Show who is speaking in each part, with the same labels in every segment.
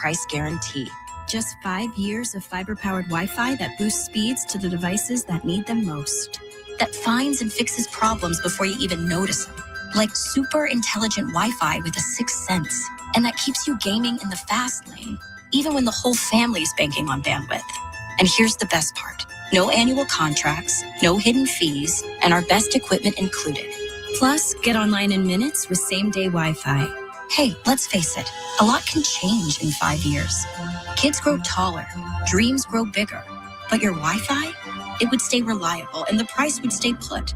Speaker 1: price guarantee. Just 5 years of fiber-powered Wi-Fi that boosts speeds to the devices that need them most. That finds and fixes problems before you even notice them. Like super intelligent Wi-Fi with a sixth sense. And that keeps you gaming in the fast lane, even when the whole family's banking on bandwidth. And here's the best part. No annual contracts, no hidden fees, and our best equipment included. Plus, get online in minutes with same-day Wi-Fi. Hey, let's face it, a lot can change in 5 years. Kids grow taller, dreams grow bigger, but your Wi-Fi, it would stay reliable and the price would stay put.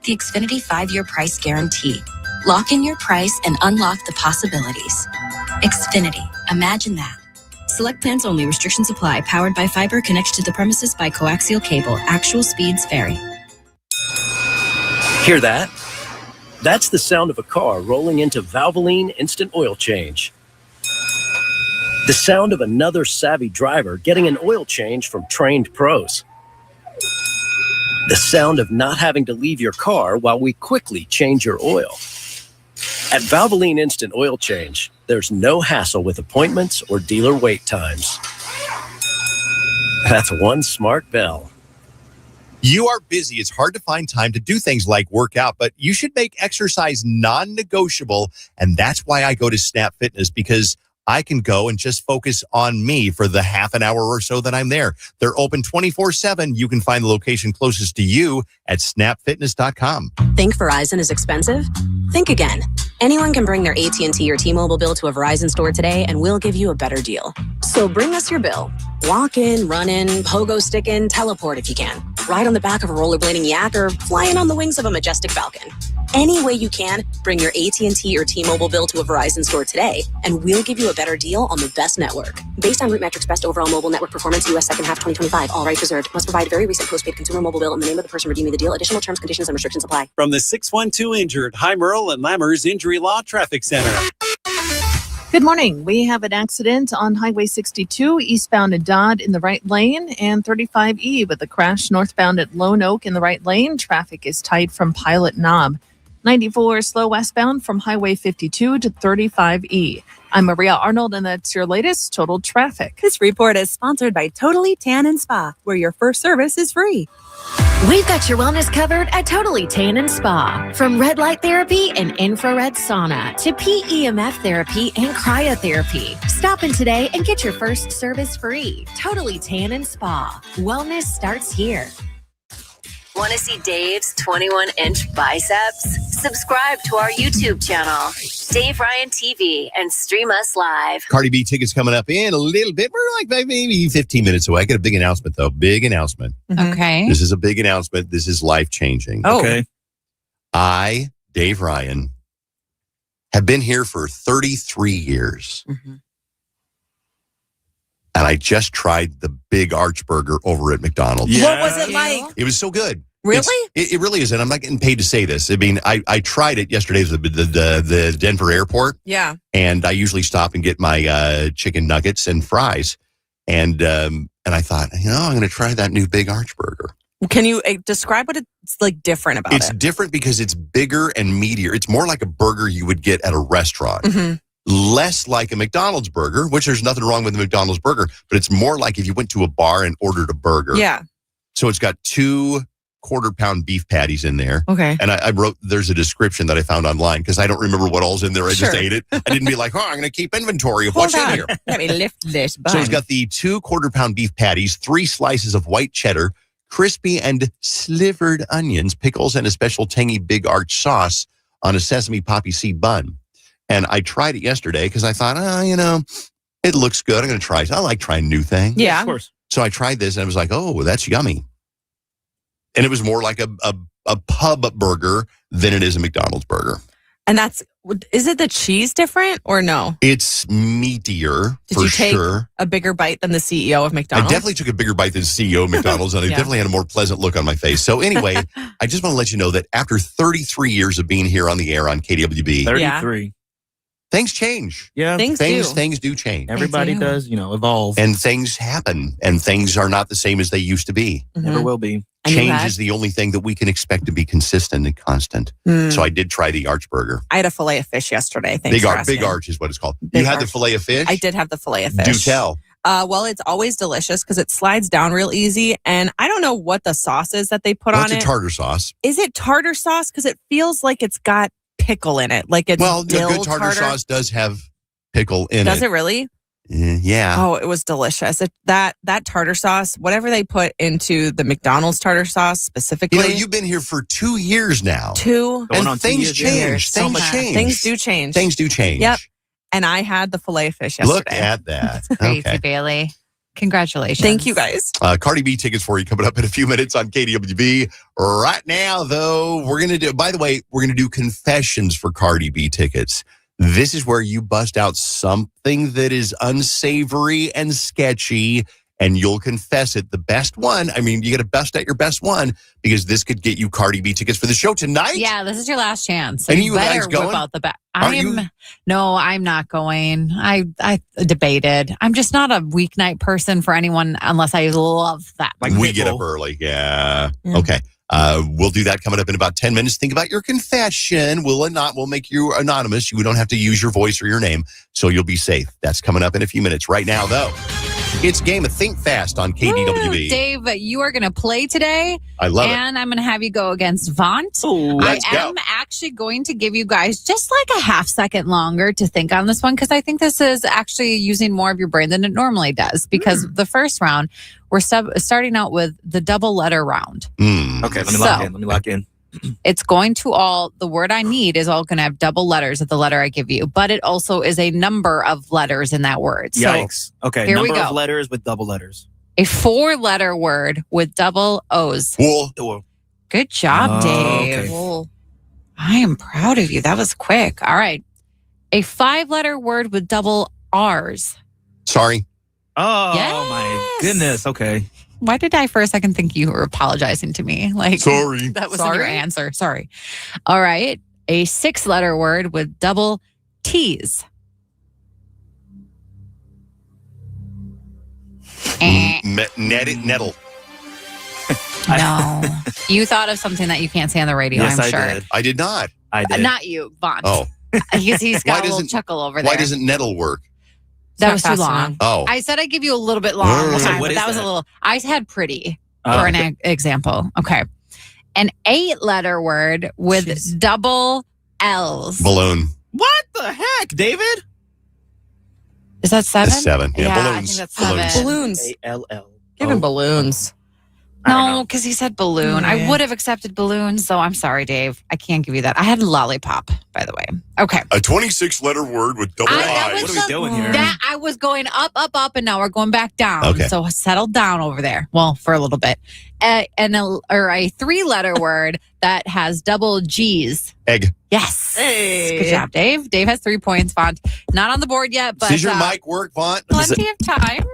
Speaker 1: The Xfinity 5-year price guarantee. Lock in your price and unlock the possibilities. Xfinity, imagine that. Select plans only. Restrictions apply. Powered by fiber. Connected to the premises by coaxial cable. Actual speeds vary.
Speaker 2: Hear that? That's the sound of a car rolling into Valvoline Instant Oil Change. The sound of another savvy driver getting an oil change from trained pros. The sound of not having to leave your car while we quickly change your oil. At Valvoline Instant Oil Change, there's no hassle with appointments or dealer wait times. That's one smart bell.
Speaker 3: You are busy. It's hard to find time to do things like work out, but you should make exercise non-negotiable. And that's why I go to Snap Fitness, because I can go and just focus on me for the half an hour or so that I'm there. They're open 24/7. You can find the location closest to you at snapfitness.com.
Speaker 4: Think Verizon is expensive? Think again. Anyone can bring their AT&T or T-Mobile bill to a Verizon store today, and we'll give you a better deal. So bring us your bill. Walk in, run in, pogo stick in, teleport if you can. Ride on the back of a rollerblading yak or fly in on the wings of a majestic falcon. Any way you can, bring your AT&T or T-Mobile bill to a Verizon store today, and we'll give you a better deal on the best network. Based on Root Metrics Best Overall Mobile Network Performance, U.S. second half 2025. All rights reserved. Must provide very recent postpaid consumer mobile bill in the name of the person redeeming the deal. Additional terms, conditions, and restrictions apply.
Speaker 5: From the 612 Injured, High Merle and Lammers Injury Law Traffic Center.
Speaker 6: Good morning. We have an accident on Highway 62 eastbound at Dodd in the right lane and 35E with a crash northbound at Lone Oak in the right lane. Traffic is tight from Pilot Knob. 94 slow westbound from Highway 52 to 35E. I'm Maria Arnold, and that's your latest Total Traffic.
Speaker 7: This report is sponsored by Totally Tan and Spa, where your first service is free.
Speaker 8: We've got your wellness covered at Totally Tan and Spa. From red light therapy and infrared sauna to PEMF therapy and cryotherapy. Stop in today and get your first service free. Totally Tan and Spa. Wellness starts here.
Speaker 9: Want to see Dave's 21-inch biceps? Subscribe to our YouTube channel, Dave Ryan TV, and stream us live.
Speaker 3: Cardi B tickets coming up in a little bit. We're like maybe 15 minutes away. I got a big announcement, though. Big announcement.
Speaker 7: Okay.
Speaker 3: This is a big announcement. This is life-changing.
Speaker 7: Oh.
Speaker 3: Okay. I, Dave Ryan, have been here for 33 years.
Speaker 7: Mm-hmm.
Speaker 3: And I just tried the Big Arch Burger over at McDonald's.
Speaker 7: Yeah. What was it like?
Speaker 3: It was so good.
Speaker 7: Really?
Speaker 3: It really is. And I'm not getting paid to say this. I mean, I tried it yesterday at the Denver airport.
Speaker 7: Yeah.
Speaker 3: And I usually stop and get my chicken nuggets and fries. And I thought, I'm going to try that new Big Arch Burger.
Speaker 7: Can you describe what it's like different about it?
Speaker 3: It's different because it's bigger and meatier. It's more like a burger you would get at a restaurant.
Speaker 7: Mm-hmm.
Speaker 3: Less like a McDonald's burger, which there's nothing wrong with a McDonald's burger, but it's more like if you went to a bar and ordered a burger.
Speaker 7: Yeah.
Speaker 3: So it's got 2 quarter-pound beef patties in there.
Speaker 7: Okay.
Speaker 3: And I wrote, there's a description that I found online because I don't remember what all's in there. I just ate it. I didn't be like, I'm going to keep inventory of what's in here.
Speaker 7: Let me lift this bun.
Speaker 3: So it's got the 2 quarter-pound beef patties, 3 slices of white cheddar, crispy and slivered onions, pickles, and a special tangy Big Arch sauce on a sesame poppy seed bun. And I tried it yesterday because I thought, it looks good. I'm going to try it. I like trying new things.
Speaker 7: Yeah.
Speaker 5: Of course.
Speaker 3: So I tried this and I was like, oh, that's yummy. And it was more like a pub burger than it is a McDonald's burger.
Speaker 7: And is it the cheese different or no?
Speaker 3: It's meatier
Speaker 7: Did
Speaker 3: for
Speaker 7: you take
Speaker 3: sure.
Speaker 7: a bigger bite than the CEO of McDonald's?
Speaker 3: I definitely took a bigger bite than CEO of McDonald's, and I definitely had a more pleasant look on my face. So anyway, I just want to let you know that after 33 years of being here on the air on KDWB,
Speaker 5: 33.
Speaker 3: Things change.
Speaker 5: Yeah.
Speaker 7: Things
Speaker 3: do change.
Speaker 5: Everybody does, evolve.
Speaker 3: And things happen, and things are not the same as they used to be.
Speaker 7: Mm-hmm.
Speaker 5: Never will be.
Speaker 3: Change is the only thing that we can expect to be consistent and constant. So I did try the arch burger.
Speaker 10: I had a fillet of fish yesterday. Thanks for asking.
Speaker 3: Big arch is what it's called.
Speaker 10: Big
Speaker 3: you had
Speaker 10: arch.
Speaker 3: the fillet of fish?
Speaker 10: I did have the fillet of fish.
Speaker 3: Do tell.
Speaker 10: Well, it's always delicious because it slides down real easy. And I don't know what the sauce is that they put on it.
Speaker 3: It's a tartar sauce.
Speaker 10: Is it tartar sauce? Because it feels like it's got pickle in it. Like it's
Speaker 3: Well, the
Speaker 10: dill
Speaker 3: good tartar sauce does have pickle in it.
Speaker 10: Does it really?
Speaker 3: Yeah.
Speaker 10: Oh, it was delicious. That tartar sauce, whatever they put into the McDonald's tartar sauce specifically.
Speaker 3: You've been here for 2 years now.
Speaker 10: And
Speaker 3: things change. Things change.
Speaker 10: Things do change.
Speaker 3: Things do change.
Speaker 10: Yep. And I had the filet of fish yesterday.
Speaker 3: Look at that.
Speaker 11: Crazy, Bailey. Congratulations.
Speaker 10: Thank you, guys.
Speaker 3: Cardi B tickets for you coming up in a few minutes on KDWB. Right now, though, we're going to do confessions for Cardi B tickets. This is where you bust out something that is unsavory and sketchy, and you'll confess it. The best one, you got to bust out your best one, because this could get you Cardi B tickets for the show tonight.
Speaker 11: Yeah, this is your last chance. So
Speaker 3: Any
Speaker 11: you
Speaker 3: of you
Speaker 11: better
Speaker 3: guys going?
Speaker 11: whip out the back.
Speaker 3: No,
Speaker 11: I'm not going. I debated. I'm just not a weeknight person for anyone unless I love that.
Speaker 3: We get up early. Yeah. Okay. We'll do that coming up in about 10 minutes. Think about your confession. We'll make you anonymous. You don't have to use your voice or your name, so you'll be safe. That's coming up in a few minutes. Right now, though, it's Game of Think Fast on KDWB.
Speaker 11: Woo, Dave, you are going to play today.
Speaker 3: I love it.
Speaker 11: And I'm going to have you go against Vaunt. I am actually going to give you guys just like a half second longer to think on this one, because I think this is actually using more of your brain than it normally does. Because the first round, we're starting out with the double letter round.
Speaker 12: Okay, let me lock in.
Speaker 11: It's going to the word I need is all going to have double letters of the letter I give you, but it also is a number of letters in that word.
Speaker 12: Yikes.
Speaker 11: So,
Speaker 12: okay,
Speaker 11: here
Speaker 12: number
Speaker 11: we go.
Speaker 12: of letters with double letters.
Speaker 11: A 4-letter word with double O's.
Speaker 3: Wool.
Speaker 11: Good job, Dave.
Speaker 12: Okay.
Speaker 11: I am proud of you. That was quick. All right. A 5-letter word with double R's.
Speaker 3: Sorry.
Speaker 12: Oh,
Speaker 11: Yes.
Speaker 12: my goodness. Okay.
Speaker 11: Why did I for a second think you were apologizing to me?
Speaker 3: Sorry.
Speaker 11: That was your answer. Sorry. All right. A 6-letter word with double T's.
Speaker 3: Nettle.
Speaker 11: No. You thought of something that you can't say on the radio,
Speaker 12: Yes,
Speaker 11: I'm sure.
Speaker 12: I did.
Speaker 3: I did not.
Speaker 12: I did.
Speaker 11: Not you, Vaughn.
Speaker 3: Oh.
Speaker 11: He's got
Speaker 3: Why
Speaker 11: a little
Speaker 3: doesn't-
Speaker 11: chuckle over there.
Speaker 3: Why doesn't nettle work?
Speaker 11: That was too
Speaker 10: fast
Speaker 11: long.
Speaker 10: enough.
Speaker 3: Oh.
Speaker 11: I said I'd give you a little bit long
Speaker 3: So
Speaker 11: time,
Speaker 12: what
Speaker 11: but
Speaker 12: is
Speaker 11: that was
Speaker 12: that?
Speaker 11: a little. I had pretty
Speaker 12: Oh,
Speaker 11: for an example. Okay. An 8-letter word with double L's.
Speaker 3: Balloon.
Speaker 12: What the heck, David?
Speaker 11: Is that 7?
Speaker 3: That's 7. Yeah,
Speaker 11: I
Speaker 3: balloons.
Speaker 11: think that's 7.
Speaker 10: Balloons.
Speaker 12: A-L-L.
Speaker 10: Give him balloons.
Speaker 11: No, because he said balloon. I
Speaker 10: Yeah.
Speaker 11: would have accepted balloon, so I'm sorry, Dave. I can't give you that. I had lollipop, by the way. Okay.
Speaker 3: A 26-letter word with double
Speaker 11: that
Speaker 3: I's.
Speaker 11: was
Speaker 12: What are we doing here?
Speaker 11: That I was going up, and now we're going back down.
Speaker 3: Okay.
Speaker 11: So settle down over there. Well, for a little bit. A 3-letter word that has double G's.
Speaker 3: Egg.
Speaker 11: Yes.
Speaker 10: Hey.
Speaker 11: Good job, Dave. Dave has 3 points. Font not on the board yet, but
Speaker 3: Does your mic work, Vaughn?
Speaker 11: plenty of time.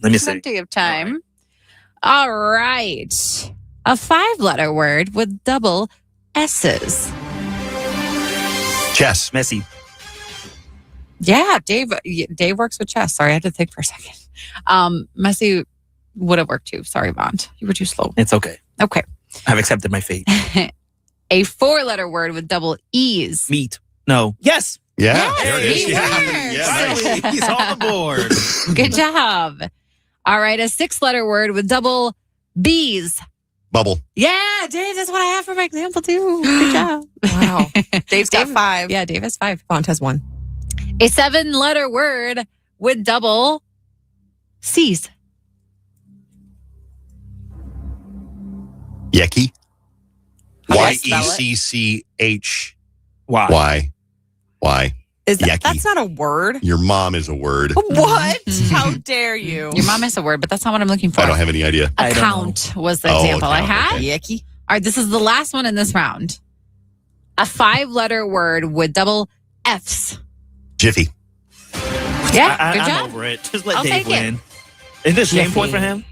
Speaker 12: Let me see.
Speaker 11: Plenty of time. All right. A 5-letter word with double S's.
Speaker 3: Chess.
Speaker 12: Messy.
Speaker 11: Yeah, Dave works with chess. Sorry, I had to think for a second. Messy would have worked too. Sorry, Bond. You were too slow.
Speaker 12: It's okay.
Speaker 11: Okay.
Speaker 12: I've accepted my fate.
Speaker 11: A 4-letter word with double E's.
Speaker 12: Meat. No. Yes.
Speaker 3: Yeah,
Speaker 11: Yes,
Speaker 3: there it is.
Speaker 11: he
Speaker 3: Yeah.
Speaker 11: works.
Speaker 3: Yeah, nice.
Speaker 12: Finally, he's on the board.
Speaker 11: Good job. All right, a 6-letter word with double B's.
Speaker 3: Bubble.
Speaker 11: Yeah, Dave, that's what I have for my example too. Good job.
Speaker 10: Wow. Dave's got 5.
Speaker 11: Yeah, Dave has 5.
Speaker 10: Font has 1.
Speaker 11: A 7-letter word with double C's.
Speaker 3: Yecky.
Speaker 11: How do I spell it?
Speaker 3: YECCHY. Why?
Speaker 10: Is that,
Speaker 3: Yucky.
Speaker 10: that's not a word?
Speaker 3: Your mom is a word.
Speaker 10: What? How dare you?
Speaker 11: Your mom is a word, but that's not what I'm looking for.
Speaker 3: I don't have any idea.
Speaker 11: Account was the
Speaker 3: Oh,
Speaker 11: example I
Speaker 3: account,
Speaker 11: had.
Speaker 3: okay.
Speaker 10: Yucky.
Speaker 11: All right, this is the last one in this round. A 5-letter word with double F's.
Speaker 3: Jiffy.
Speaker 11: Yeah, good
Speaker 12: I'm
Speaker 11: job.
Speaker 12: over it. Just let
Speaker 11: I'll
Speaker 12: Dave
Speaker 11: take it.
Speaker 12: win. Is this game
Speaker 11: Jiffy.
Speaker 12: point for him?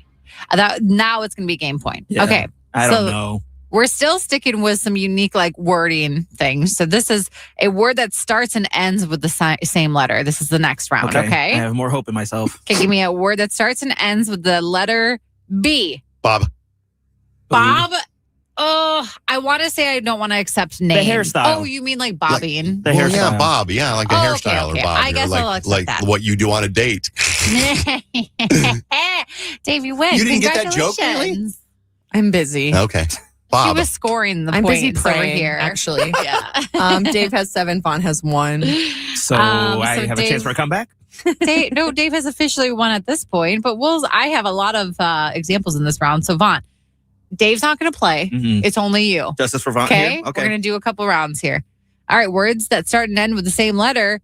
Speaker 11: Now it's going to be game point.
Speaker 12: Yeah.
Speaker 11: Okay.
Speaker 12: I don't know.
Speaker 11: We're still sticking with some unique wording things. So this is a word that starts and ends with the same letter. This is the next round, okay?
Speaker 12: I have more hope in myself.
Speaker 11: Okay, give me a word that starts and ends with the letter B.
Speaker 3: Bob.
Speaker 11: Bob. Oh, I want to say I don't want to accept names.
Speaker 12: The hairstyle.
Speaker 11: Oh, you mean like bobbing?
Speaker 12: The hairstyle.
Speaker 3: Yeah, Bob. Yeah, like a hairstyle
Speaker 11: okay.
Speaker 3: or Bob.
Speaker 11: I guess
Speaker 3: like,
Speaker 11: I'll accept
Speaker 3: like
Speaker 11: that.
Speaker 3: what you do on a date.
Speaker 11: Dave, you win.
Speaker 3: You didn't get that joke, really?
Speaker 10: I'm busy.
Speaker 3: Okay. Bob.
Speaker 11: He was scoring the
Speaker 10: I'm
Speaker 11: points
Speaker 10: busy praying,
Speaker 11: over here.
Speaker 10: actually.
Speaker 11: Yeah.
Speaker 10: Dave has 7, Vaughn has 1.
Speaker 12: So I have a chance for a comeback?
Speaker 11: Dave has officially won at this point, but I have a lot of examples in this round. So Vaughn, Dave's not going to play.
Speaker 12: Mm-hmm.
Speaker 11: It's only you.
Speaker 12: Justice for Vaughn.
Speaker 11: Okay?
Speaker 12: Here? Okay.
Speaker 11: We're going to do a couple rounds here. All right. Words that start and end with the same letter.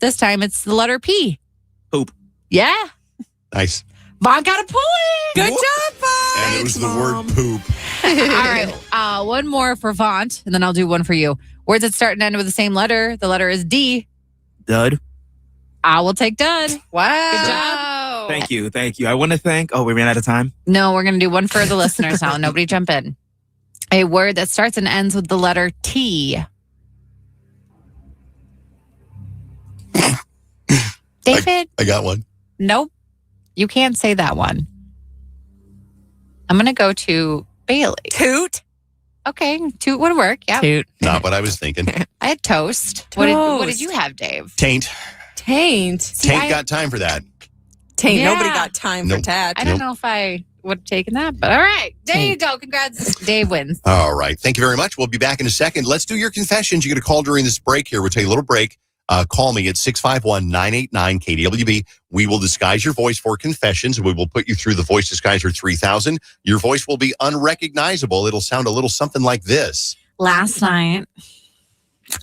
Speaker 11: This time it's the letter P.
Speaker 12: Poop.
Speaker 11: Yeah.
Speaker 3: Nice.
Speaker 11: Vaughn got a point.
Speaker 10: Good job, Vaughn.
Speaker 3: And it was the word poop.
Speaker 11: All right. One more for Vaughn, and then I'll do one for you. Words that start and end with the same letter. The letter is D.
Speaker 12: Dud.
Speaker 11: I will take dud.
Speaker 10: Wow.
Speaker 11: Good job.
Speaker 12: Thank you. I want to thank. Oh, we ran out of time.
Speaker 11: No, we're going to do one for the listeners now. Nobody jump in. A word that starts and ends with the letter T. David?
Speaker 3: I got one.
Speaker 11: Nope. You can't say that one. I'm going to go to Bailey.
Speaker 10: Toot.
Speaker 11: Okay. Toot would work. Yeah.
Speaker 10: Toot.
Speaker 3: Not what I was thinking.
Speaker 11: I had toast. What did you have, Dave?
Speaker 3: Taint.
Speaker 10: Taint.
Speaker 3: Taint got time for that.
Speaker 10: Taint.
Speaker 11: Yeah.
Speaker 10: Nobody got time for tat.
Speaker 11: I don't know if I would have taken that, but all right. There you go. Congrats. Dave wins.
Speaker 3: All right. Thank you very much. We'll be back in a second. Let's do your confessions. You get a call during this break here. We'll take a little break. Call me at 651-989-KDWB. We will disguise your voice for confessions. We will put you through the voice disguiser 3000. Your voice will be unrecognizable. It'll sound a little something like this.
Speaker 11: Last night,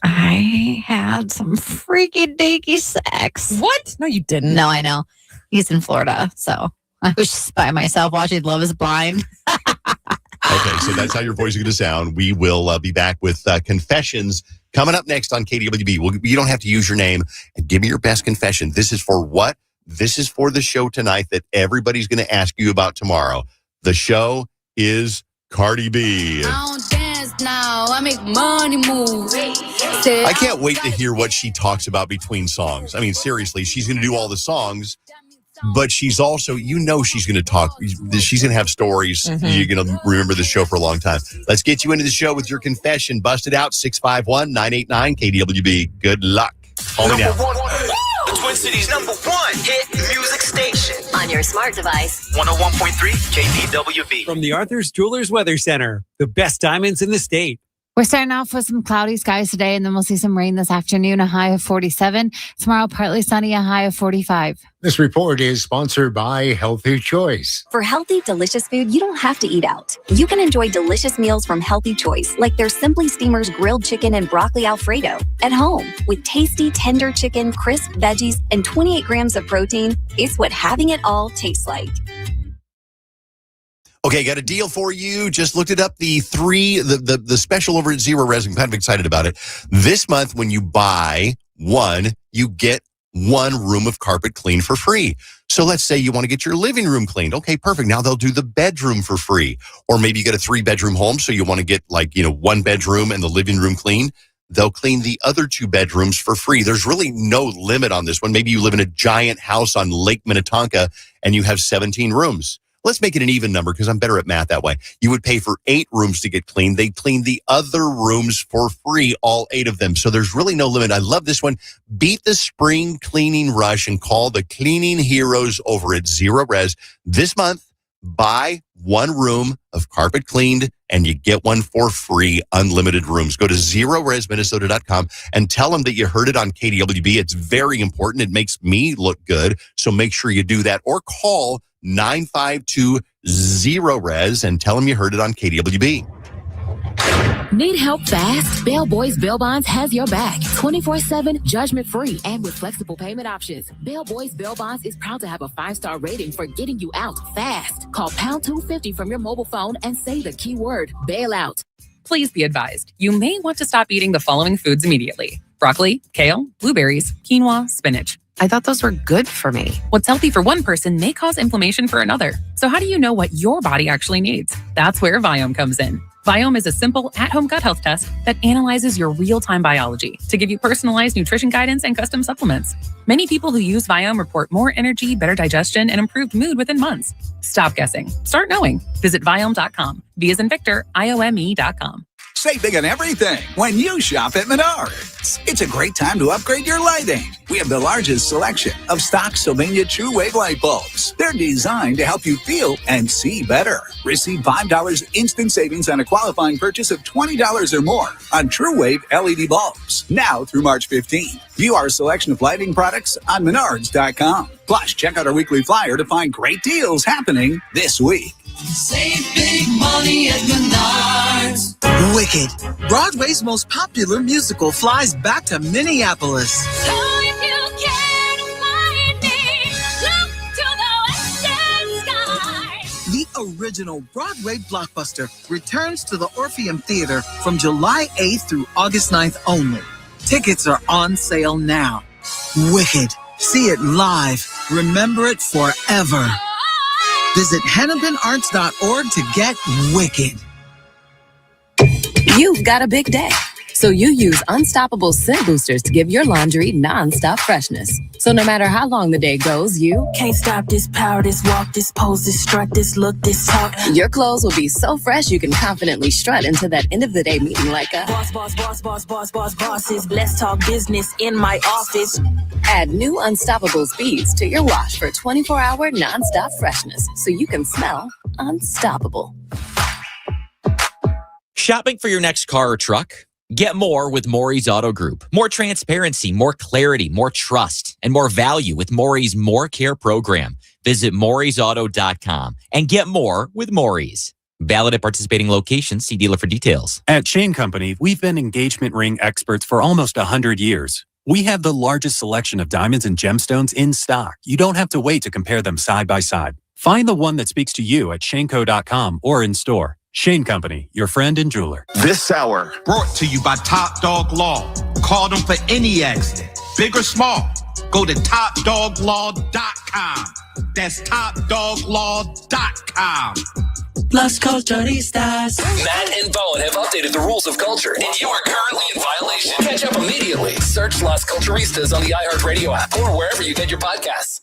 Speaker 11: I had some freaky deaky sex.
Speaker 10: What? No, you didn't.
Speaker 11: No, I know. He's in Florida, so I was just by myself watching Love is Blind.
Speaker 3: Okay, so that's how your voice is going to sound. We will be back with confessions coming up next on KDWB. You don't have to use your name. And give me your best confession. This is for what? This is for the show tonight that everybody's going to ask you about tomorrow. The show is Cardi B.
Speaker 13: I don't dance now. I make money move.
Speaker 3: I can't wait to hear what she talks about between songs. I mean, seriously, she's going to do all the songs. But she's also, she's going to talk. She's going to have stories.
Speaker 10: Mm-hmm.
Speaker 3: You're going to remember the show for a long time. Let's get you into the show with your confession. Bust it out, 651-989-KDWB. Good luck. Call me now.
Speaker 14: The Twin Cities #1 hit music station.
Speaker 9: On your smart device.
Speaker 14: 101.3 KDWB.
Speaker 5: From the Arthur's Jewelers Weather Center, the best diamonds in the state.
Speaker 11: We're starting off with some cloudy skies today, and then we'll see some rain this afternoon, a high of 47. Tomorrow, partly sunny, a high of 45.
Speaker 15: This report is sponsored by Healthy Choice.
Speaker 1: For healthy, delicious food, you don't have to eat out. You can enjoy delicious meals from Healthy Choice, like their Simply Steamers grilled chicken and broccoli Alfredo, at home. With tasty, tender chicken, crisp veggies, and 28 grams of protein, it's what having it all tastes like.
Speaker 3: Okay, got a deal for you. Just looked it up. The special over at Zero Res. I'm kind of excited about it. This month, when you buy one, you get one room of carpet cleaned for free. So let's say you want to get your living room cleaned. Okay, perfect. Now they'll do the bedroom for free. Or maybe you get a 3-bedroom home, so you want to get 1 bedroom and the living room cleaned. They'll clean the other 2 bedrooms for free. There's really no limit on this one. Maybe you live in a giant house on Lake Minnetonka and you have 17 rooms. Let's make it an even number because I'm better at math that way. You would pay for 8 rooms to get cleaned. They clean the other rooms for free, all 8 of them. So there's really no limit. I love this one. Beat the spring cleaning rush and call the cleaning heroes over at Zero Res. This month, buy 1 room of carpet cleaned and you get one for free, unlimited rooms. Go to ZeroResMinnesota.com and tell them that you heard it on KDWB. It's very important. It makes me look good. So make sure you do that or call 952-0-RES and tell them you heard it on KDWB.
Speaker 16: Need help fast? Bell Boys Bail Bonds has your back. 24/7, judgment-free, and with flexible payment options. Bell Boys Bail Bonds is proud to have a 5-star rating for getting you out fast. Call pound 250 from your mobile phone and say the keyword bailout.
Speaker 17: Please be advised, you may want to stop eating the following foods immediately: broccoli, kale, blueberries, quinoa, spinach.
Speaker 10: I thought those were good for me.
Speaker 17: What's healthy for one person may cause inflammation for another. So how do you know what your body actually needs? That's where Viome comes in. Viome is a simple, at-home gut health test that analyzes your real-time biology to give you personalized nutrition guidance and custom supplements. Many people who use Viome report more energy, better digestion, and improved mood within months. Stop guessing. Start knowing. Visit Viome.com. V as in Victor, IOME.com.
Speaker 18: Save big on everything when you shop at Menards. It's a great time to upgrade your lighting. We have the largest selection of stock Sylvania True Wave light bulbs. They're designed to help you feel and see better. Receive $5 instant savings on a qualifying purchase of $20 or more on True Wave LED bulbs. Now through March 15th. View our selection of lighting products on Menards.com. Plus, check out our weekly flyer to find great deals happening this week.
Speaker 14: Save big money at Menards.
Speaker 19: Wicked, Broadway's most popular musical, flies back to Minneapolis.
Speaker 14: So if you can't find me, look to the western sky.
Speaker 19: The original Broadway blockbuster returns to the Orpheum Theater from July 8th through August 9th only. Tickets are on sale now. Wicked. See it live. Remember it forever. Visit hennepinarts.org to get Wicked.
Speaker 4: You've got a big day, so you use Unstoppable Scent Boosters to give your laundry nonstop freshness. So no matter how long the day goes, you
Speaker 20: can't stop this power, this walk, this pose, this strut, this look, this talk.
Speaker 4: Your clothes will be so fresh you can confidently strut into that end of the day meeting like a
Speaker 20: bosses. Let's talk business in my office.
Speaker 4: Add new Unstoppable Speeds to your wash for 24-hour nonstop freshness so you can smell unstoppable.
Speaker 21: Shopping for your next car or truck? Get more with Maury's Auto Group. More transparency, more clarity, more trust, and more value with Maury's More Care program. Visit Maury'sAuto.com and get more with Maury's. Valid at participating locations. See dealer for details.
Speaker 22: At Chain Company, we've been engagement ring experts for almost 100 years. We have the largest selection of diamonds and gemstones in stock. You don't have to wait to compare them side by side. Find the one that speaks to you at shaneco.com or in store. Shane Company, your friend and jeweler.
Speaker 23: This hour brought to you by Top Dog Law. Call them for any accident, big or small. Go to topdoglaw.com. That's topdoglaw.com.
Speaker 14: Las Culturistas.
Speaker 24: Matt and Bowen have updated the rules of culture, and you are currently in violation. Catch up immediately. Search Las Culturistas on the iHeartRadio app or wherever you get your podcasts.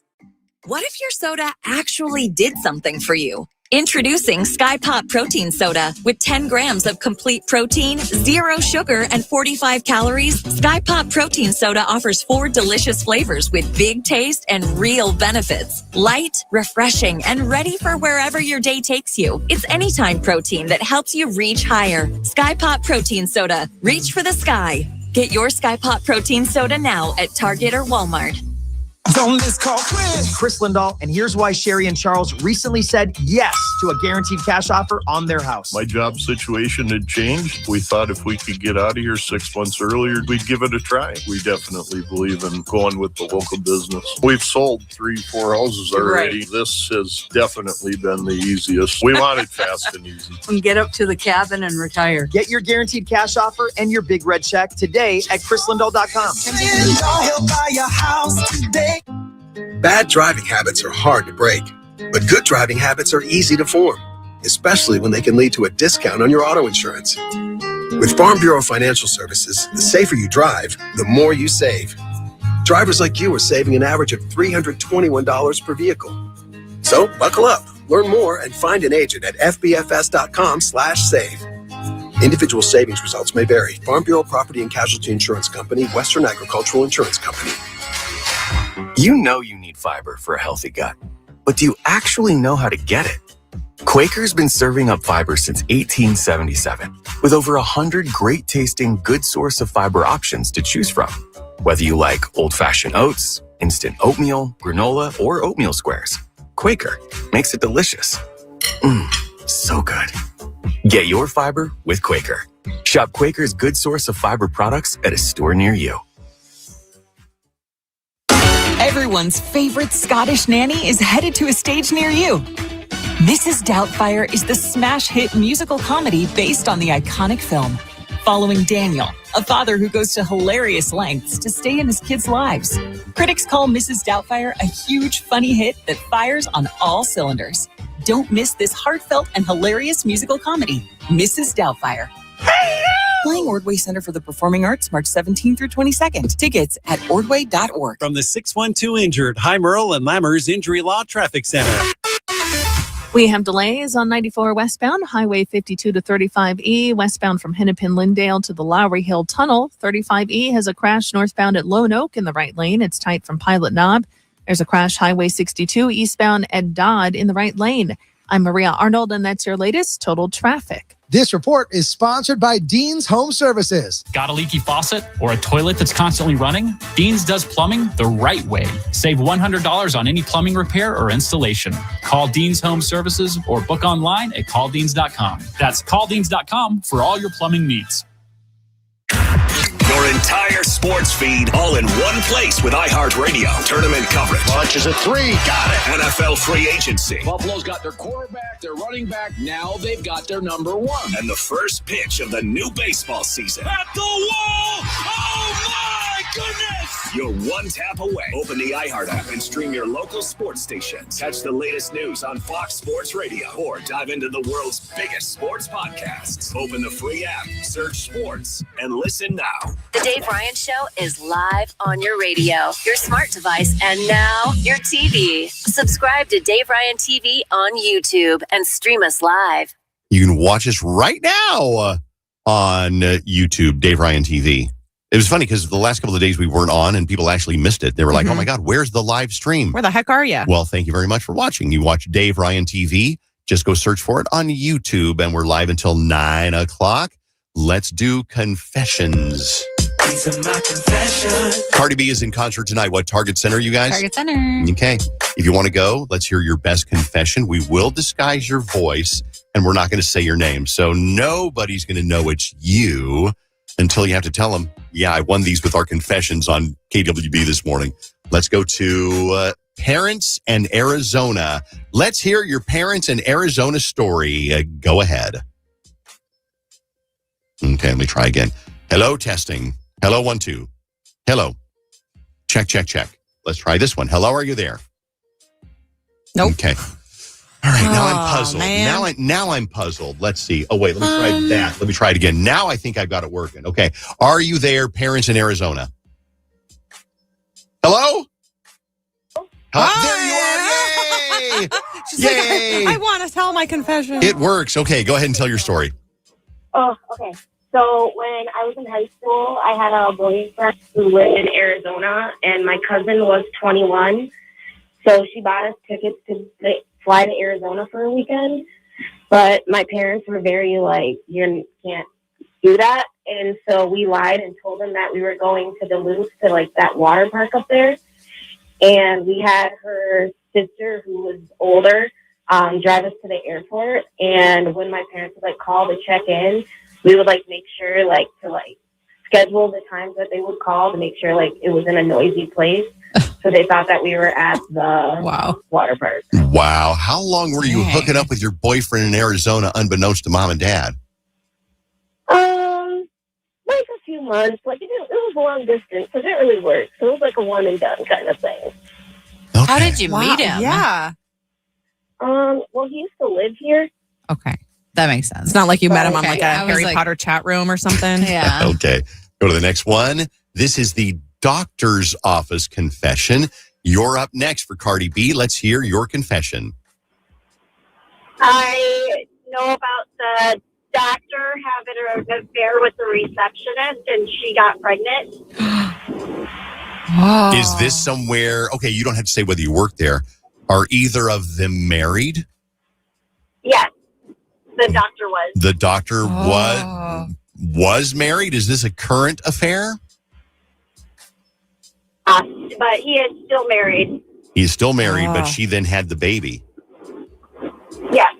Speaker 25: What if your soda actually did something for you? Introducing Sky Pop Protein Soda. With 10 grams of complete protein, 0 sugar, and 45 calories, Sky Pop Protein Soda offers 4 delicious flavors with big taste and real benefits. Light, refreshing, and ready for wherever your day takes you. It's anytime protein that helps you reach higher. Sky Pop Protein Soda. Reach for the sky. Get your Sky Pop Protein Soda now at Target or Walmart.
Speaker 26: This call Chris Lindahl, and here's why Sherry and Charles recently said yes to a guaranteed cash offer on their house.
Speaker 27: My job situation had changed. We thought if we could get out of here 6 months earlier, we'd give it a try. We definitely believe in going with the local business. We've sold 3-4 houses already. Right. This has definitely been the easiest. We want it fast and easy.
Speaker 28: And get up to the cabin and retire.
Speaker 26: Get your guaranteed cash offer and your big red check today at chrislindahl.com.
Speaker 14: He'll buy your house today.
Speaker 29: Bad driving habits are hard to break, but good driving habits are easy to form, especially when they can lead to a discount on your auto insurance. With Farm Bureau Financial Services, the safer you drive, the more you save. Drivers like you are saving an average of $321 per vehicle. So buckle up, learn more, and find an agent at fbfs.com/save. Individual savings results may vary. Farm Bureau Property and Casualty Insurance Company, Western Agricultural Insurance Company.
Speaker 30: You know you need fiber for a healthy gut, but do you actually know how to get it? Quaker's been serving up fiber since 1877, with over 100 great-tasting, good source of fiber options to choose from. Whether you like old-fashioned oats, instant oatmeal, granola, or oatmeal squares, Quaker makes it delicious. So good. Get your fiber with Quaker. Shop Quaker's good source of fiber products at a store near you.
Speaker 31: Everyone's favorite Scottish nanny is headed to a stage near you. Mrs. Doubtfire is the smash hit musical comedy based on the iconic film, following Daniel, a father who goes to hilarious lengths to stay in his kids' lives. Critics call Mrs. Doubtfire a huge, funny hit that fires on all cylinders. Don't miss this heartfelt and hilarious musical comedy. Mrs. Doubtfire. Playing Ordway Center for the Performing Arts, March 17th through 22nd. Tickets at ordway.org.
Speaker 22: From the 612 Injured, High Merle and Lammers Injury Law Traffic Center.
Speaker 1: We have delays on 94 westbound, Highway 52 to 35E, westbound from Hennepin-Lyndale to the Lowry Hill Tunnel. 35E has a crash northbound at Lone Oak in the right lane. It's tight from Pilot Knob. There's a crash Highway 62 eastbound at Dodd in the right lane. I'm Maria Arnold, and that's your latest total traffic.
Speaker 2: This report is sponsored by Dean's Home Services.
Speaker 5: Got a leaky faucet or a toilet that's constantly running? Dean's does plumbing the right way. Save $100 on any plumbing repair or installation. Call Dean's Home Services or book online at calldeans.com. That's calldeans.com for all your plumbing needs.
Speaker 6: Your entire sports feed all in one place with iHeartRadio. Tournament coverage.
Speaker 7: Launches a three. Got it.
Speaker 6: NFL free agency.
Speaker 24: Buffalo's got their quarterback, their running back. Now they've got their number one.
Speaker 6: And the first pitch of the new baseball season.
Speaker 7: At the wall. Oh, my goodness.
Speaker 6: You're one tap away. Open the iHeart app and stream your local sports stations. Catch the latest news on Fox Sports Radio or dive into the world's biggest sports podcasts. Open the free app, search sports, and listen now.
Speaker 8: The Dave Ryan Show is live on your radio, your smart device, and now your TV. Subscribe to Dave Ryan TV on YouTube and stream us live.
Speaker 3: You can watch us right now on YouTube, Dave Ryan TV. It was funny because the last couple of days we weren't on and people actually missed it. They were like, oh my God, where's the live stream?
Speaker 10: Where the heck are you?
Speaker 3: Well, thank you very much for watching. You watch Dave Ryan TV. Just go search for it on YouTube, and we're live until 9 o'clock. Let's do confessions.
Speaker 14: These are my confessions.
Speaker 3: Cardi B is in concert tonight. What, Target Center, you guys?
Speaker 10: Target Center.
Speaker 3: Okay. If you want to go, let's hear your best confession. We will disguise your voice, and we're not going to say your name. So nobody's going to know it's you until you have to tell them, yeah, I won these with our confessions on KDWB this morning. Let's go to Parents and Arizona. Let's hear your Parents and Arizona story. Go ahead. Okay, let me try again. Hello, testing. Hello, 1, 2. Hello. Check, check, check. Let's try this one. Hello, are you there?
Speaker 10: Nope.
Speaker 3: Okay. All right, now I'm puzzled.
Speaker 10: Man.
Speaker 3: Now I'm puzzled. Let's see. Oh, wait, let me try that. Let me try it again. Now I think I've got it working. Okay. Are you there, Parents in Arizona? Hello? There you are. Yay!
Speaker 10: She's
Speaker 3: Yay!
Speaker 10: like, I want to tell my confession.
Speaker 3: It works. Okay, go ahead and tell your story.
Speaker 9: Oh, okay. So when I was in high school, I had a boyfriend who lived in Arizona, and my cousin was 21. So she bought us tickets to fly to Arizona for a weekend. But my parents were very like, you can't do that. And so we lied and told them that we were going to Duluth to like that water park up there. And we had her sister, who was older, drive us to the airport. And when my parents would like call to check in, we would like make sure like to like schedule the times that they would call to make sure like it was in a noisy place. So they thought that we were at the water park.
Speaker 3: Wow. How long were you hooking up with your boyfriend in Arizona unbeknownst to mom and dad?
Speaker 9: Like a few months. Like it was long distance, so it didn't really work. So it was like a one and done kind of thing.
Speaker 3: Okay.
Speaker 10: How did you meet him? Yeah.
Speaker 9: Well, he used to live here.
Speaker 10: Okay. That makes sense. It's not like you met him on like a Harry Potter chat room or something.
Speaker 9: Yeah.
Speaker 3: Okay. Go to the next one. This is the doctor's office confession. You're up next for Cardi B. Let's hear your confession.
Speaker 9: I know about the doctor having an affair with the receptionist, and she got pregnant.
Speaker 3: Is this somewhere? Okay, you don't have to say whether you work there. Are either of them married?
Speaker 9: Yes, the doctor was.
Speaker 3: The doctor was married? Is this a current affair?
Speaker 9: But he is still married.
Speaker 3: He's still married, but she then had the baby.
Speaker 9: Yes.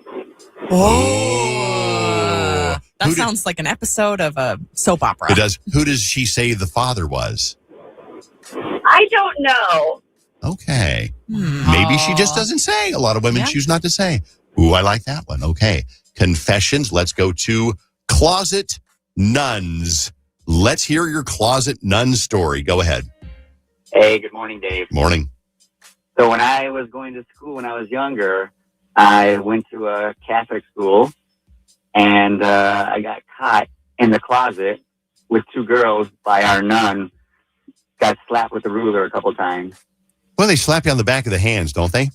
Speaker 10: That sounds like an episode of a soap opera.
Speaker 3: It does. Who does she say the father was?
Speaker 9: I don't know.
Speaker 3: Okay. Maybe she just doesn't say. A lot of women choose not to say. Ooh, I like that one. Okay. Confessions. Let's go to closet nuns. Let's hear your closet nun story. Go ahead.
Speaker 11: Hey, good morning, Dave.
Speaker 3: Morning.
Speaker 11: So when I was going to school when I was younger, I went to a Catholic school, and I got caught in the closet with 2 girls by our nun. Got slapped with a ruler a couple times.
Speaker 3: Well, they slap you on the back of the hands, don't they?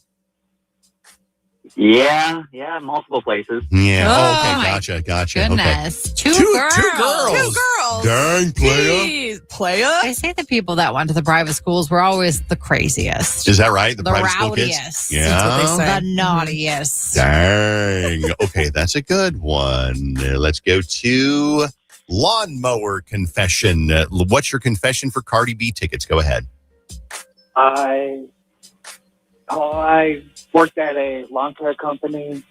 Speaker 11: Yeah, multiple places.
Speaker 3: Yeah.
Speaker 4: Oh,
Speaker 3: Okay. Gotcha.
Speaker 4: Goodness.
Speaker 3: Okay.
Speaker 4: Two girls.
Speaker 10: Two girls.
Speaker 3: Dang, playa.
Speaker 10: Jeez, playa.
Speaker 4: They say the people that went to the private schools were always the craziest.
Speaker 3: Is that right? The private school
Speaker 4: rowdiest.
Speaker 3: kids? Yeah.
Speaker 10: That's what they say.
Speaker 4: The naughtiest.
Speaker 3: Dang. Okay, that's a good one. Let's go to lawnmower confession. What's your confession for Cardi B tickets? Go ahead.
Speaker 12: I worked at a lawn care company,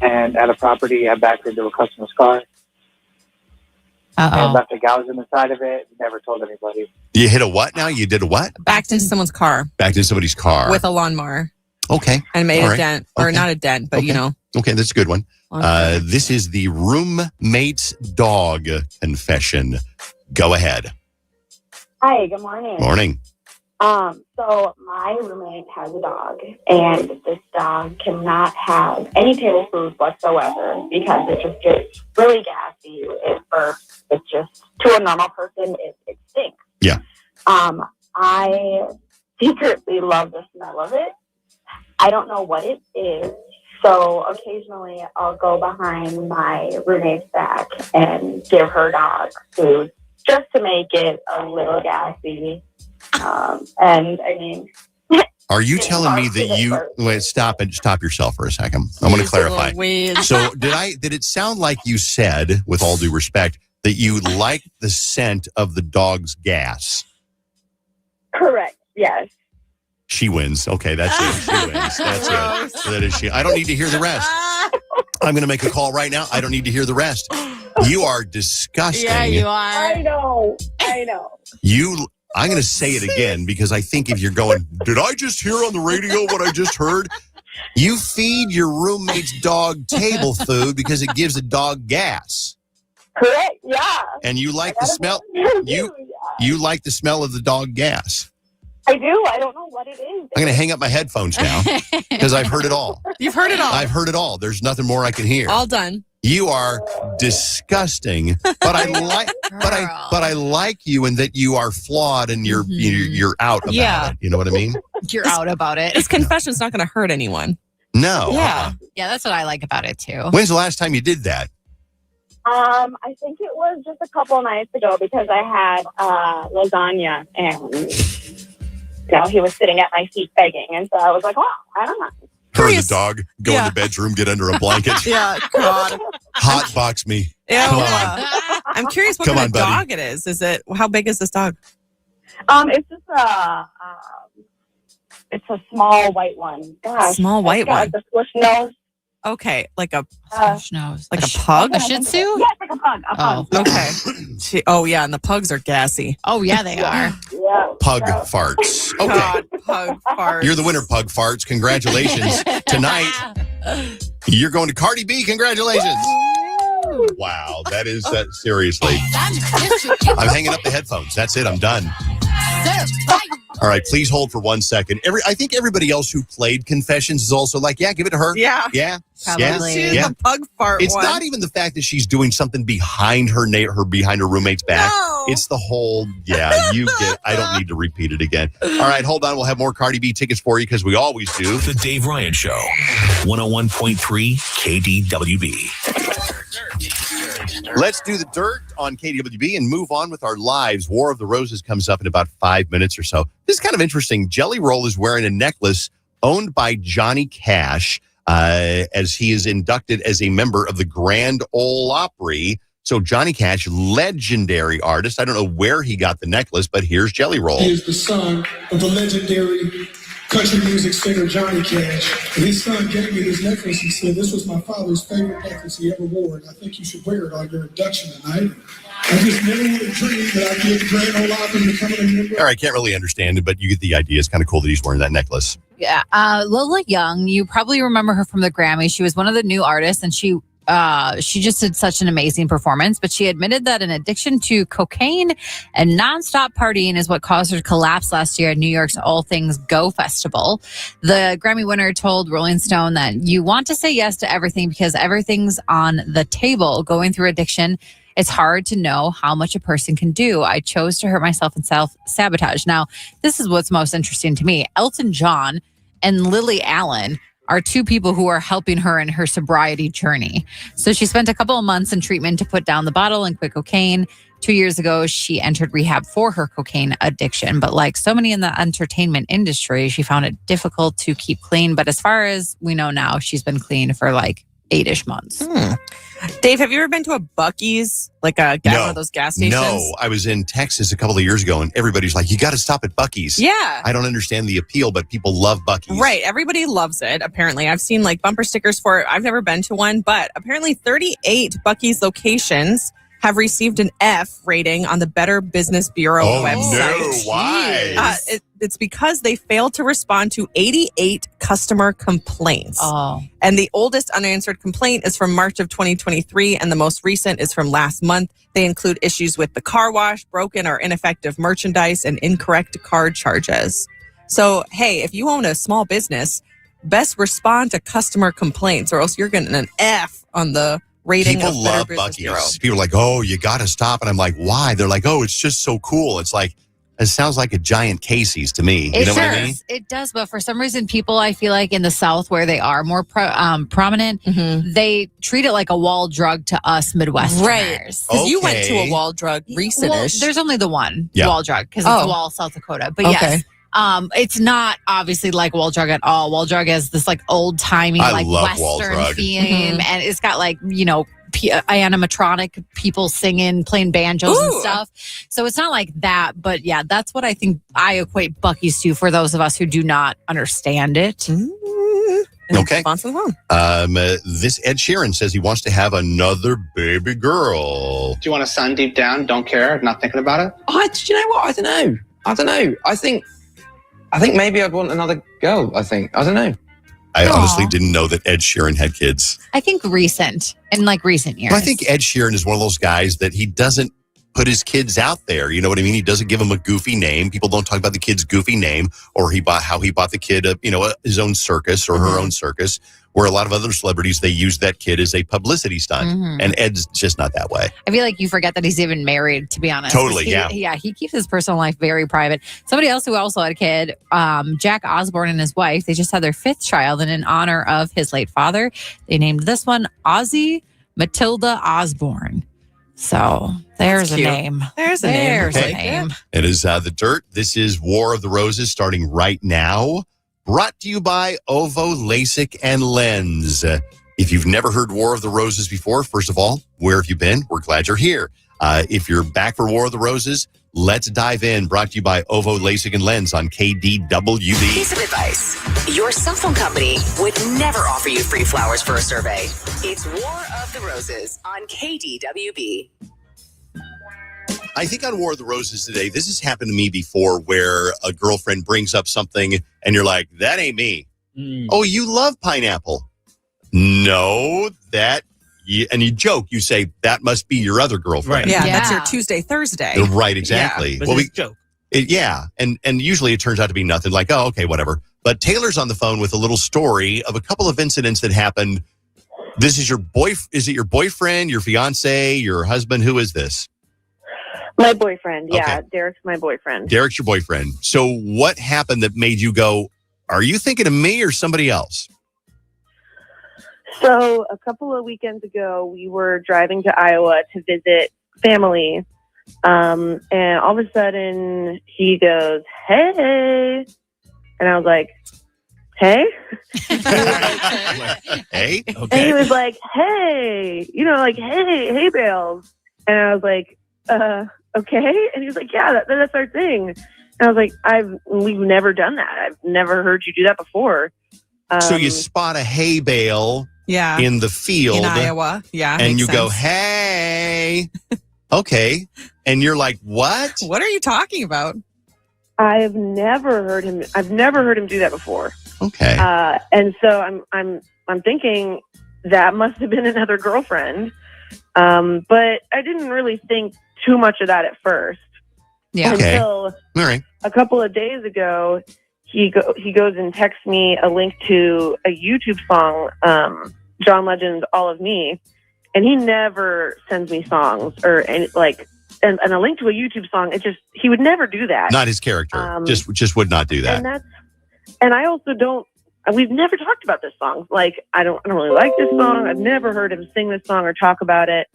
Speaker 12: and at a property, I backed into a customer's car and left a gouge in the side of it. Never told anybody.
Speaker 3: You hit a what now? You did a what?
Speaker 10: Backed into someone's car.
Speaker 3: Backed into somebody's car.
Speaker 10: With a lawnmower.
Speaker 3: Okay.
Speaker 10: And made
Speaker 3: All
Speaker 10: a
Speaker 3: right.
Speaker 10: dent. Or
Speaker 3: Okay.
Speaker 10: not a dent, but
Speaker 3: Okay.
Speaker 10: you know.
Speaker 3: Okay, that's a good one. This is the roommate's dog confession. Go ahead.
Speaker 9: Hi, good morning.
Speaker 3: Morning.
Speaker 9: So my roommate has a dog, and this dog cannot have any table food whatsoever because it just gets really gassy. It burps. It's just, to a normal person, it stinks.
Speaker 3: Yeah.
Speaker 9: I secretly love the smell of it. I don't know what it is. So occasionally I'll go behind my roommate's back and give her dog food just to make it a little gassy. And I mean,
Speaker 3: Are you telling me that you wait? Stop yourself for a second. I'm going to clarify. So did it sound like you said, with all due respect, that you like the scent of the dog's gas?
Speaker 9: Correct. Yes.
Speaker 3: She wins. Okay, that's it. She wins. That's it. So that is she. I don't need to hear the rest. I'm going to make a call right now. I don't need to hear the rest. You are disgusting.
Speaker 4: Yeah, you are.
Speaker 9: I know.
Speaker 3: I'm going to say it again because I think if you're going, did I just hear on the radio what I just heard? You feed your roommate's dog table food because it gives the dog gas.
Speaker 9: Correct. Yeah.
Speaker 3: And you like the smell. You like the smell of the dog gas.
Speaker 9: I do. I don't know what it is.
Speaker 3: I'm going to hang up my headphones now because I've heard it all.
Speaker 10: You've heard it all.
Speaker 3: I've heard it all. There's nothing more I can hear.
Speaker 10: All done.
Speaker 3: You are disgusting, but I like you in that you are flawed and you're out about it. You know what I mean?
Speaker 4: You're out about it.
Speaker 10: This confession's not going to hurt anyone.
Speaker 3: No.
Speaker 4: Yeah. Yeah, that's what I like about it too.
Speaker 3: When's the last time you did that?
Speaker 9: I think it was just a couple nights ago because I had lasagna and he was sitting at my feet begging, and so I was like, "Wow, I don't know."
Speaker 3: Her and the dog go in the bedroom, get under a blanket.
Speaker 10: Yeah, God.
Speaker 3: Hot box me. Come on.
Speaker 10: I'm curious what
Speaker 3: Come
Speaker 10: kind of
Speaker 3: on, buddy.
Speaker 10: dog it is. How big is this dog?
Speaker 9: It's just it's a small white one. Gosh,
Speaker 10: Small white one.
Speaker 9: Like a squish nose.
Speaker 10: Okay, like a
Speaker 4: nose.
Speaker 10: Like a pug?
Speaker 4: A Shih Tzu?
Speaker 9: Yeah, it's like a pug. A pug.
Speaker 10: Okay. Yeah, and the pugs are gassy.
Speaker 4: Oh, yeah, they are.
Speaker 9: Yeah.
Speaker 3: Pug farts. Okay.
Speaker 10: God, pug farts.
Speaker 3: You're the winner, Pug Farts. Congratulations. Tonight, you're going to Cardi B. Congratulations. Wow, that is seriously. I'm hanging up the headphones. That's it. I'm done. All right, please hold for 1 second. I think everybody else who played Confessions is also like, yeah, give it to her.
Speaker 10: Yeah.
Speaker 3: Yeah.
Speaker 10: She's
Speaker 3: Yeah.
Speaker 10: the pug fart
Speaker 3: It's
Speaker 10: one.
Speaker 3: not even the fact that she's doing something behind her roommate's back.
Speaker 10: No.
Speaker 3: It's the whole, I don't need to repeat it again. All right, hold on. We'll have more Cardi B tickets for you because we always do.
Speaker 6: The Dave Ryan Show, 101.3 KDWB.
Speaker 3: Let's do the dirt on KDWB and move on with our lives. War of the Roses comes up in about 5 minutes or so. This is kind of interesting. Jelly Roll is wearing a necklace owned by Johnny Cash as he is inducted as a member of the Grand Ole Opry. So Johnny Cash, legendary artist. I don't know where he got the necklace, but here's Jelly Roll.
Speaker 13: He is the son of the legendary country music singer Johnny Cash. And his son gave me this necklace and said, this was my father's favorite necklace he ever wore, and I think you should wear it on your induction tonight. I just never would have dreamed that I'd get Grand Ole Opry to come in and member.
Speaker 3: All right, can't really understand it, but you get the idea. It's kind of cool that he's wearing that necklace.
Speaker 4: Yeah. Lola Young, you probably remember her from the Grammys. She was one of the new artists, and she she just did such an amazing performance, but she admitted that an addiction to cocaine and nonstop partying is what caused her to collapse last year at New York's All Things Go Festival. The Grammy winner told Rolling Stone that you want to say yes to everything because everything's on the table. Going through addiction, it's hard to know how much a person can do. I chose to hurt myself and self-sabotage. Now, this is what's most interesting to me. Elton John and Lily Allen are two people who are helping her in her sobriety journey. So she spent a couple of months in treatment to put down the bottle and quit cocaine. 2 years ago, she entered rehab for her cocaine addiction. But like so many in the entertainment industry, she found it difficult to keep clean. But as far as we know now, she's been clean for like 8-ish months.
Speaker 10: Dave, have you ever been to a Buc-ee's, like one of those gas stations?
Speaker 3: No, I was in Texas a couple of years ago, and everybody's like, you got to stop at Buc-ee's.
Speaker 10: Yeah.
Speaker 3: I don't understand the appeal, but people love Buc-ee's.
Speaker 10: Right. Everybody loves it, apparently. I've seen like bumper stickers for it. I've never been to one, but apparently 38 Buc-ee's locations have received an F rating on the Better Business Bureau website.
Speaker 3: No, why?
Speaker 10: It's because they failed to respond to 88 customer complaints.
Speaker 4: Oh.
Speaker 10: And the oldest unanswered complaint is from March of 2023, and the most recent is from last month. They include issues with the car wash, broken or ineffective merchandise, and incorrect card charges. So, hey, if you own a small business, best respond to customer complaints, or else you're getting an F on the rating
Speaker 3: People
Speaker 10: of Better
Speaker 3: love
Speaker 10: Business Bureau.
Speaker 3: Buc-ee's. People are like, oh, you got to stop. And I'm like, why? They're like, oh, it's just so cool. It's like, it sounds like a giant Casey's to me. You know what I mean?
Speaker 4: It does, but for some reason, people I feel like in the South where they are more prominent, they treat it like a wall drug to us Midwesterners.
Speaker 10: Right. Because you went to a wall drug recent-ish.
Speaker 4: Well, there's only the one
Speaker 3: Yeah.
Speaker 4: wall drug because it's a wall, South Dakota. But yes. It's not obviously like Wall Drug at all. Wall Drug has this like old timey,
Speaker 3: I
Speaker 4: like
Speaker 3: love Wall
Speaker 4: Western
Speaker 3: Drug.
Speaker 4: theme, and it's got like animatronic people singing, playing banjos and stuff. So it's not like that, but yeah, that's what I think I equate Buc-ee's to for those of us who do not understand it.
Speaker 3: Okay. This Ed Sheeran says he wants to have another baby girl.
Speaker 15: Do you want a son deep down? Don't care? Not thinking about it?
Speaker 16: Do you know what? I don't know. I think maybe I'd want another girl. I don't know.
Speaker 3: I honestly didn't know that Ed Sheeran had kids.
Speaker 4: I think in recent years.
Speaker 3: Well, I think Ed Sheeran is one of those guys that he doesn't put his kids out there. You know what I mean? He doesn't give them a goofy name. People don't talk about the kid's goofy name or how he bought the kid his own circus or her own circus. Where a lot of other celebrities, they use that kid as a publicity stunt. And Ed's just not that way.
Speaker 4: I feel like you forget that he's even married, to be honest.
Speaker 3: Totally,
Speaker 4: He keeps his personal life very private. Somebody else who also had a kid, Jack Osbourne and his wife, they just had their 5th child. And in honor of his late father, they named this one Ozzy Matilda Osbourne. So there's a name.
Speaker 10: There's a
Speaker 4: name.
Speaker 3: It is The Dirt. This is War of the Roses starting right now. Brought to you by Ovo LASIK and Lens. If you've never heard War of the Roses before, first of all, where have you been? We're glad you're here. If you're back for War of the Roses, let's dive in. Brought to you by Ovo LASIK and Lens on KDWB.
Speaker 8: Piece of advice. Your cell phone company would never offer you free flowers for a survey. It's War of the Roses on KDWB.
Speaker 3: I think on War of the Roses today, this has happened to me before where a girlfriend brings up something and you're like, that ain't me. Oh, you love pineapple. No, and you joke. You say, that must be your other girlfriend.
Speaker 10: Right. Yeah, that's your Tuesday, Thursday.
Speaker 3: Right, exactly.
Speaker 10: Yeah,
Speaker 3: we
Speaker 10: joke.
Speaker 3: And usually it turns out to be nothing, like, oh, okay, whatever. But Taylor's on the phone with a little story of a couple of incidents that happened. This is is it your boyfriend, your fiance, your husband? Who is this?
Speaker 9: My boyfriend. Yeah,
Speaker 3: Okay.
Speaker 9: Derek's my boyfriend.
Speaker 3: Derek's your boyfriend. So what happened that made you go, are you thinking of me or somebody else?
Speaker 9: So a couple of weekends ago, we were driving to Iowa to visit family. And all of a sudden he goes, hey. And I was like, hey?
Speaker 3: Hey?
Speaker 9: And he was like, hey, hey, Bales. And I was like, okay. And he was like, yeah, that's our thing. And I was like, we've never done that. I've never heard you do that before.
Speaker 3: So you spot a hay bale in the field.
Speaker 10: In Iowa. Yeah.
Speaker 3: And you
Speaker 10: makes
Speaker 3: go,
Speaker 10: sense.
Speaker 3: hey. Okay. And you're like, what?
Speaker 10: What are you talking about?
Speaker 9: I've never heard him do that before.
Speaker 3: Okay.
Speaker 9: And so I'm thinking
Speaker 17: that must have been another girlfriend. But I didn't really think too much of that at first.
Speaker 4: Yeah.
Speaker 3: Okay.
Speaker 17: Until
Speaker 3: All right.
Speaker 17: a couple of days ago, he goes and texts me a link to a YouTube song, John Legend's "All of Me," and he never sends me songs or any and a link to a YouTube song. He would never do that.
Speaker 3: Not his character. Just would not do that.
Speaker 17: And I also don't. We've never talked about this song. Like, I don't really like this song. I've never heard him sing this song or talk about it.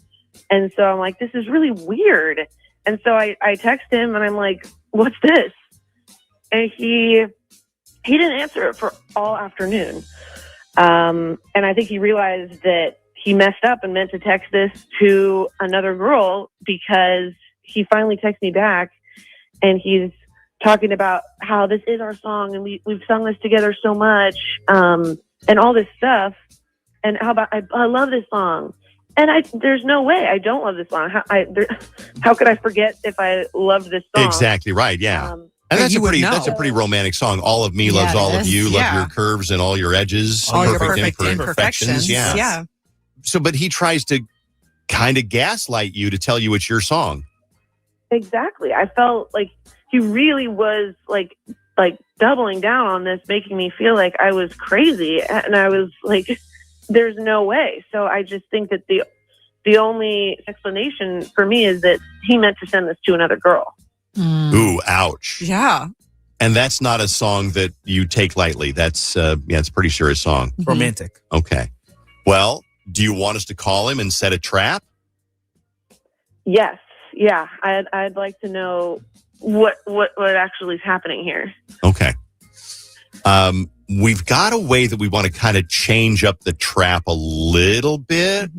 Speaker 17: And so I'm like, this is really weird. And so I text him and I'm like, what's this? And he didn't answer it for all afternoon. And I think he realized that he messed up and meant to text this to another girl, because he finally texted me back and he's talking about how this is our song and we've sung this together so much, and all this stuff, and how about I love this song, and there's no way I don't love this song. How could I forget if I loved this song?
Speaker 3: Exactly right. Yeah, and that's a pretty romantic song. All of me loves all of you. Love your curves and all your edges,
Speaker 10: all your perfect imperfections.
Speaker 3: Yeah. So, but he tries to kind of gaslight you to tell you it's your song.
Speaker 17: Exactly. I felt like he really was like doubling down on this, making me feel like I was crazy. And I was like, there's no way. So I just think that the only explanation for me is that he meant to send this to another girl.
Speaker 3: Ooh, ouch.
Speaker 10: Yeah.
Speaker 3: And that's not a song that you take lightly. That's, it's a pretty serious song.
Speaker 18: Romantic.
Speaker 3: Okay. Well, do you want us to call him and set a trap?
Speaker 17: Yes. Yeah. I'd like to know what actually is happening here.
Speaker 3: Okay. We've got a way that we want to kind of change up the trap a little bit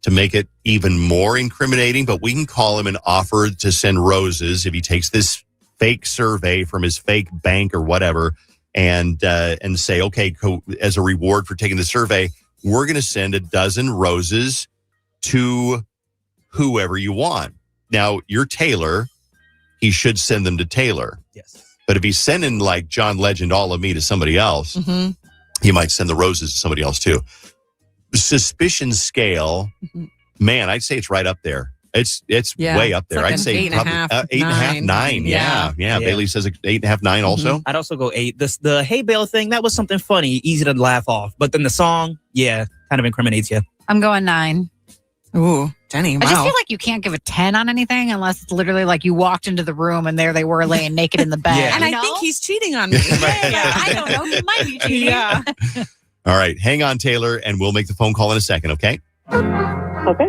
Speaker 3: to make it even more incriminating, but we can call him and offer to send roses if he takes this fake survey from his fake bank or whatever, and say, okay, as a reward for taking the survey, we're going to send a dozen roses to whoever you want. Now, you're Taylor. He should send them to Taylor.
Speaker 18: Yes.
Speaker 3: But if he's sending like John Legend, All of Me to somebody else, he might send the roses to somebody else too. Suspicion scale, man, I'd say it's right up there. It's way up there.
Speaker 10: Like
Speaker 3: I'd say probably 8.5, 9. Yeah. Bailey says 8.5, 9 also.
Speaker 18: I'd also go 8. The Hey Bale thing, that was something funny, easy to laugh off. But then the song, kind of incriminates you.
Speaker 4: I'm going 9.
Speaker 10: Ooh, Jenny, wow.
Speaker 4: I just feel like you can't give a 10 on anything unless it's literally like you walked into the room and there they were laying naked in the bed.
Speaker 10: And I think he's cheating on me.
Speaker 4: I don't know. He might be cheating.
Speaker 10: Yeah.
Speaker 3: All right. Hang on, Taylor, and we'll make the phone call in a second, okay?
Speaker 17: Okay.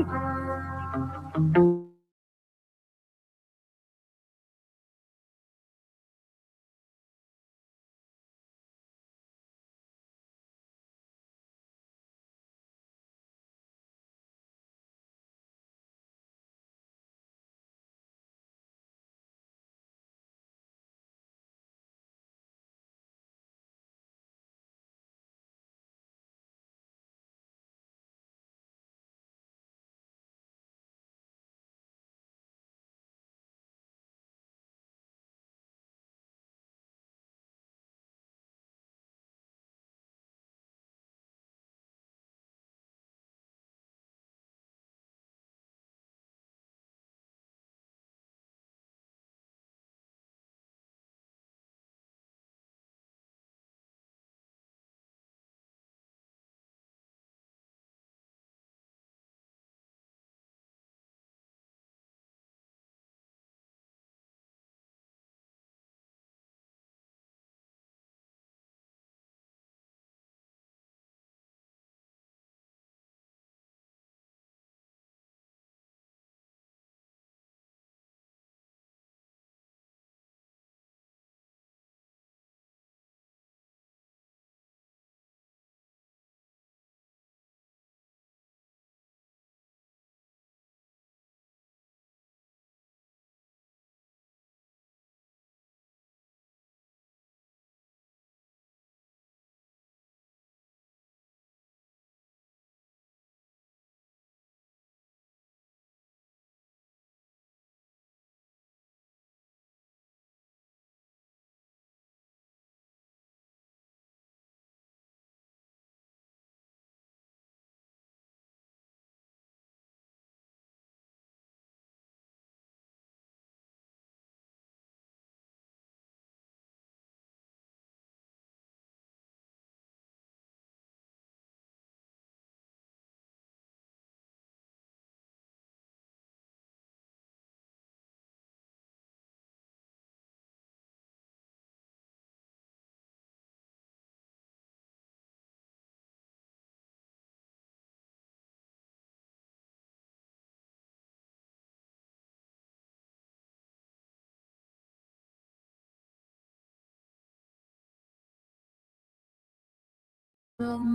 Speaker 19: Love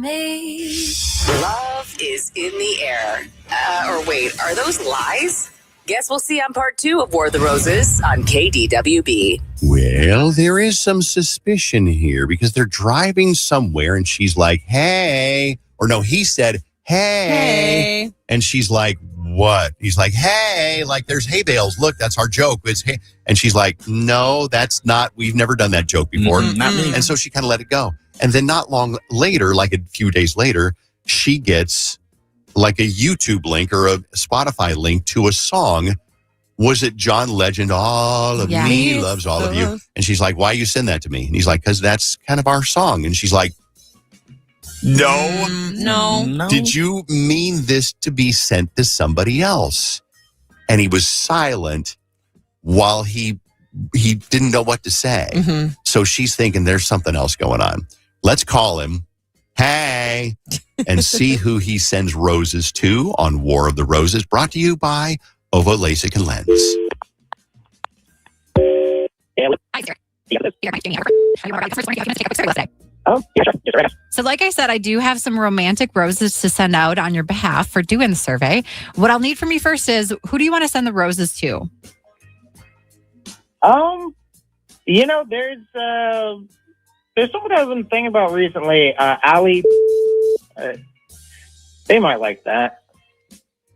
Speaker 19: is in the air. Or wait, are those lies? Guess we'll see on part 2 of War of the Roses on KDWB.
Speaker 3: Well, there is some suspicion here because they're driving somewhere and she's like, hey. Or no, he said, hey. And she's like, what? He's like, hey, like there's hay bales. Look, that's our joke. It's hay. And she's like, no, that's not. We've never done that joke before.
Speaker 18: Not me.
Speaker 3: And so she kind of let it go. And then not long later, like a few days later, she gets like a YouTube link or a Spotify link to a song. Was it John Legend? All of me loves all of you. And she's like, why you send that to me? And he's like, because that's kind of our song. And she's like, no. Did you mean this to be sent to somebody else? And he was silent while he didn't know what to say.
Speaker 10: Mm-hmm.
Speaker 3: So she's thinking there's something else going on. Let's call him. Hey. And see who he sends roses to on War of the Roses, brought to you by Ovo LASIK and Lens.
Speaker 4: Hi, sir.
Speaker 12: Oh, yeah, sure.
Speaker 4: So like I said, I do have some romantic roses to send out on your behalf for doing the survey. What I'll need from you first is, who do you want to send the roses to?
Speaker 12: There's someone I've been thinking about recently. Ali, they might like that.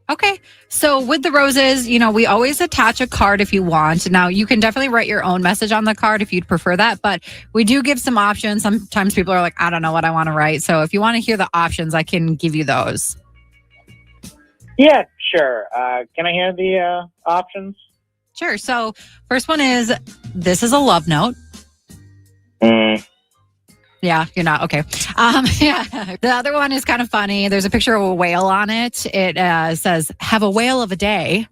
Speaker 4: Okay. So with the roses, we always attach a card if you want. Now, you can definitely write your own message on the card if you'd prefer that, but we do give some options. Sometimes people are like, I don't know what I want to write. So if you want to hear the options, I can give you those.
Speaker 12: Yeah, sure. Can I hear the options?
Speaker 4: Sure. So first one is, this is a love note. Yeah, you're not. Okay. Yeah. The other one is kind of funny. There's a picture of a whale on it. It says, have a whale of a day.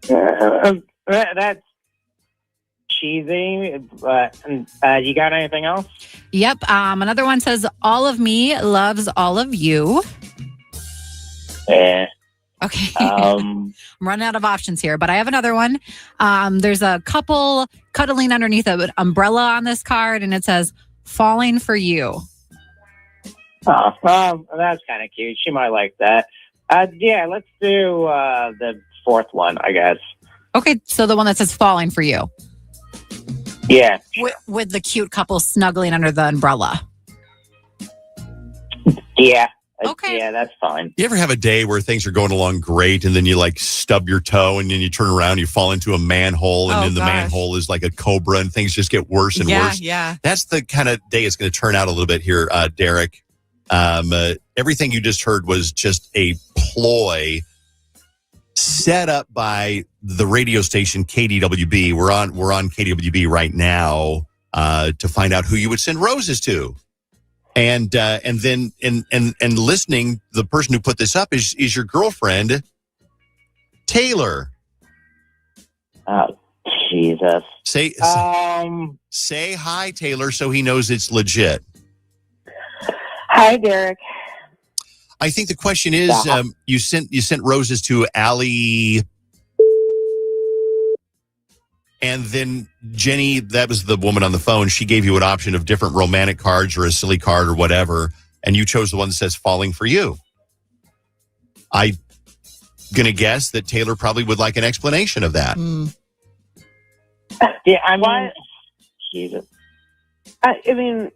Speaker 12: That's cheesy. You got anything else?
Speaker 4: Yep. Another one says, all of me loves all of you.
Speaker 12: Yeah.
Speaker 4: Okay. I'm running out of options here, but I have another one. There's a couple cuddling underneath an umbrella on this card, and it says, falling for you.
Speaker 12: Oh, that's kind of cute. She might like that. Yeah, let's do the fourth one, I guess.
Speaker 4: Okay, so the one that says falling for you.
Speaker 12: Yeah.
Speaker 4: With the cute couple snuggling under the umbrella.
Speaker 12: Yeah.
Speaker 4: Okay.
Speaker 12: Yeah, that's fine.
Speaker 3: You ever have a day where things are going along great and then you like stub your toe and then you turn around, you fall into a manhole and then the manhole is like a cobra and things just get worse and worse?
Speaker 10: Yeah.
Speaker 3: That's the kind of day it's going to turn out a little bit here, Derek. Everything you just heard was just a ploy set up by the radio station KDWB. We're on KDWB right now to find out who you would send roses to. And then listening, the person who put this up is your girlfriend, Taylor.
Speaker 12: Oh, Jesus.
Speaker 3: Say hi, Taylor, so he knows it's legit.
Speaker 17: Hi, Derek.
Speaker 3: I think the question is, you sent roses to Allie, and then Jenny, that was the woman on the phone. She gave you an option of different romantic cards or a silly card or whatever, and you chose the one that says "falling for you." I'm gonna guess that Taylor probably would like an explanation of that.
Speaker 12: Yeah, I mean, Jesus.
Speaker 17: I mean,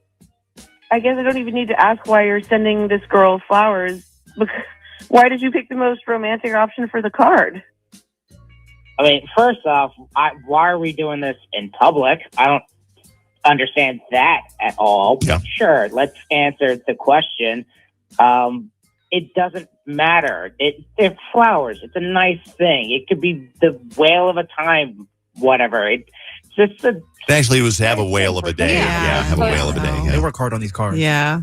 Speaker 17: I guess I don't even need to ask why you're sending this girl flowers. Why did you pick the most romantic option for the card?
Speaker 12: I mean, first off, why are we doing this in public? I don't understand that at all.
Speaker 3: Yeah.
Speaker 12: Sure, let's answer the question. It doesn't matter. They're flowers. It's a nice thing. It could be the whale of a time, whatever. It's just
Speaker 3: Actually, it was have a whale of a day. Yeah, have a whale of a day.
Speaker 18: They work hard on these cards.
Speaker 10: Yeah.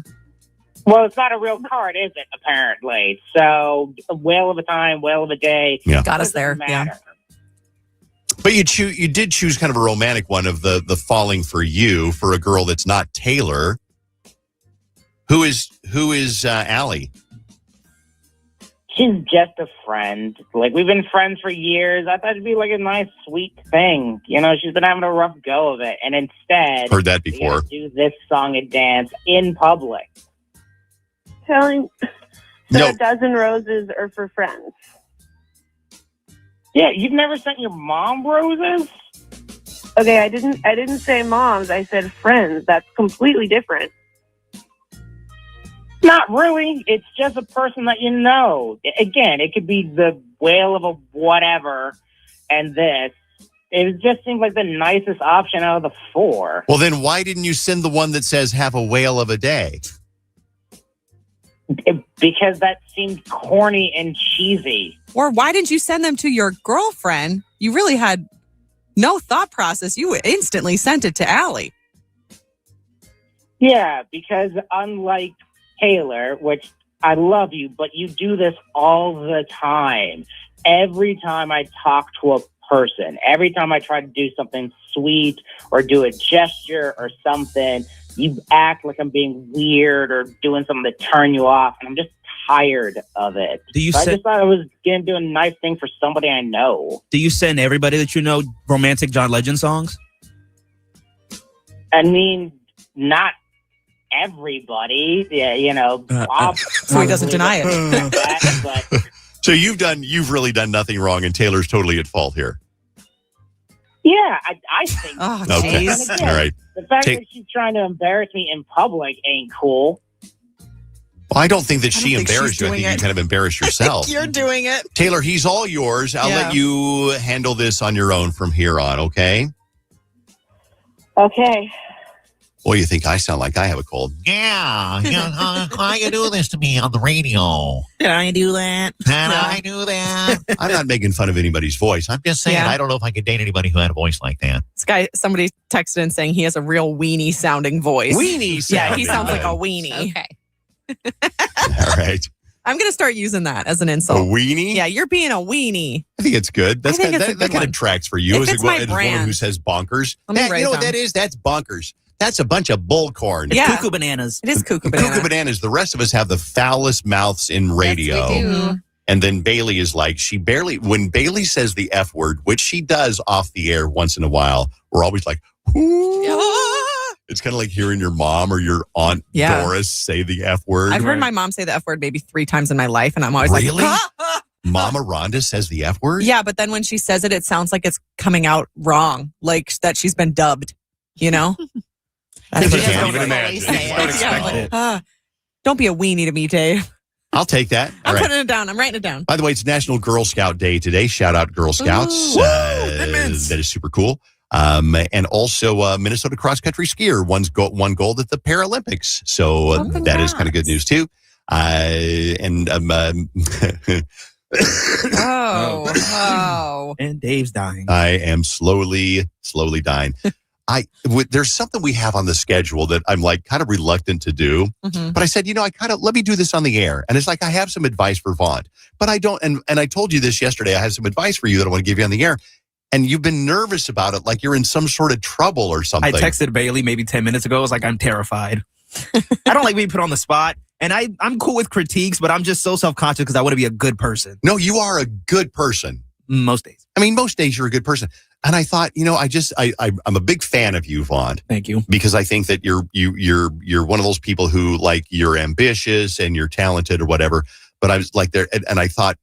Speaker 12: Well, it's not a real card, is it? Apparently. So, a whale of a time, whale of a day.
Speaker 3: Yeah.
Speaker 10: Got us there.
Speaker 12: Matter.
Speaker 10: Yeah.
Speaker 3: But you did choose kind of a romantic one of the falling for you for a girl that's not Taylor. Who is Allie?
Speaker 12: She's just a friend. Like, we've been friends for years. I thought it'd be like a nice, sweet thing. You know, she's been having a rough go of it. And instead,
Speaker 3: Heard that before.
Speaker 12: we do this song and dance in public.
Speaker 17: Telling
Speaker 3: No.
Speaker 17: a dozen roses are for friends.
Speaker 12: Yeah, you've never sent your mom roses?
Speaker 17: Okay, I didn't say moms. I said friends. That's completely different.
Speaker 12: Not really. It's just a person that you know. Again, it could be the whale of a whatever and this. It just seems like the nicest option out of the four.
Speaker 3: Well, then why didn't you send the one that says have a whale of a day?
Speaker 12: Because that seemed corny and cheesy.
Speaker 10: Or why didn't you send them to your girlfriend? You really had no thought process. You instantly sent it to Allie.
Speaker 12: Yeah, because unlike Taylor, which I love you, but you do this all the time. Every time I talk to a person, every time I try to do something sweet or do a gesture or something, you act like I'm being weird or doing something to turn you off, and I'm just tired of it. I just thought I was going to do a nice thing for somebody I know.
Speaker 18: Do you send everybody that you know romantic John Legend songs?
Speaker 12: I mean, not everybody. Yeah, you know, Bob.
Speaker 10: So he doesn't deny it.
Speaker 12: But
Speaker 3: So you've really done nothing wrong, and Taylor's totally at fault here.
Speaker 12: yeah, I think.
Speaker 10: Oh,
Speaker 12: so.
Speaker 3: Okay.
Speaker 12: And again,
Speaker 3: All right.
Speaker 12: The fact that she's trying to embarrass me in public ain't cool.
Speaker 3: Well, I don't think that she
Speaker 10: think
Speaker 3: embarrassed
Speaker 10: she's
Speaker 3: you. I
Speaker 10: doing
Speaker 3: think you
Speaker 10: it.
Speaker 3: kind of embarrassed yourself.
Speaker 10: You're doing it.
Speaker 3: Taylor, he's all yours. I'll let you handle this on your own from here on, okay?
Speaker 17: Okay.
Speaker 3: Boy, you think I sound like I have a cold.
Speaker 20: Yeah. Why you do this to me on the radio?
Speaker 18: Did I do that?
Speaker 20: Did I do that?
Speaker 3: I'm not making fun of anybody's voice. I'm
Speaker 20: Just saying,
Speaker 10: Yeah.
Speaker 20: I don't know if I could date anybody who had a voice like that.
Speaker 10: This guy, somebody texted in saying he has a real weenie sounding voice.
Speaker 3: Weenie
Speaker 10: Yeah, he
Speaker 3: sounding.
Speaker 10: sounds like a weenie.
Speaker 4: Okay.
Speaker 3: All right.
Speaker 10: I'm going to start using that as an
Speaker 3: A
Speaker 10: insult.
Speaker 3: weenie?
Speaker 10: Yeah, you're being a weenie.
Speaker 3: I think it's good. That's
Speaker 10: I think
Speaker 3: kind
Speaker 10: it's a
Speaker 3: that
Speaker 10: good
Speaker 3: kind
Speaker 10: one.
Speaker 3: of tracks for you
Speaker 10: If
Speaker 3: as
Speaker 10: it's
Speaker 3: a
Speaker 10: my
Speaker 3: woman
Speaker 10: brand.
Speaker 3: who says bonkers.
Speaker 10: Let me write
Speaker 3: You know
Speaker 10: it
Speaker 3: what
Speaker 10: down.
Speaker 3: that is? That's bonkers. That's a bunch of bull corn.
Speaker 10: Yeah.
Speaker 18: Cuckoo bananas.
Speaker 10: It is cuckoo banana.
Speaker 3: Cuckoo bananas. The rest of us have the foulest mouths in radio.
Speaker 4: Yes, we do.
Speaker 3: And then Bailey is like, when Bailey says the F word, which she does off the air once in a while, we're always like, ooh. It's kind of like hearing your mom or your aunt
Speaker 10: Yeah.
Speaker 3: Doris say the F word.
Speaker 10: I've heard my mom say the F word maybe 3 times in my life, and I'm always
Speaker 3: Really?
Speaker 10: like,
Speaker 3: Mama Rhonda says the F word?
Speaker 10: yeah, but then when she says it, it sounds like it's coming out wrong, like that she's been dubbed, you know?
Speaker 3: I
Speaker 10: That's what
Speaker 3: can't
Speaker 10: it
Speaker 3: even
Speaker 10: sounds
Speaker 3: imagine.
Speaker 10: like.
Speaker 3: Don't
Speaker 10: Yeah,
Speaker 3: expect
Speaker 10: like,
Speaker 3: it.
Speaker 10: don't be a weenie to me, Dave.
Speaker 3: I'll take that. All
Speaker 10: I'm
Speaker 3: right.
Speaker 10: putting it down. I'm writing it down.
Speaker 3: By the way, it's National Girl Scout Day today. Shout out Girl Scouts.
Speaker 10: Ooh,
Speaker 3: That is super cool. And also Minnesota cross country skier won gold at the Paralympics. So that is kind of good news too.
Speaker 10: Oh.
Speaker 18: And Dave's dying.
Speaker 3: I am slowly dying. There's something we have on the schedule that I'm like kind of reluctant to do,
Speaker 10: Mhm.
Speaker 3: but I said, let me do this on the air. And it's like, I have some advice for Vaughn, but I don't. And I told you this yesterday. I have some advice for you that I want to give you on the air. And you've been nervous about it, like you're in some sort of trouble or something.
Speaker 18: I texted Bailey maybe 10 minutes ago. I was like, I'm terrified. I don't like being put on the spot. And I'm cool with critiques, but I'm just so self-conscious because I want to be a good person.
Speaker 3: No, you are a good person.
Speaker 18: Most days.
Speaker 3: I mean, most days you're a good person. And I thought, I'm a big fan of you, Vaughn.
Speaker 18: Thank you.
Speaker 3: Because I think that you're one of those people who, like, you're ambitious and you're talented or whatever. But I was like there, and I thought,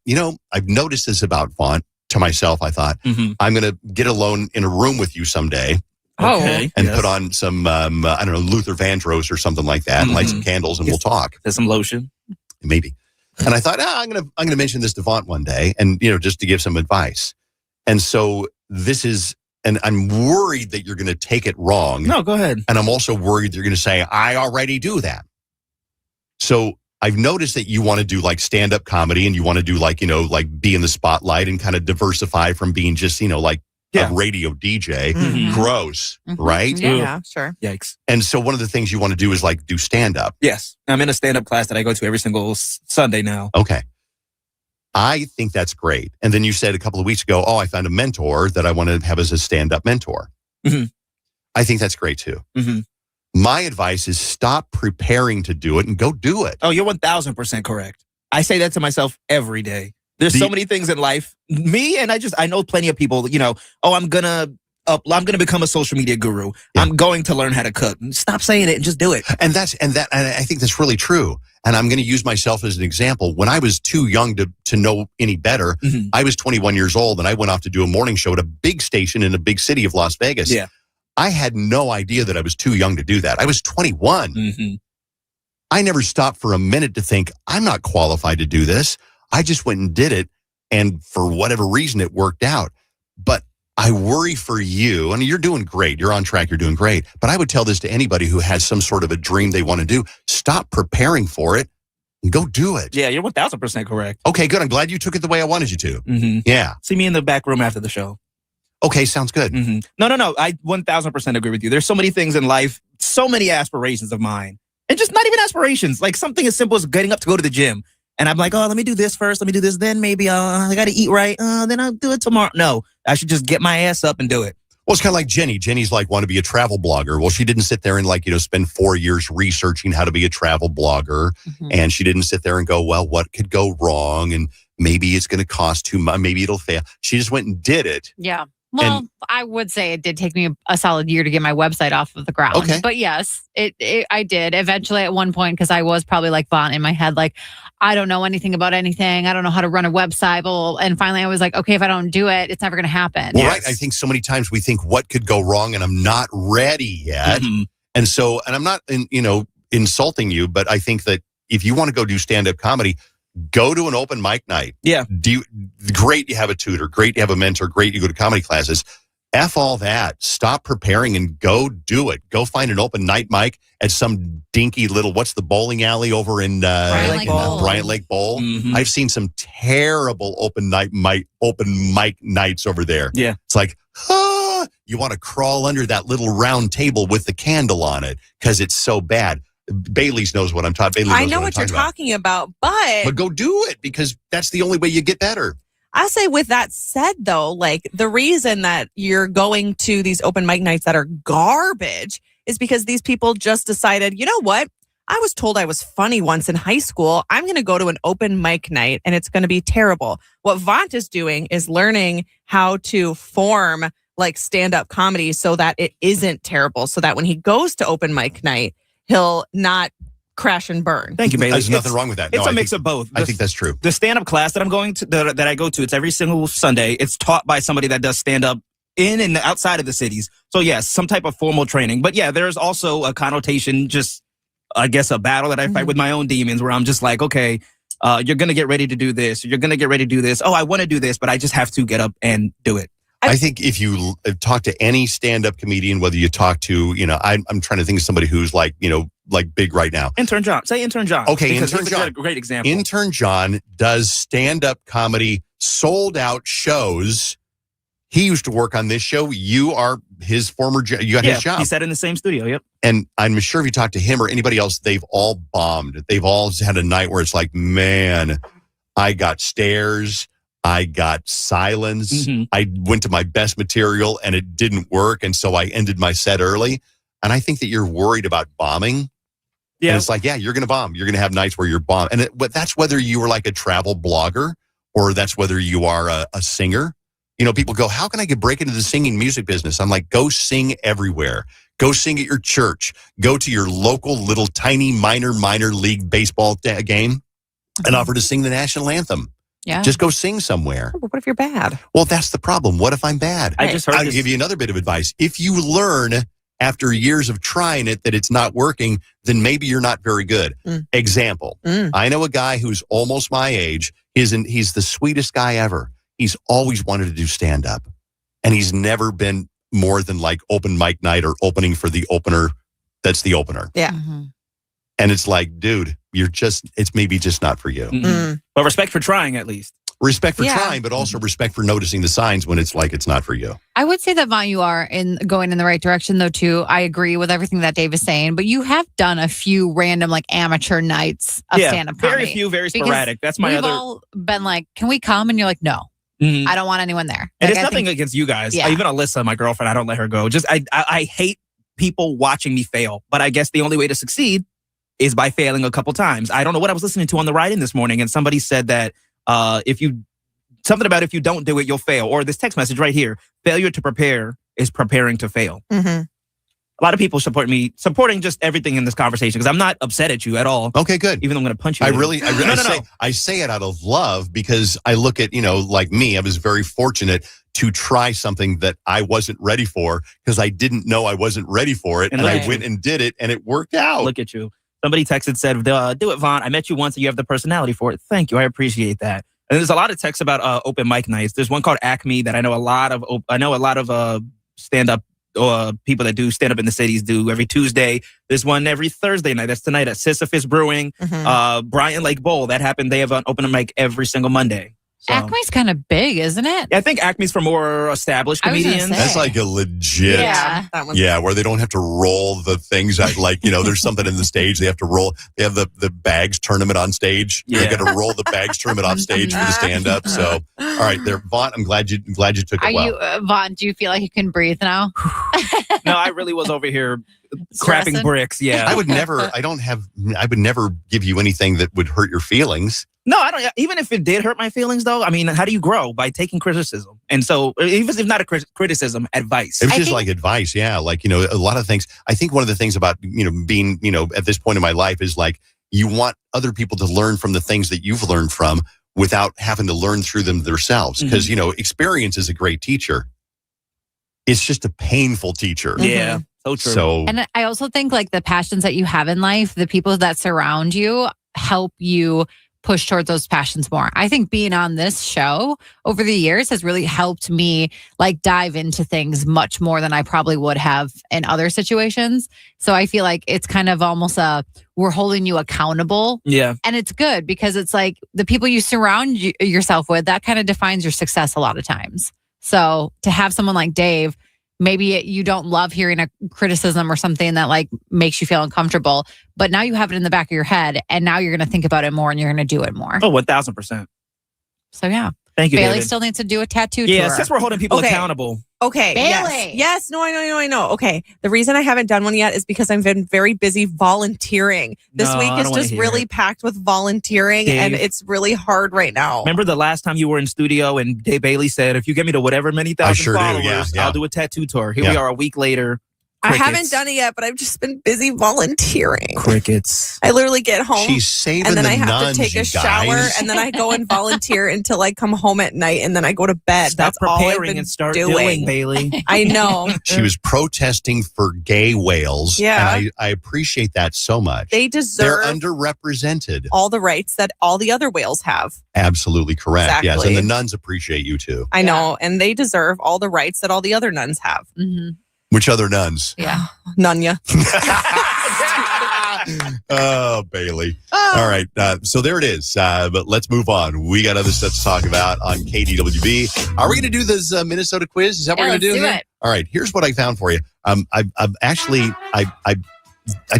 Speaker 3: I've noticed this about Vaughn. To myself, I thought, I'm going to get alone in a room with you someday.
Speaker 18: Okay.
Speaker 3: And put on some, Luther Vandross or something like that, and light some candles, and we'll talk.
Speaker 18: There's some lotion.
Speaker 3: Maybe. And I thought, I'm gonna mention this to Vaughn one day, and just to give some advice. And so and I'm worried that you're going to take it wrong.
Speaker 18: No, go ahead.
Speaker 3: And I'm also worried you're going to say, I already do that. So I've noticed that you want to do like stand-up comedy, and you want to do like be in the spotlight and kind of diversify from being just, a radio DJ.
Speaker 10: Mhm.
Speaker 3: Gross, right?
Speaker 10: Yeah, sure.
Speaker 18: Yikes.
Speaker 3: And so one of the things you want to do is like do stand-up.
Speaker 18: Yes. I'm in a stand-up class that I go to every single Sunday now.
Speaker 3: Okay. I think that's great. And then you said a couple of weeks ago, I found a mentor that I want to have as a stand-up mentor.
Speaker 18: Mhm.
Speaker 3: I think that's great too.
Speaker 18: Mm-hmm.
Speaker 3: My advice is stop preparing to do it and go do it.
Speaker 18: Oh, you're 1,000% correct. I say that to myself every day. There's so many things in life. Me and I know plenty of people, I'm gonna become a social media guru. Yeah. I'm going to learn how to cook. Stop saying it and just do it.
Speaker 3: And I think that's really true. And I'm going to use myself as an example. When I was too young to know any better, I was 21 years old and I went off to do a morning show at a big station in a big city of Las Vegas.
Speaker 18: Yeah.
Speaker 3: I had no idea that I was too young to do that. I was 21. I never stopped for a minute to think, I'm not qualified to do this. I just went and did it. And for whatever reason, it worked out. But I worry for you, and you're doing great. You're on track. You're doing great. But I would tell this to anybody who has some sort of a dream they want to do. Stop preparing for it and go do it.
Speaker 18: Yeah, you're 1,000% correct.
Speaker 3: Okay, good. I'm glad you took it the way I wanted you to. Yeah.
Speaker 18: See me in the back room after the show.
Speaker 3: Okay, sounds good.
Speaker 18: No. I 1,000% agree with you. There's so many things in life, so many aspirations of mine. And just not even aspirations. Like something as simple as getting up to go to the gym. And I'm like, oh, let me do this first. Let me do this. Then maybe I got to eat right. Then I'll do it tomorrow. No, I should just get my ass up and do it.
Speaker 3: Well, it's kind of like Jenny. Jenny's like, want to be a travel blogger. Well, she didn't sit there and spend 4 years researching how to be a travel blogger. And she didn't sit there and go, well, what could go wrong? And maybe it's going to cost too much. Maybe it'll fail. She just went and did it.
Speaker 4: Yeah. Well, I would say it did take me a solid year to get my website off of the ground.
Speaker 3: Okay.
Speaker 4: But yes, I did. Eventually at one point, because I was probably like Vaughn in my head, like, I don't know anything about anything. I don't know how to run a website. And finally I was like, okay, if I don't do it, it's never going to happen.
Speaker 3: Well, right. I think so many times we think what could go wrong and I'm not ready yet. And so, and I'm not, insulting you, but I think that if you want to go do stand-up comedy, go to an open mic night.
Speaker 18: Yeah.
Speaker 3: Great you have a tutor. Great you have a mentor. Great you go to comedy classes. F all that. Stop preparing and go do it. Go find an open night mic at some dinky little, what's the bowling alley over in Bryant Lake Bowl? I've seen some terrible open mic nights over there.
Speaker 18: Yeah.
Speaker 3: It's like, you want to crawl under that little round table with the candle on it because it's so bad. Bailey's knows what I'm talking about.
Speaker 10: I know what you're talking about, but
Speaker 3: go do it because that's the only way you get better.
Speaker 10: I say with that said, though, like the reason that you're going to these open mic nights that are garbage is because these people just decided, you know what? I was told I was funny once in high school. I'm going to go to an open mic night and it's going to be terrible. What Vaughn is doing is learning how to form like stand-up comedy so that it isn't terrible. So that when he goes to open mic night, he'll not crash and burn.
Speaker 18: Thank you, Bailey.
Speaker 3: There's nothing wrong with that.
Speaker 18: It's a mix of both.
Speaker 3: I think that's true.
Speaker 18: The stand-up class that I'm going to, that I go to, it's every single Sunday. It's taught by somebody that does stand-up in and outside of the cities. So yes, some type of formal training. But yeah, there's also a connotation, just, I guess, a battle that I fight with my own demons where I'm just like, okay, you're going to get ready to do this. You're going to get ready to do this. Oh, I want to do this, but I just have to get up and do it.
Speaker 3: I think if you talk to any stand-up comedian, whether you talk to, I'm trying to think of somebody who's like big right now.
Speaker 18: Intern John. Say Intern John.
Speaker 3: Okay, Intern John.
Speaker 18: A great example.
Speaker 3: Intern John does stand-up comedy, sold out shows. He used to work on this show. You are his former job. You got his job.
Speaker 18: He sat in the same studio. Yep.
Speaker 3: And I'm sure if you talk to him or anybody else, they've all bombed. They've all had a night where it's like, man, I got stares. I got silence. I went to my best material and it didn't work. And so I ended my set early. And I think that you're worried about bombing. Yeah. And it's like, yeah, you're going to bomb. You're going to have nights where you're bombed. And but that's whether you were like a travel blogger or that's whether you are a singer. People go, how can I break into the singing music business? I'm like, go sing everywhere. Go sing at your church. Go to your local little tiny minor league baseball game and offer to sing the national anthem.
Speaker 4: Yeah.
Speaker 3: Just go sing somewhere.
Speaker 10: But what if you're bad?
Speaker 3: Well, that's the problem. What if I'm bad? I'll give you another bit of advice. If you learn after years of trying it that it's not working, then maybe you're not very good. Example. I know a guy who's almost my age. He's the sweetest guy ever. He's always wanted to do stand-up. And he's never been more than like open mic night or opening for the opener. That's the opener.
Speaker 10: Yeah.
Speaker 3: And it's like, dude, it's maybe just not for you.
Speaker 18: But respect for trying, at least.
Speaker 3: Respect for trying, but also respect for noticing the signs when it's like it's not for you.
Speaker 4: I would say that, Vaughn, you are going in the right direction, though, too. I agree with everything that Dave is saying, but you have done a few random, like, amateur nights of stand-up comedy.
Speaker 18: Very few, very sporadic. That's my
Speaker 4: we've
Speaker 18: other...
Speaker 4: We've all been like, can we come? And you're like, no. I don't want anyone there.
Speaker 18: And it's nothing against you guys.
Speaker 4: Yeah.
Speaker 18: Even Alyssa, my girlfriend, I don't let her go. Just I hate people watching me fail. But I guess the only way to succeed is by failing a couple times. I don't know what I was listening to on the ride in this morning, and somebody said that if you don't do it, you'll fail. Or this text message right here, failure to prepare is preparing to fail.
Speaker 10: Mm-hmm.
Speaker 18: A lot of people supporting just everything in this conversation because I'm not upset at you at all.
Speaker 3: Okay, good.
Speaker 18: Even though I'm going to punch you.
Speaker 3: I say it out of love because I look at, like me, I was very fortunate to try something that I wasn't ready for because I didn't know I wasn't ready for it. And I went and did it and it worked out.
Speaker 18: Look at you. Somebody texted, said, do it, Vaughn. I met you once and you have the personality for it. Thank you. I appreciate that. And there's a lot of texts about open mic nights. There's one called Acme that I know a lot of stand-up people that do stand-up in the cities do every Tuesday. There's one every Thursday night. That's tonight at Sisyphus Brewing. Bryant Lake Bowl. That happened. They have an open mic every single Monday. So.
Speaker 4: Acme's kind of big, isn't it?
Speaker 18: I think Acme's for more established comedians.
Speaker 3: That's like a legit, where they don't have to roll the things. There's something in the stage they have to roll. They have the bags tournament on stage. They got to roll the bags tournament on stage for the stand-up. So, all right, there, Vaughn. I'm glad you took it well.
Speaker 4: Vaughn? Do you feel like you can breathe now?
Speaker 18: No, I really was over here crapping bricks. Yeah,
Speaker 3: I would never give you anything that would hurt your feelings.
Speaker 18: No, I don't. Even if it did hurt my feelings, though, I mean, how do you grow? By taking criticism. And so, even if not a criticism, advice.
Speaker 3: It was just like advice, yeah. Like, a lot of things. I think one of the things about, being, at this point in my life is like, you want other people to learn from the things that you've learned from without having to learn through them themselves. Because, experience is a great teacher. It's just a painful teacher.
Speaker 18: Yeah, so true.
Speaker 4: And I also think like the passions that you have in life, the people that surround you help you push towards those passions more. I think being on this show over the years has really helped me like dive into things much more than I probably would have in other situations. So I feel like it's kind of almost we're holding you accountable.
Speaker 18: Yeah.
Speaker 4: And it's good because it's like the people you surround yourself with, that kind of defines your success a lot of times. So to have someone like Dave, maybe you don't love hearing a criticism or something that like makes you feel uncomfortable, but now you have it in the back of your head and now you're going to think about it more and you're going to do it more.
Speaker 18: Oh, 1,000%.
Speaker 4: So yeah.
Speaker 18: Thank you,
Speaker 4: Bailey
Speaker 18: David.
Speaker 4: still needs to do a tattoo
Speaker 18: tour.
Speaker 4: tour.
Speaker 18: Since we're holding people accountable.
Speaker 10: Okay.
Speaker 4: Bailey.
Speaker 10: Yes. No, I know. Okay. The reason I haven't done one yet is because I've been very busy volunteering. This week is just really packed with volunteering,
Speaker 18: Dave,
Speaker 10: and it's really hard right now.
Speaker 18: Remember the last time you were in studio and Dave Bailey said, if you get me to whatever many thousand followers, I'll do a tattoo tour. Here we are a week later.
Speaker 10: Crickets. I haven't done it yet, but I've just been busy volunteering.
Speaker 18: Crickets.
Speaker 10: I literally get home.
Speaker 3: She's saving
Speaker 10: and then
Speaker 3: the
Speaker 10: I have
Speaker 3: nuns,
Speaker 10: to take a shower, and then I go and volunteer until I come home at night, and then I go to bed.
Speaker 18: Stop
Speaker 10: That's all I've
Speaker 18: preparing
Speaker 10: been
Speaker 18: and start
Speaker 10: doing,
Speaker 18: Bailey.
Speaker 10: I know.
Speaker 3: She was protesting for gay whales.
Speaker 10: Yeah.
Speaker 3: And I appreciate that so much.
Speaker 10: They deserve
Speaker 3: They're underrepresented.
Speaker 10: all the rights that all the other whales have.
Speaker 3: Absolutely correct.
Speaker 10: Exactly.
Speaker 3: Yes. And the nuns appreciate you too.
Speaker 10: I know. And they deserve all the rights that all the other nuns have.
Speaker 4: Mm-hmm.
Speaker 3: Which other nuns?
Speaker 10: Yeah. Nunya.
Speaker 3: Oh, Bailey. All right. So there it is. But let's move on. We got other stuff to talk about on KDWB. Are we going to do this Minnesota quiz? Is that what we're going to do?
Speaker 4: Let's do it.
Speaker 3: All right. Here's what I found for you. I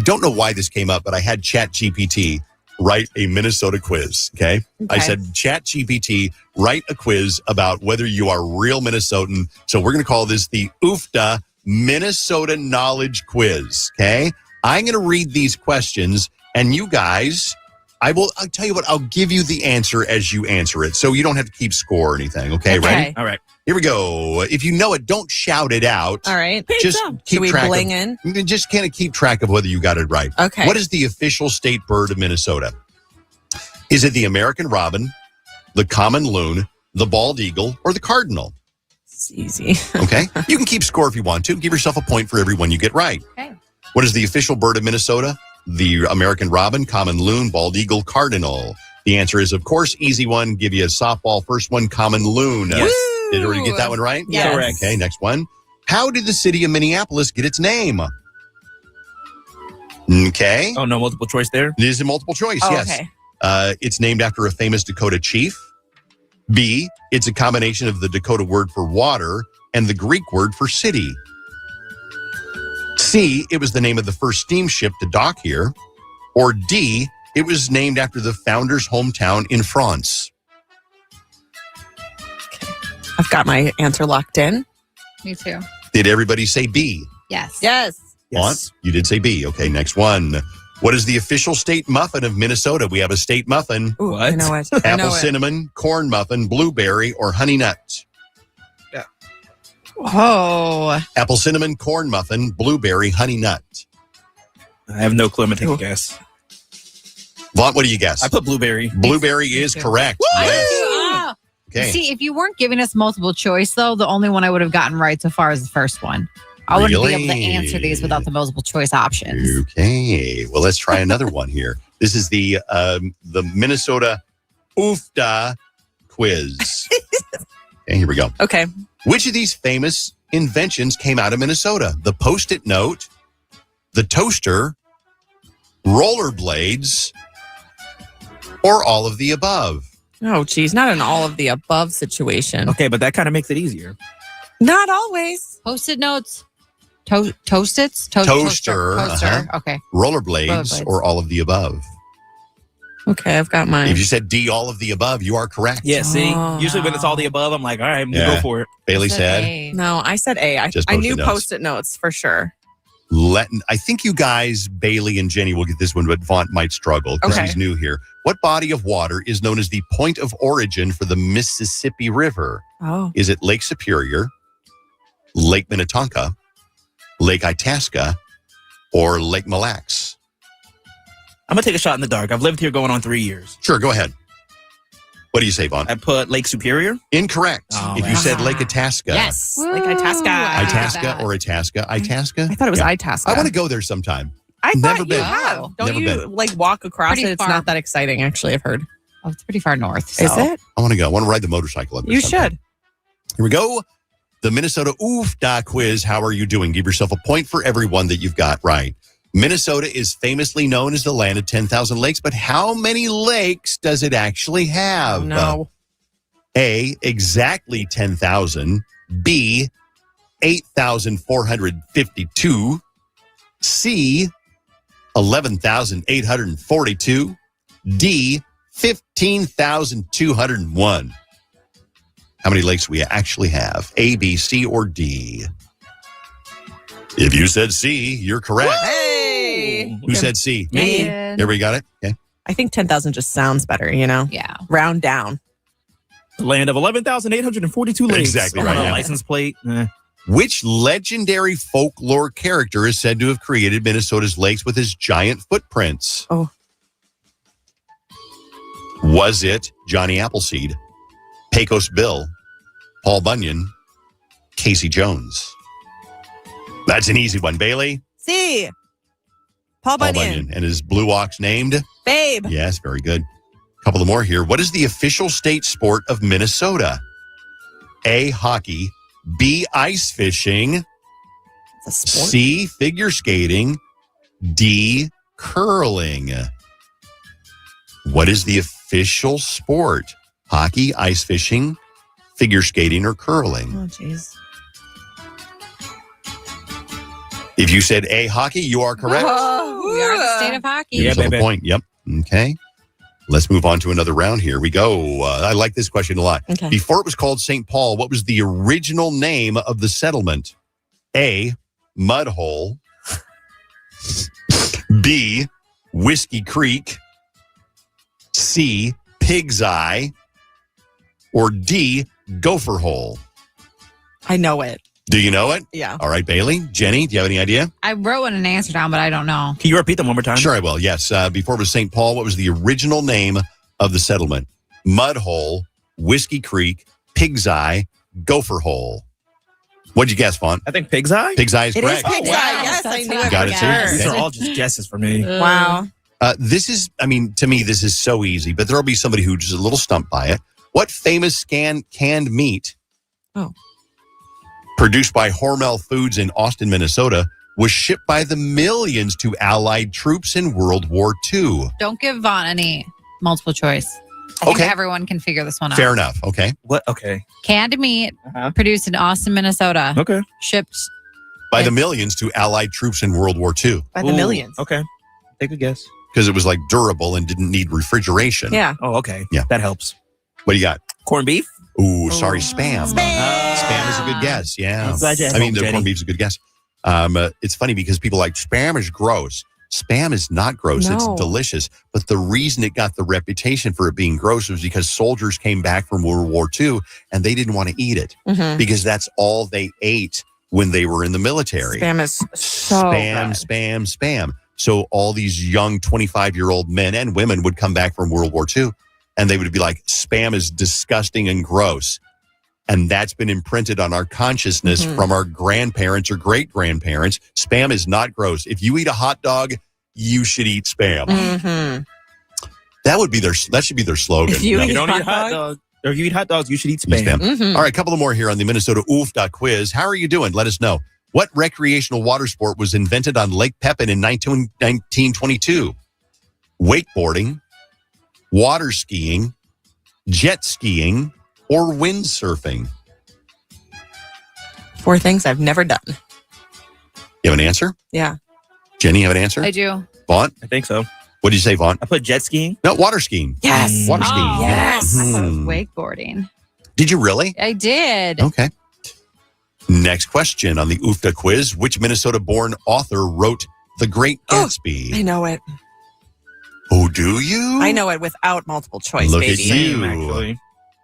Speaker 3: don't know why this came up, but I had ChatGPT write a Minnesota quiz. Okay. I said, ChatGPT, write a quiz about whether you are real Minnesotan. So we're going to call this the UFTA Minnesota Knowledge Quiz. Okay. I'm going to read these questions and you guys, I'll tell you what, I'll give you the answer as you answer it. So you don't have to keep score or anything. Okay. Ready?
Speaker 18: All right.
Speaker 3: Here we go. If you know it, don't shout it out.
Speaker 10: All right.
Speaker 3: Just keep
Speaker 10: Should we
Speaker 3: track
Speaker 10: bling
Speaker 3: of,
Speaker 10: in?
Speaker 3: Just kind of keep track of whether you got it right.
Speaker 10: Okay.
Speaker 3: What is the official state bird of Minnesota? Is it the American robin, the common loon, the bald eagle, or the cardinal?
Speaker 10: It's easy.
Speaker 3: Okay. You can keep score if you want to. Give yourself a point for every one you get right.
Speaker 4: Okay.
Speaker 3: What is the official bird of Minnesota? The American robin, common loon, bald eagle, cardinal. The answer is, of course, easy one. Give you a softball. First one, common loon.
Speaker 18: Yes.
Speaker 3: Did you already get that one right?
Speaker 10: Yes.
Speaker 18: Correct.
Speaker 3: Okay, next one. How did the city of Minneapolis get its name? Okay.
Speaker 18: Oh, no multiple choice there?
Speaker 3: It is a multiple choice,
Speaker 10: Oh,
Speaker 3: yes.
Speaker 10: okay.
Speaker 3: It's named after a famous Dakota chief. B, it's a combination of the Dakota word for water and the Greek word for city. C, it was the name of the first steamship to dock here. Or D, it was named after the founder's hometown in France.
Speaker 10: I've got my answer locked in.
Speaker 4: Me too.
Speaker 3: Did everybody say B?
Speaker 4: Yes.
Speaker 10: Yes.
Speaker 3: What? You did say B. Okay, next one. What is the official state muffin of Minnesota? We have a state muffin.
Speaker 10: Ooh, I know it.
Speaker 3: Apple cinnamon, corn muffin, blueberry, or honey nut?
Speaker 10: Oh.
Speaker 3: Apple cinnamon, corn muffin, blueberry, honey nut.
Speaker 18: I have no clue. I'm going to take a guess.
Speaker 3: Vaughn, what do you guess?
Speaker 18: I put blueberry.
Speaker 3: Blueberry is correct. Yes. Okay.
Speaker 4: See, if you weren't giving us multiple choice, though, the only one I would have gotten right so far is the first one. I wouldn't be able to answer these without the multiple choice options.
Speaker 3: Okay. Well, let's try another one here. This is the Minnesota OOFDA quiz. Okay, here we go.
Speaker 10: Okay.
Speaker 3: Which of these famous inventions came out of Minnesota? The Post-it note, the toaster, rollerblades, or all of the above?
Speaker 10: Oh, geez. Not an all of the above situation.
Speaker 18: Okay, but that kind of makes it easier.
Speaker 10: Not always.
Speaker 4: Post-it notes, Toast-its?
Speaker 3: Toaster.
Speaker 4: Okay.
Speaker 3: Rollerblades, or all of the above?
Speaker 10: Okay, I've got mine.
Speaker 3: If you said D, all of the above, you are correct.
Speaker 18: Yeah, see? Usually when it's all the above, I'm like, all right, I'm going to go for it.
Speaker 3: Bailey said?
Speaker 10: No, I said A. I knew
Speaker 3: Post-it notes.
Speaker 10: Post-it notes for sure.
Speaker 3: I think you guys, Bailey and Jenny, will get this one, but Vaughn might struggle because he's new here. What body of water is known as the point of origin for the Mississippi River?
Speaker 10: Oh.
Speaker 3: Is it Lake Superior, Lake Minnetonka, Lake Itasca, or Lake Mille Lacs?
Speaker 18: I'm going to take a shot in the dark. I've lived here going on 3 years.
Speaker 3: Sure, go ahead. What do you say, Vaughn?
Speaker 18: I put Lake Superior.
Speaker 3: Incorrect.
Speaker 18: Oh,
Speaker 3: if you said Lake Itasca.
Speaker 10: Yes. Lake Itasca.
Speaker 3: Itasca or Itasca? Itasca?
Speaker 10: I thought it was Itasca.
Speaker 3: I want to go there sometime.
Speaker 10: I
Speaker 3: Never
Speaker 10: thought
Speaker 3: been.
Speaker 10: you have. Don't
Speaker 3: Never
Speaker 10: you
Speaker 3: been.
Speaker 10: like walk across
Speaker 4: Pretty
Speaker 10: it? It's
Speaker 4: far.
Speaker 10: not that exciting, actually, I've heard.
Speaker 4: Oh, it's pretty far north.
Speaker 10: Is
Speaker 4: so.
Speaker 10: it?
Speaker 3: I want to go. I want to ride the motorcycle up there
Speaker 10: You
Speaker 3: sometime.
Speaker 10: should.
Speaker 3: Here we go. The Minnesota OOFDA quiz. How are you doing? Give yourself a point for every one that you've got right. Minnesota is famously known as the land of 10,000 lakes, but how many lakes does it actually have?
Speaker 10: No.
Speaker 3: A, exactly 10,000. B, 8,452. C, 11,842. D, 15,201. How many lakes do we actually have? A, B, C, or D? If you said C, you're correct.
Speaker 10: Hey!
Speaker 3: Who said C?
Speaker 10: Me.
Speaker 3: Everybody got it? Okay.
Speaker 10: I think 10,000 just sounds better, you know?
Speaker 4: Yeah.
Speaker 10: Round down.
Speaker 18: The land of 11,842 lakes.
Speaker 3: Exactly right.
Speaker 18: On a
Speaker 3: Yeah.
Speaker 18: license plate.
Speaker 3: Which legendary folklore character is said to have created Minnesota's lakes with his giant footprints?
Speaker 10: Oh.
Speaker 3: Was it Johnny Appleseed, Pecos Bill, Paul Bunyan, Casey Jones? That's an easy one. Bailey?
Speaker 10: C. Paul Bunyan.
Speaker 3: And his blue ox named?
Speaker 10: Babe.
Speaker 3: Yes, very good. A couple of more here. What is the official state sport of Minnesota? A, hockey. B, ice fishing.
Speaker 10: It's a sport.
Speaker 3: C, figure skating. D, curling. What is the official sport? Hockey, ice fishing, figure skating, or curling?
Speaker 10: Oh, jeez.
Speaker 3: If you said A, hockey, you are correct.
Speaker 10: Oh,
Speaker 4: We are the state of hockey.
Speaker 3: Give yourself a point. Yep. Okay. Let's move on to another round here. We go. I like this question a lot.
Speaker 10: Okay.
Speaker 3: Before it was called St. Paul, what was the original name of the settlement? A, Mudhole. B, Whiskey Creek. C, Pig's Eye. Or D, Gopher Hole.
Speaker 10: I know it.
Speaker 3: Do you know it?
Speaker 10: Yeah.
Speaker 3: All right, Bailey. Jenny, do you have any idea?
Speaker 4: I wrote an answer down, but I don't know.
Speaker 18: Can you repeat them one more time?
Speaker 3: Sure, I will. Yes. Before it was St. Paul, what was the original name of the settlement? Mudhole, Whiskey Creek, Pig's Eye, Gopher Hole. What'd you guess, Vaughn?
Speaker 18: I think Pig's Eye.
Speaker 3: Pig's Eye is
Speaker 10: It
Speaker 3: correct.
Speaker 10: is Pig's Eye. Yes, I knew it.
Speaker 3: Got it,
Speaker 10: for
Speaker 3: too?
Speaker 10: sure.
Speaker 18: These are all just guesses for me.
Speaker 10: Wow.
Speaker 3: This is, to me, this is so easy, but there'll be somebody who's just a little stumped by it. What famous canned meat produced by Hormel Foods in Austin, Minnesota, was shipped by the millions to Allied troops in World War II?
Speaker 4: Don't give Vaughn any multiple choice. I think everyone can figure this one out.
Speaker 3: Fair enough. Okay.
Speaker 18: What? Okay.
Speaker 4: Canned meat produced in Austin, Minnesota.
Speaker 18: Okay.
Speaker 4: Shipped
Speaker 3: By the millions to Allied troops in World War II.
Speaker 10: By the millions.
Speaker 18: Okay. Take a guess.
Speaker 3: Because it was like durable and didn't need refrigeration.
Speaker 10: Yeah.
Speaker 18: Oh, okay.
Speaker 3: Yeah.
Speaker 18: That helps.
Speaker 3: What do you got?
Speaker 18: Corned beef?
Speaker 3: Ooh, sorry, Spam. Spam is a good guess. Yeah.
Speaker 18: I'm glad you had
Speaker 3: I mean,
Speaker 18: hope,
Speaker 3: the
Speaker 18: Jenny.
Speaker 3: corned beef is a good guess. It's funny because people are like Spam is gross. Spam is not gross.
Speaker 10: No.
Speaker 3: It's delicious. But the reason it got the reputation for it being gross was because soldiers came back from World War II and they didn't want to eat it because that's all they ate when they were in the military.
Speaker 10: Spam is so
Speaker 3: spam. So all these young 25-year-old men and women would come back from World War II and they would be like, spam is disgusting and gross. And that's been imprinted on our consciousness from our grandparents or great-grandparents. Spam is not gross. If you eat a hot dog, you should eat spam. That should be their slogan.
Speaker 10: If you
Speaker 18: don't eat hot dogs, or if you eat hot dogs, you should eat spam.
Speaker 3: All right, a couple of more here on the Minnesota Oof quiz. How are you doing? Let us know. What recreational water sport was invented on Lake Pepin in 1922? Wakeboarding, water skiing, jet skiing, or windsurfing?
Speaker 10: 4 things I've never done.
Speaker 3: You have an answer?
Speaker 10: Yeah.
Speaker 3: Jenny, you have an answer?
Speaker 4: I do.
Speaker 3: Vaughn?
Speaker 18: I think so.
Speaker 3: What did you say, Vaughn?
Speaker 18: I put jet skiing.
Speaker 3: No, water skiing.
Speaker 10: Yes.
Speaker 3: Water skiing.
Speaker 10: Yes.
Speaker 4: I thought it was wakeboarding.
Speaker 3: Did you really?
Speaker 4: I did.
Speaker 3: Okay. Next question on the UFTA quiz. Which Minnesota-born author wrote The Great Gatsby?
Speaker 10: I know it.
Speaker 3: Oh, do you?
Speaker 10: I know it without multiple choice,
Speaker 3: Look
Speaker 10: baby.
Speaker 3: at you.
Speaker 18: Actually.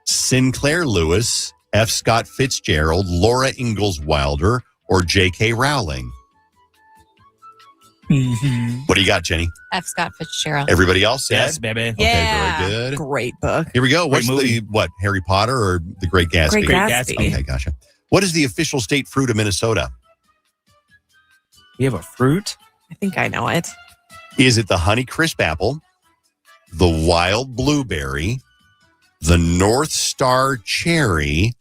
Speaker 3: Sinclair Lewis, F. Scott Fitzgerald, Laura Ingalls Wilder, or J.K. Rowling? What do you got, Jenny?
Speaker 4: F. Scott Fitzgerald.
Speaker 3: Everybody else said?
Speaker 18: Yes, baby.
Speaker 3: Okay,
Speaker 10: Yeah.
Speaker 3: very good.
Speaker 10: Great book.
Speaker 3: Here we go.
Speaker 18: Great
Speaker 3: What's
Speaker 18: movie.
Speaker 3: Harry Potter or The Great Gatsby?
Speaker 10: Great Gatsby.
Speaker 3: Okay, gotcha. What is the official state fruit of Minnesota?
Speaker 18: You have a fruit?
Speaker 10: I think I know it.
Speaker 3: Is it the Honeycrisp apple, the wild blueberry, the North Star cherry,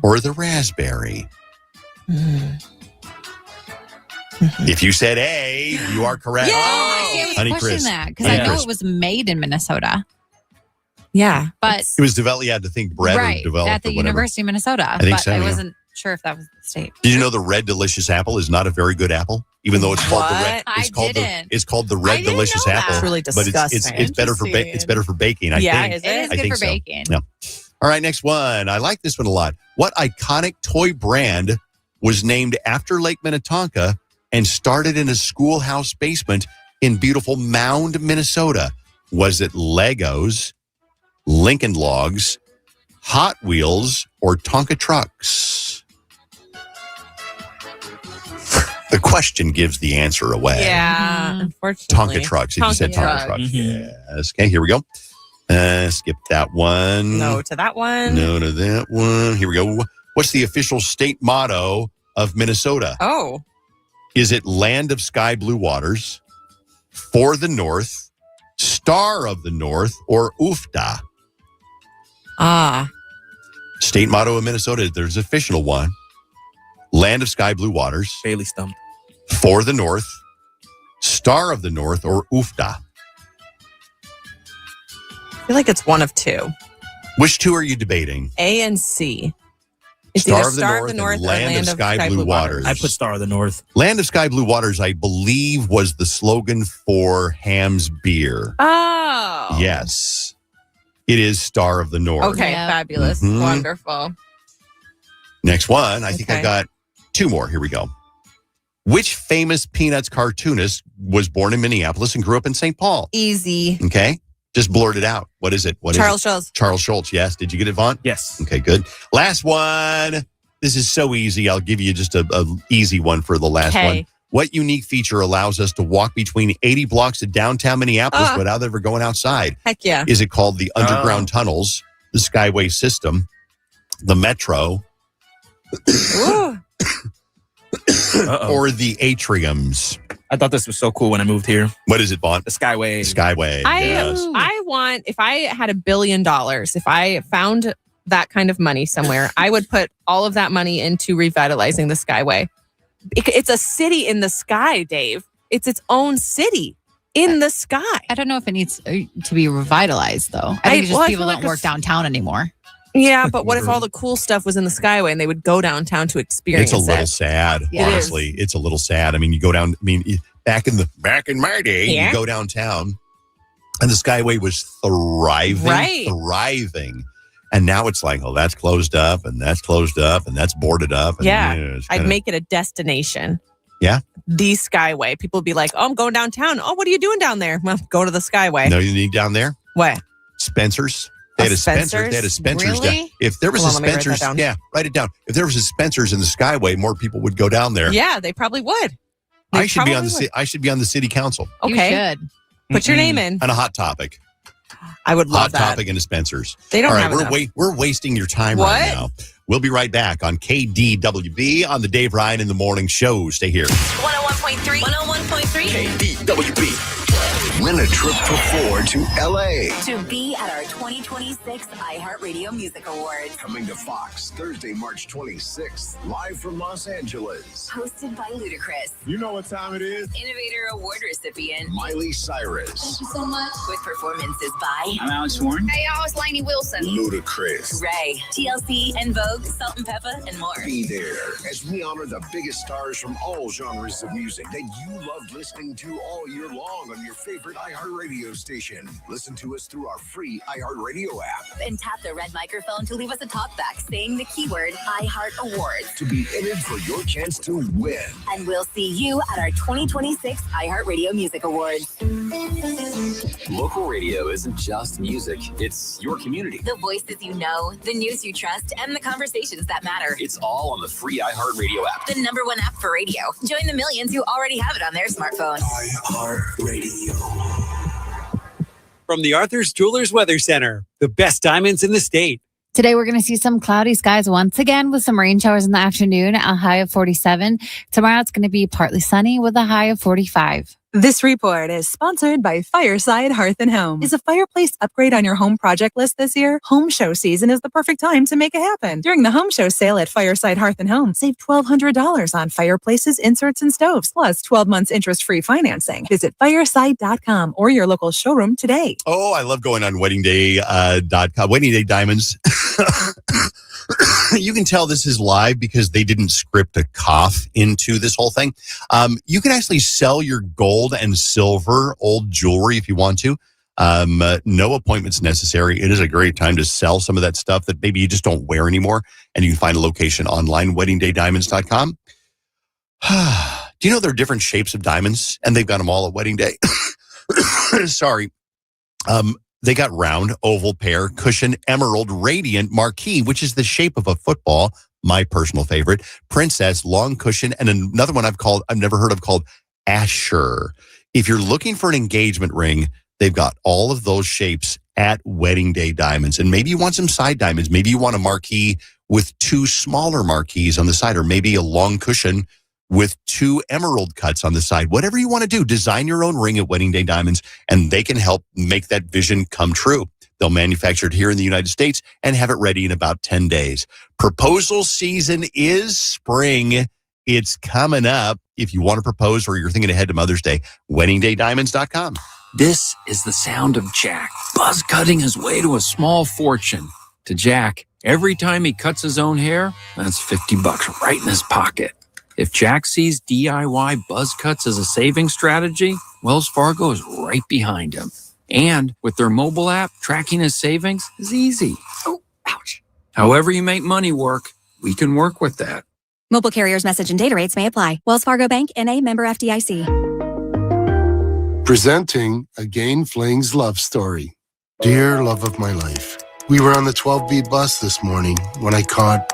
Speaker 3: or the raspberry? If you said A, you are correct.
Speaker 4: Yeah, I was questioning that because I know it was made in Minnesota.
Speaker 10: Yeah,
Speaker 4: but
Speaker 3: it was developed. You had to think bread or developed
Speaker 4: at the
Speaker 3: or whatever.
Speaker 4: University of Minnesota.
Speaker 3: I think
Speaker 4: but
Speaker 3: so,
Speaker 4: I
Speaker 3: yeah.
Speaker 4: wasn't sure if that was the state.
Speaker 3: Did you know the Red Delicious apple is not a very good apple, even though it's called the red? It's called the Red Delicious apple.
Speaker 10: It's really
Speaker 3: but
Speaker 10: disgusting.
Speaker 3: it's better for it's better for baking. I think.
Speaker 4: It is
Speaker 3: I
Speaker 4: good
Speaker 3: think
Speaker 4: for
Speaker 3: so.
Speaker 4: baking.
Speaker 3: Yeah. All right, next one. I like this one a lot. What iconic toy brand was named after Lake Minnetonka and started in a schoolhouse basement in beautiful Mound, Minnesota? Was it Legos, Lincoln Logs, Hot Wheels, or Tonka Trucks? The question gives the answer away.
Speaker 10: Yeah, unfortunately.
Speaker 3: Tonka Trucks. If you said Tonka Trucks. Yes. Okay, here we go. Skip that one.
Speaker 10: No to that one.
Speaker 3: No to that one. Here we go. What's the official state motto of Minnesota?
Speaker 10: Oh.
Speaker 3: Is it Land of Sky Blue Waters, For the North, Star of the North, or UFTA? State motto of Minnesota. There's an official one. Land of Sky Blue Waters.
Speaker 18: Bailey stumped.
Speaker 3: For the North, Star of the North, or UFTA?
Speaker 10: I feel like it's one of two.
Speaker 3: Which two are you debating?
Speaker 10: A and C. It's
Speaker 3: Star
Speaker 10: either
Speaker 3: of the
Speaker 10: Star
Speaker 3: North
Speaker 10: of the North
Speaker 3: and
Speaker 10: or
Speaker 3: Land of Sky Blue Waters.
Speaker 18: I put Star of the North.
Speaker 3: Land of Sky Blue Waters, I believe, was the slogan for Ham's Beer.
Speaker 10: Oh.
Speaker 3: Yes. It is Star of the North.
Speaker 10: Okay, fabulous.
Speaker 3: Mhm.
Speaker 10: Wonderful.
Speaker 3: Next one. I think I got two more. Here we go. Which famous Peanuts cartoonist was born in Minneapolis and grew up in St. Paul?
Speaker 10: Easy.
Speaker 3: Okay. Just blurt it out. What is it?
Speaker 10: Charles Schultz.
Speaker 3: Charles Schultz, yes. Did you get it, Vaughn?
Speaker 18: Yes.
Speaker 3: Okay, good. Last one. This is so easy. I'll give you just a easy one for the last one. What unique feature allows us to walk between 80 blocks of downtown Minneapolis without ever going outside?
Speaker 10: Heck yeah.
Speaker 3: Is it called the underground tunnels, the Skyway system, the metro, or the atriums?
Speaker 18: I thought this was so cool when I moved here.
Speaker 3: What is it, Vaughn?
Speaker 18: The Skyway.
Speaker 3: Skyway. yes.
Speaker 10: I want, if I had $1 billion, if I found that kind of money somewhere, I would put all of that money into revitalizing the Skyway. It's a city in the sky, Dave. It's its own city in the sky.
Speaker 4: I don't know if it needs to be revitalized, though. I think it's just people don't work downtown anymore.
Speaker 10: Yeah, but what if all the cool stuff was in the Skyway and they would go downtown to experience it?
Speaker 3: It's a little sad, honestly. It's a little sad. I mean, you go down, back in my day, you go downtown and the Skyway was thriving. And now it's like, oh, that's closed up and that's closed up and that's boarded up. And,
Speaker 10: I'd make it a destination.
Speaker 3: Yeah?
Speaker 10: the Skyway. People would be like, oh, I'm going downtown. Oh, what are you doing down there? Well, go to the Skyway.
Speaker 3: No, you need down there?
Speaker 10: What?
Speaker 3: Spencer's. They had a Spencer's. They had a Spencer's.
Speaker 10: Really?
Speaker 3: Down. If there was a Spencer's, write it down. If there was a Spencer's in the Skyway, more people would go down there.
Speaker 10: Yeah, they probably would.
Speaker 3: I should be on the city council.
Speaker 10: Okay.
Speaker 4: You should.
Speaker 10: Put your name in.
Speaker 3: On a hot topic.
Speaker 10: I would love
Speaker 3: that. Hot topic into Spencer's.
Speaker 10: They don't
Speaker 3: All
Speaker 10: have
Speaker 3: right, we're wasting your time right now. We'll be right back on KDWB on the Dave Ryan in the Morning Show. Stay here.
Speaker 8: 101.3. 101.3.
Speaker 6: KDWB. Win a trip for 4 to L.A.
Speaker 8: To be at our 2026 iHeartRadio Music Awards.
Speaker 6: Coming to Fox Thursday, March 26th, live from Los Angeles.
Speaker 8: Hosted by Ludacris.
Speaker 6: You know what time it is.
Speaker 8: Innovator Award recipient
Speaker 6: Miley Cyrus.
Speaker 8: Thank you so much. With performances by
Speaker 6: I'm Alex Warren.
Speaker 8: Hey y'all, it's Lainey Wilson.
Speaker 6: Ludacris.
Speaker 8: Ray, TLC, and Vogue, Salt and Pepper, and more.
Speaker 6: Be there as we honor the biggest stars from all genres of music that you loved listening to all year long on your favorite iHeartRadio station. Listen to us through our free iHeartRadio app.
Speaker 8: And tap the red microphone to leave us a talkback saying the keyword iHeart Awards.
Speaker 6: To be in it for your chance to win.
Speaker 8: And we'll see you at our 2026 iHeartRadio Music Awards.
Speaker 24: Local radio isn't just music, it's your community.
Speaker 8: The voices you know, the news you trust, and the conversations that matter.
Speaker 24: It's all on the free iHeartRadio app.
Speaker 8: The #1 app for radio. Join the millions who already have it on their smartphone.
Speaker 6: iHeartRadio.
Speaker 1: From the Arthur's Jewelers Weather Center, the best diamonds in the state.
Speaker 4: Today, we're going to see some cloudy skies once again with some rain showers in the afternoon, a high of 47. Tomorrow, it's going to be partly sunny with a high of 45.
Speaker 21: This report is sponsored by Fireside Hearth & Home. Is a fireplace upgrade on your home project list this year? Home show season is the perfect time to make it happen. During the home show sale at Fireside Hearth & Home, save $1,200 on fireplaces, inserts, and stoves, plus 12 months interest-free financing. Visit fireside.com or your local showroom today.
Speaker 3: Oh, I love going on weddingday.com. Wedding Day Diamonds. You can tell this is live because they didn't script a cough into this whole thing. You can actually sell your gold and silver old jewelry if you want to. No appointments necessary. It is a great time to sell some of that stuff that maybe you just don't wear anymore. And you can find a location online, weddingdaydiamonds.com. Do you know there are different shapes of diamonds? And they've got them all at Wedding Day. Sorry. They got round, oval, pear, cushion, emerald, radiant, marquee, which is the shape of a football, my personal favorite, princess, long cushion, and another one I've never heard of called Asher. If you're looking for an engagement ring, they've got all of those shapes at Wedding Day Diamonds. And maybe you want some side diamonds. Maybe you want a marquee with 2 smaller marquees on the side, or maybe a long cushion with 2 emerald cuts on the side. Whatever you want to do, design your own ring at Wedding Day Diamonds, and they can help make that vision come true. They'll manufacture it here in the United States and have it ready in about 10 days. Proposal season is spring. It's coming up. If you want to propose or you're thinking ahead to Mother's Day, weddingdaydiamonds.com.
Speaker 22: This is the sound of Jack buzz cutting his way to a small fortune. To Jack, every time he cuts his own hair, that's $50 right in his pocket. If Jack sees DIY buzz cuts as a saving strategy, Wells Fargo is right behind him. And with their mobile app, tracking his savings is easy. Oh, ouch. However you make money work, we can work with that.
Speaker 23: Mobile carriers' message and data rates may apply. Wells Fargo Bank, N.A., member FDIC.
Speaker 25: Presenting a Gain Flings love story. Dear love of my life, we were on the 12B bus this morning when I caught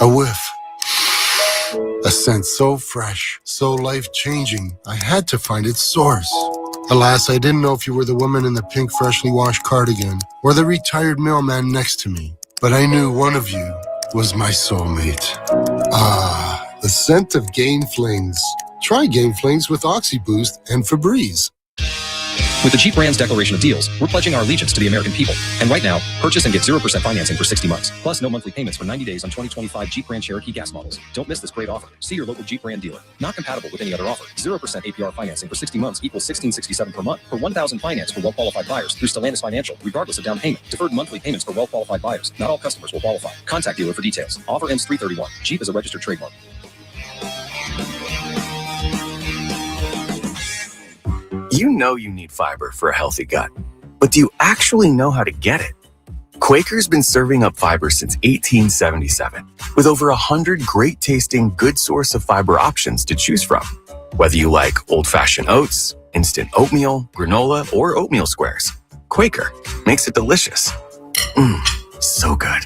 Speaker 25: a whiff. A scent so fresh, so life-changing, I had to find its source. Alas, I didn't know if you were the woman in the pink freshly washed cardigan or the retired mailman next to me, but I knew one of you was my soulmate. Ah, the scent of Gain Flings. Try Gain Flings with OxyBoost and Febreze.
Speaker 26: With the Jeep brand's declaration of deals, we're pledging our allegiance to the American people. And right now, purchase and get 0% financing for 60 months. Plus, no monthly payments for 90 days on 2025 Jeep Grand Cherokee gas models. Don't miss this great offer. See your local Jeep brand dealer. Not compatible with any other offer. 0% APR financing for 60 months equals $1,667 per month. For $1,000 finance for well-qualified buyers through Stellantis Financial, regardless of down payment. Deferred monthly payments for well-qualified buyers. Not all customers will qualify. Contact dealer for details. Offer ends 3/31. Jeep is a registered trademark.
Speaker 27: You know you need fiber for a healthy gut, but do you actually know how to get it? Quaker's been serving up fiber since 1877, with over 100 great-tasting, good source of fiber options to choose from. Whether you like old-fashioned oats, instant oatmeal, granola, or oatmeal squares, Quaker makes it delicious. So good.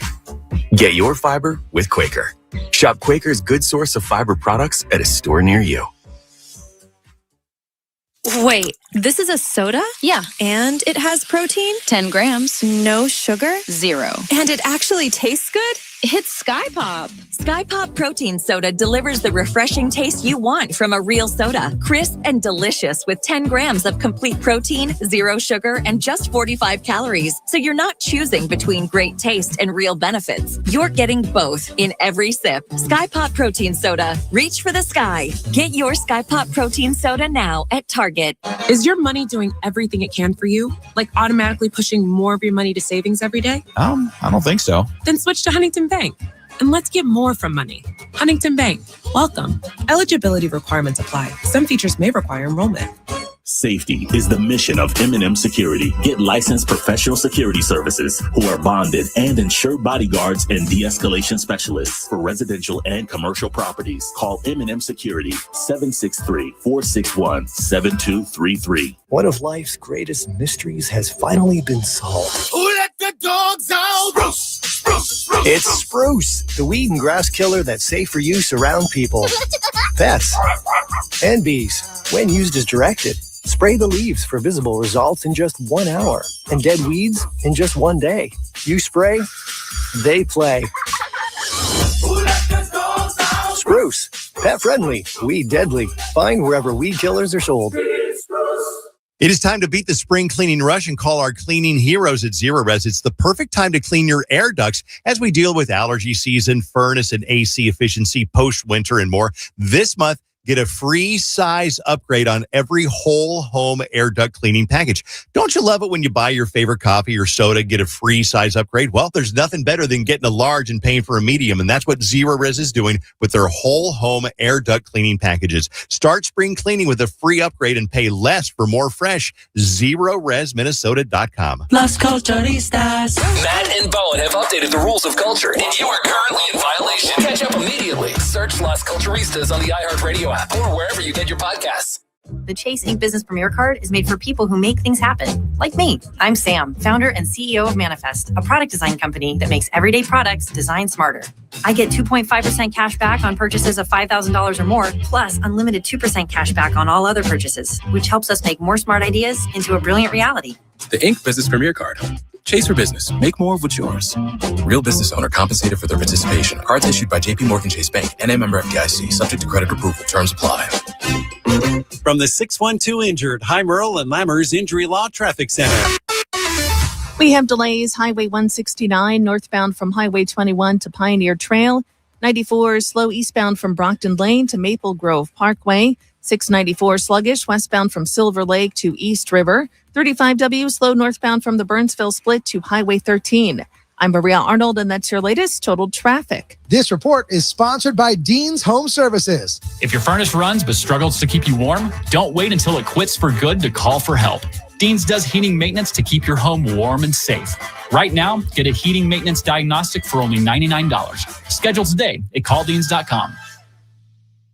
Speaker 27: Get your fiber with Quaker. Shop Quaker's good source of fiber products at a store near you.
Speaker 23: Wait, this is a soda?
Speaker 2: Yeah.
Speaker 23: And it has protein?
Speaker 2: 10 grams.
Speaker 23: No sugar?
Speaker 2: 0.
Speaker 23: And it actually tastes good?
Speaker 2: It's Sky Pop.
Speaker 23: Sky Pop Protein Soda delivers the refreshing taste you want from a real soda. Crisp and delicious with 10 grams of complete protein, 0 sugar, and just 45 calories. So you're not choosing between great taste and real benefits. You're getting both in every sip. Sky Pop Protein Soda. Reach for the sky. Get your Sky Pop Protein Soda now at Target.
Speaker 5: Is your money doing everything it can for you? Like automatically pushing more of your money to savings every day?
Speaker 7: I don't think so.
Speaker 5: Then switch to Huntington Bank. And let's get more from money. Huntington Bank. Welcome. Eligibility requirements apply. Some features may require enrollment.
Speaker 11: Safety is the mission of M&M Security. Get licensed professional security services who are bonded and insured bodyguards and de-escalation specialists for residential and commercial properties. Call M&M Security 763-461-7233.
Speaker 13: One of life's greatest mysteries has finally been solved.
Speaker 6: Who let the dogs out?
Speaker 13: Spruce! It's Spruce, the weed and grass killer that's safe for use around people, pets, and bees. When used as directed, spray the leaves for visible results in just 1 hour and dead weeds in just 1 day. You spray, they play. Spruce, pet friendly, weed deadly. Find wherever weed killers are sold.
Speaker 3: It is time to beat the spring cleaning rush and call our cleaning heroes at Zero Res. It's the perfect time to clean your air ducts as we deal with allergy season, furnace and AC efficiency, post-winter, and more. This month, get a free size upgrade on every whole home air duct cleaning package. Don't you love it when you buy your favorite coffee or soda, get a free size upgrade? Well, there's nothing better than getting a large and paying for a medium, and that's what Zero Res is doing with their whole home air duct cleaning packages. Start spring cleaning with a free upgrade and pay less for more fresh. ZeroResMinnesota.com.
Speaker 14: Las Culturistas.
Speaker 24: Matt and Bowen have updated the rules of culture, and you are currently in violation. Catch up immediately. Search Las Culturistas on the iHeartRadio app or wherever you get your podcasts.
Speaker 15: The Chase Ink Business Premier Card is made for people who make things happen, like me. I'm Sam, founder and CEO of Manifest, a product design company that makes everyday products designed smarter. I get 2.5% cash back on purchases of $5,000 or more, plus unlimited 2% cash back on all other purchases, which helps us make more smart ideas into a brilliant reality.
Speaker 28: The Ink Business Premier Card. Chase for business. Make more of what's yours. Real business owner compensated for their participation. Cards issued by JP Morgan Chase Bank. NA member FDIC. Subject to credit approval. Terms apply.
Speaker 1: From the 612 Injured, High Merle and Lammers Injury Law Traffic Center.
Speaker 29: We have delays. Highway 169 northbound from Highway 21 to Pioneer Trail. 94 slow eastbound from Brockton Lane to Maple Grove Parkway. 694 sluggish westbound from Silver Lake to East River. 35W slow northbound from the Burnsville split to Highway 13. I'm Maria Arnold, and that's your latest total traffic.
Speaker 30: This report is sponsored by Dean's Home Services.
Speaker 31: If your furnace runs but struggles to keep you warm, don't wait until it quits for good to call for help. Dean's does heating maintenance to keep your home warm and safe. Right now, get a heating maintenance diagnostic for only $99. Schedule today at calldeans.com.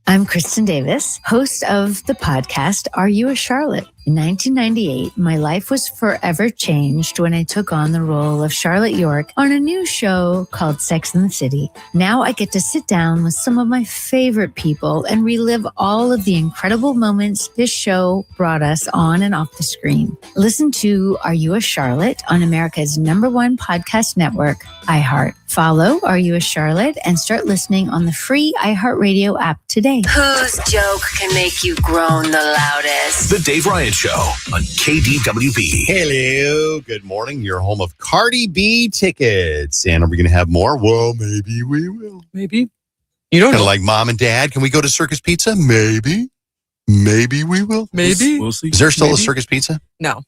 Speaker 32: I'm Kristen Davis, host of the podcast, Are You a Charlotte? In 1998, my life was forever changed when I took on the role of Charlotte York on a new show called Sex and the City. Now I get to sit down with some of my favorite people and relive all of the incredible moments this show brought us on and off the screen. Listen to Are You a Charlotte on America's #1 podcast network, iHeart. Follow Are You a Charlotte and start listening on the free iHeartRadio app today.
Speaker 8: Whose joke can make you groan the loudest?
Speaker 6: The Dave Ryan Show on KDWB.
Speaker 3: Hello. Good morning. You're home of Cardi B tickets. And are we going to have more? Well, maybe we will.
Speaker 18: Maybe. You don't
Speaker 3: Kind
Speaker 18: know.
Speaker 3: of like Mom and Dad. Can we go to Circus Pizza? Maybe. Maybe we will.
Speaker 10: Maybe.
Speaker 3: We'll see. Is there still a Circus Pizza?
Speaker 10: No.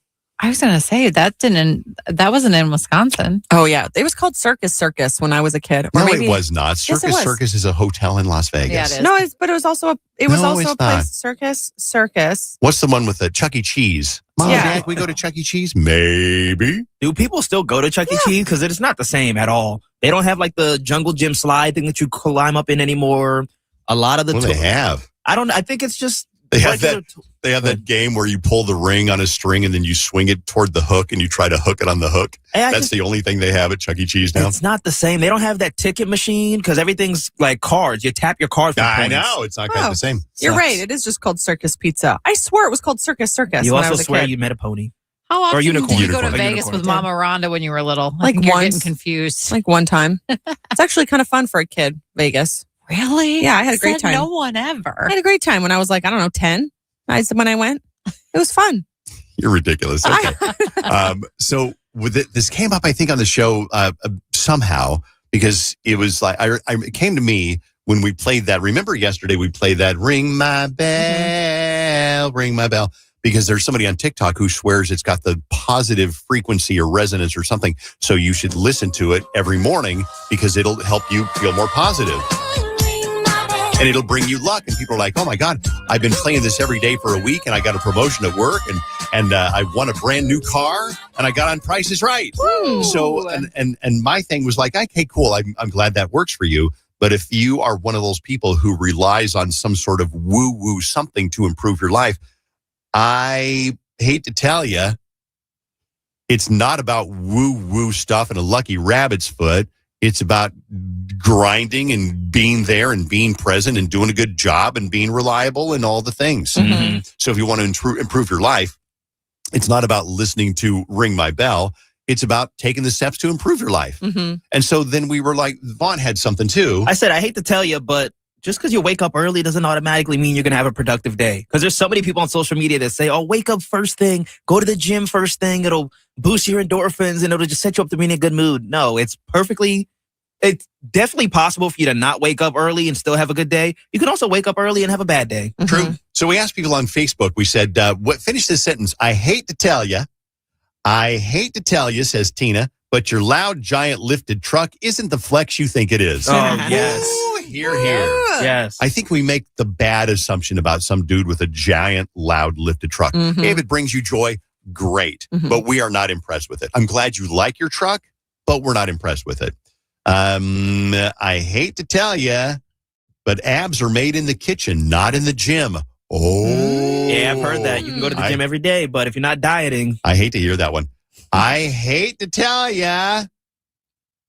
Speaker 4: I was going to say that wasn't in Wisconsin.
Speaker 10: Oh yeah, it was called Circus when I was a kid.
Speaker 3: No, it was not.
Speaker 10: Yes, it was.
Speaker 3: Circus is a hotel in Las Vegas.
Speaker 4: Yeah, it is.
Speaker 10: No, but it was also a
Speaker 3: it's
Speaker 10: place.
Speaker 3: not.
Speaker 10: Circus.
Speaker 3: What's the one with the Chuck E. Cheese? Mom,
Speaker 10: Yeah.
Speaker 3: Dad, can we go to Chuck E. Cheese? Maybe.
Speaker 18: Do people still go to Chuck E. Cheese? Because it's not the same at all. They don't have like the jungle gym slide thing that you climb up in anymore. A lot of the
Speaker 3: What do they have?
Speaker 18: I think it's just
Speaker 3: They have that game where you pull the ring on a string and then you swing it toward the hook and you try to hook it on the hook. That's the only thing they have at Chuck E. Cheese now.
Speaker 18: It's not the same. They don't have that ticket machine because everything's like cards. You tap your card for points.
Speaker 3: I know. It's not quite the same.
Speaker 10: You're right. It is just called Circus Pizza. I swore it was called Circus.
Speaker 18: You
Speaker 10: when I
Speaker 18: also
Speaker 10: was a
Speaker 18: swear
Speaker 10: kid.
Speaker 18: you met a pony.
Speaker 4: How often
Speaker 18: unicorn.
Speaker 4: did you go to
Speaker 18: Unicorn.
Speaker 4: Vegas with Mama Rhonda when you were little? I
Speaker 10: Like
Speaker 4: think you're
Speaker 10: once.
Speaker 4: getting confused.
Speaker 10: Like one time. It's actually kind of fun for a kid, Vegas.
Speaker 4: Really?
Speaker 10: Yeah, I had a great
Speaker 4: Said
Speaker 10: time.
Speaker 4: No one ever.
Speaker 10: I had a great time when I was like, I don't know, 10. When I went. It was fun.
Speaker 3: You're ridiculous. Okay. So with this came up, I think, on the show somehow because it was like it came to me when we played that. Remember yesterday we played that "Ring My Bell, Ring My Bell" because there's somebody on TikTok who swears it's got the positive frequency or resonance or something. So you should listen to it every morning because it'll help you feel more positive. And it'll bring you luck. And people are like, oh, my God, I've been playing this every day for a week, and I got a promotion at work, and I won a brand new car, and I got on Price is Right.
Speaker 4: Woo.
Speaker 3: So, and my thing was like, okay, cool. I'm glad that works for you. But if you are one of those people who relies on some sort of woo-woo something to improve your life, I hate to tell you, it's not about woo-woo stuff and a lucky rabbit's foot. It's about grinding and being there and being present and doing a good job and being reliable and all the things.
Speaker 18: Mm-hmm.
Speaker 3: So if you want to improve your life, it's not about listening to Ring My Bell. It's about taking the steps to improve your life.
Speaker 10: Mm-hmm.
Speaker 3: And so then we were like, Vaughn had something too.
Speaker 18: I said, I hate to tell you, but just because you wake up early doesn't automatically mean you're going to have a productive day. Because there's so many people on social media that say, oh, wake up first thing, go to the gym first thing. It'll boost your endorphins and it'll just set you up to be in a good mood. No, it's definitely possible for you to not wake up early and still have a good day. You can also wake up early and have a bad day.
Speaker 10: Mm-hmm.
Speaker 3: True. So we asked people on Facebook, we said, finish this sentence. I hate to tell you, says Tina, but your loud, giant lifted truck isn't the flex you think it is.
Speaker 18: Oh, yes.
Speaker 3: Ooh, here.
Speaker 18: Yes.
Speaker 3: I think we make the bad assumption about some dude with a giant, loud, lifted truck.
Speaker 10: Mhm.
Speaker 3: If it brings you joy, great.
Speaker 10: Mhm.
Speaker 3: But we are not impressed with it. I'm glad you like your truck, but we're not impressed with it. I hate to tell you, but abs are made in the kitchen, not in the gym. Oh.
Speaker 18: Yeah, I've heard that. You can go to the gym every day, but if you're not dieting.
Speaker 3: I hate to hear that one. I hate to tell you,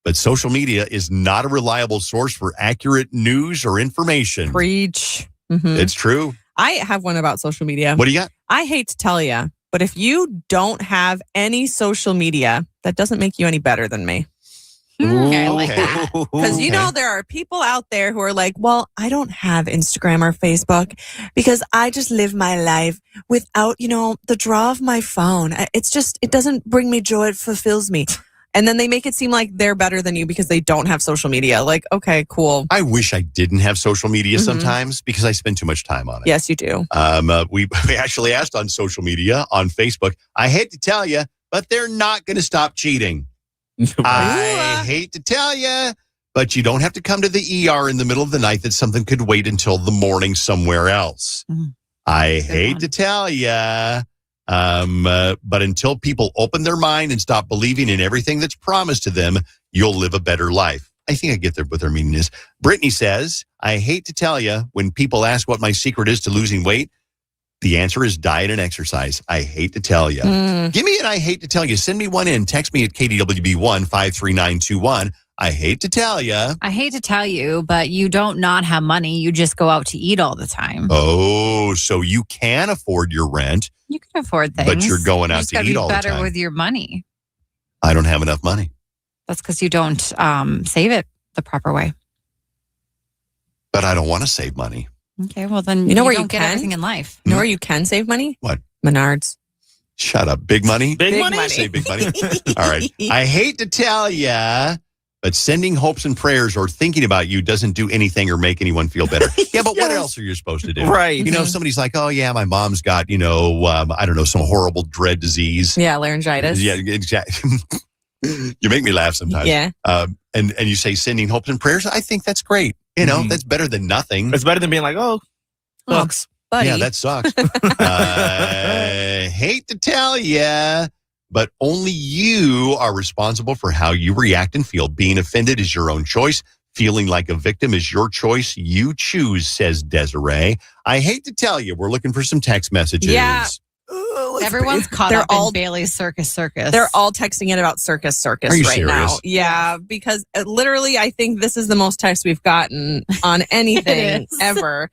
Speaker 3: but social media is not a reliable source for accurate news or information.
Speaker 10: Preach. Mm-hmm.
Speaker 3: It's true.
Speaker 10: I have one about social media.
Speaker 3: What do you got?
Speaker 10: I hate to tell you, but if you don't have any social media, that doesn't make you any better than me.
Speaker 4: Okay, I like that.
Speaker 10: Because you know there are people out there who are like, well, I don't have Instagram or Facebook because I just live my life without, the draw of my phone. It doesn't bring me joy. It fulfills me. And then they make it seem like they're better than you because they don't have social media. Like, okay, cool.
Speaker 3: I wish I didn't have social media sometimes because I spend too much time on it.
Speaker 10: Yes, you do.
Speaker 3: We actually asked on social media, on Facebook, I hate to tell you, but they're not going to stop cheating. I hate to tell you, but you don't have to come to the ER in the middle of the night that something could wait until the morning somewhere else. I hate to tell you, but until people open their mind and stop believing in everything that's promised to them, you'll live a better life. I think I get what their meaning is. Brittany says, I hate to tell you, when people ask what my secret is to losing weight, the answer is diet and exercise. I hate to tell you. Give me an I hate to tell you. Send me one in. Text me at KDWB1 53921. I hate to tell you.
Speaker 4: I hate to tell you, but you don't not have money. You just go out to eat all the time.
Speaker 3: Oh, so you can afford your rent.
Speaker 4: You can afford things.
Speaker 3: But you're going out
Speaker 4: you just
Speaker 3: to
Speaker 4: gotta
Speaker 3: eat
Speaker 4: be
Speaker 3: all the
Speaker 4: better
Speaker 3: time.
Speaker 4: with your money.
Speaker 3: I don't have enough money.
Speaker 4: That's because you don't save it the proper way.
Speaker 3: But I don't want to save money.
Speaker 4: Okay, well then
Speaker 10: You know where
Speaker 4: don't
Speaker 10: you
Speaker 4: get
Speaker 10: can?
Speaker 4: everything in life.
Speaker 10: You know where you can save money?
Speaker 3: What?
Speaker 10: Menards.
Speaker 3: Shut up. Big money?
Speaker 18: Big money?
Speaker 3: Say big money. All right. I hate to tell you, but sending hopes and prayers or thinking about you doesn't do anything or make anyone feel better. Yeah, but what else are you supposed to do?
Speaker 18: Right.
Speaker 3: Somebody's like, oh, yeah, my mom's got, I don't know, some horrible dread disease.
Speaker 10: Yeah, laryngitis.
Speaker 3: Yeah, exactly. You make me laugh sometimes.
Speaker 10: Yeah.
Speaker 3: And you say sending hopes and prayers. I think that's great. That's better than nothing.
Speaker 18: It's better than being like, sucks.
Speaker 10: Buddy.
Speaker 3: Yeah, that sucks. I hate to tell you, but only you are responsible for how you react and feel. Being offended is your own choice. Feeling like a victim is your choice. You choose, says Desiree. I hate to tell you, we're looking for some text messages.
Speaker 10: Yeah.
Speaker 4: Everyone's caught
Speaker 10: They're
Speaker 4: up
Speaker 10: all-
Speaker 4: in Bailey's Circus.
Speaker 10: They're all texting in about Circus
Speaker 3: Are you
Speaker 10: right now.
Speaker 3: serious?
Speaker 10: Yeah, because literally, I think this is the most text we've gotten on anything ever.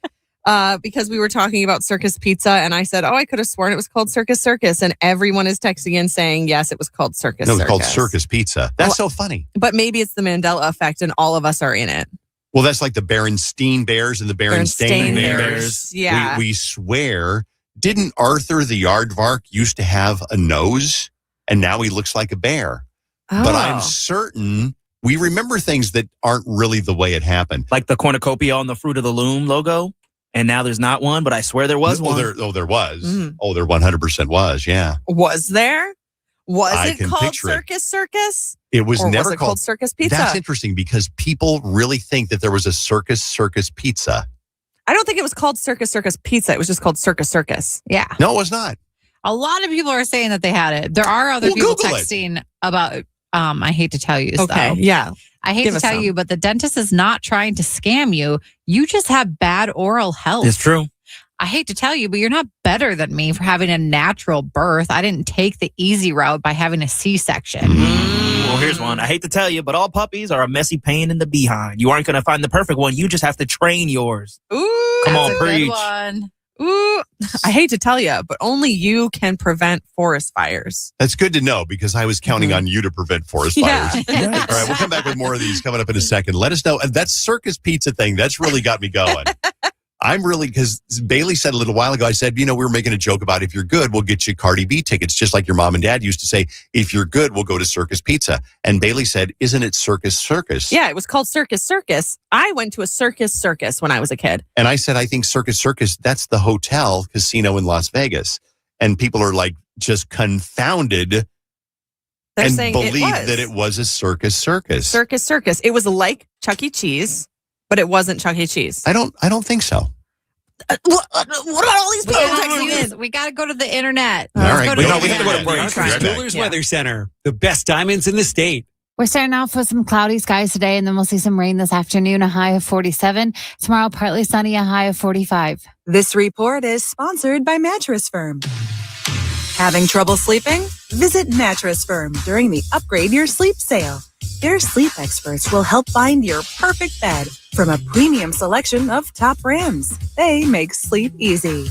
Speaker 10: Because we were talking about Circus Pizza, and I said, I could have sworn it was called Circus, and everyone is texting in saying, yes, it was called Circus.
Speaker 3: No, it's called Circus Pizza. That's so funny.
Speaker 10: But maybe it's the Mandela effect, and all of us are in it.
Speaker 3: Well, that's like the Berenstein Bears and the Berenstain
Speaker 10: Berenstain
Speaker 3: Bears.
Speaker 10: Bears. Yeah.
Speaker 3: We swear, didn't Arthur the Aardvark used to have a nose, and now he looks like a bear? But I'm certain we remember things that aren't really the way it happened.
Speaker 18: Like the cornucopia on the Fruit of the Loom logo. And now there's not one, but I swear there was one.
Speaker 3: There was.
Speaker 10: Mhm.
Speaker 3: Oh, there 100% was, yeah.
Speaker 10: Was there? Was
Speaker 3: I
Speaker 10: it
Speaker 3: can
Speaker 10: called
Speaker 3: picture it.
Speaker 10: Circus?
Speaker 3: It was
Speaker 10: Or
Speaker 3: never
Speaker 10: was it called Circus Pizza?
Speaker 3: That's interesting because people really think that there was a Circus Pizza.
Speaker 10: I don't think it was called Circus Pizza. It was just called Circus.
Speaker 4: Yeah.
Speaker 3: No, it was not.
Speaker 4: A lot of people are saying that they had it. There are other
Speaker 3: Well,
Speaker 4: people
Speaker 3: Google it.
Speaker 4: texting about, I hate to tell you,
Speaker 10: Okay,
Speaker 4: though.
Speaker 10: yeah.
Speaker 4: I hate
Speaker 10: Give
Speaker 4: to
Speaker 10: us
Speaker 4: tell
Speaker 10: some.
Speaker 4: you, but the dentist is not trying to scam you. You just have bad oral health.
Speaker 18: It's true.
Speaker 4: I hate to tell you, but you're not better than me for having a natural birth. I didn't take the easy route by having a C-section.
Speaker 18: Well, here's one. I hate to tell you, but all puppies are a messy pain in the behind. You aren't going to find the perfect one. You just have to train yours.
Speaker 10: Ooh,
Speaker 18: Come
Speaker 4: That's
Speaker 18: on,
Speaker 4: a good
Speaker 18: preach.
Speaker 4: one.
Speaker 10: ooh. I hate to tell you, but only you can prevent forest fires.
Speaker 3: That's good to know because I was counting on you to prevent forest fires. All right, we'll come back with more of these coming up in a second. Let us know. And that Circus Pizza thing, that's really got me going. I'm really, because Bailey said a little while ago, I said, we were making a joke about if you're good, we'll get you Cardi B tickets, just like your mom and dad used to say, if you're good, we'll go to Circus Pizza. And Bailey said, isn't it Circus?
Speaker 10: Yeah, it was called Circus. I went to a Circus when I was a kid.
Speaker 3: And I said, I think Circus, that's the hotel casino in Las Vegas. And people are like just confounded
Speaker 10: They're
Speaker 3: and
Speaker 10: saying
Speaker 3: believe
Speaker 10: it was.
Speaker 3: that it was a Circus.
Speaker 10: Circus. It was like Chuck E. Cheese, but it wasn't Chuck E. Cheese.
Speaker 3: I don't think so.
Speaker 10: What about all these people texting in?
Speaker 4: We got to go to the internet.
Speaker 3: All right.
Speaker 18: We have to go to break.
Speaker 1: Jewelers Weather Center, the best diamonds in the state.
Speaker 32: We're starting off with some cloudy skies today, and then we'll see some rain this afternoon, a high of 47. Tomorrow, partly sunny, a high of 45.
Speaker 7: This report is sponsored by Mattress Firm. Having trouble sleeping? Visit Mattress Firm during the Upgrade Your Sleep sale. Their sleep experts will help find your perfect bed from a premium selection of top brands. They make sleep easy.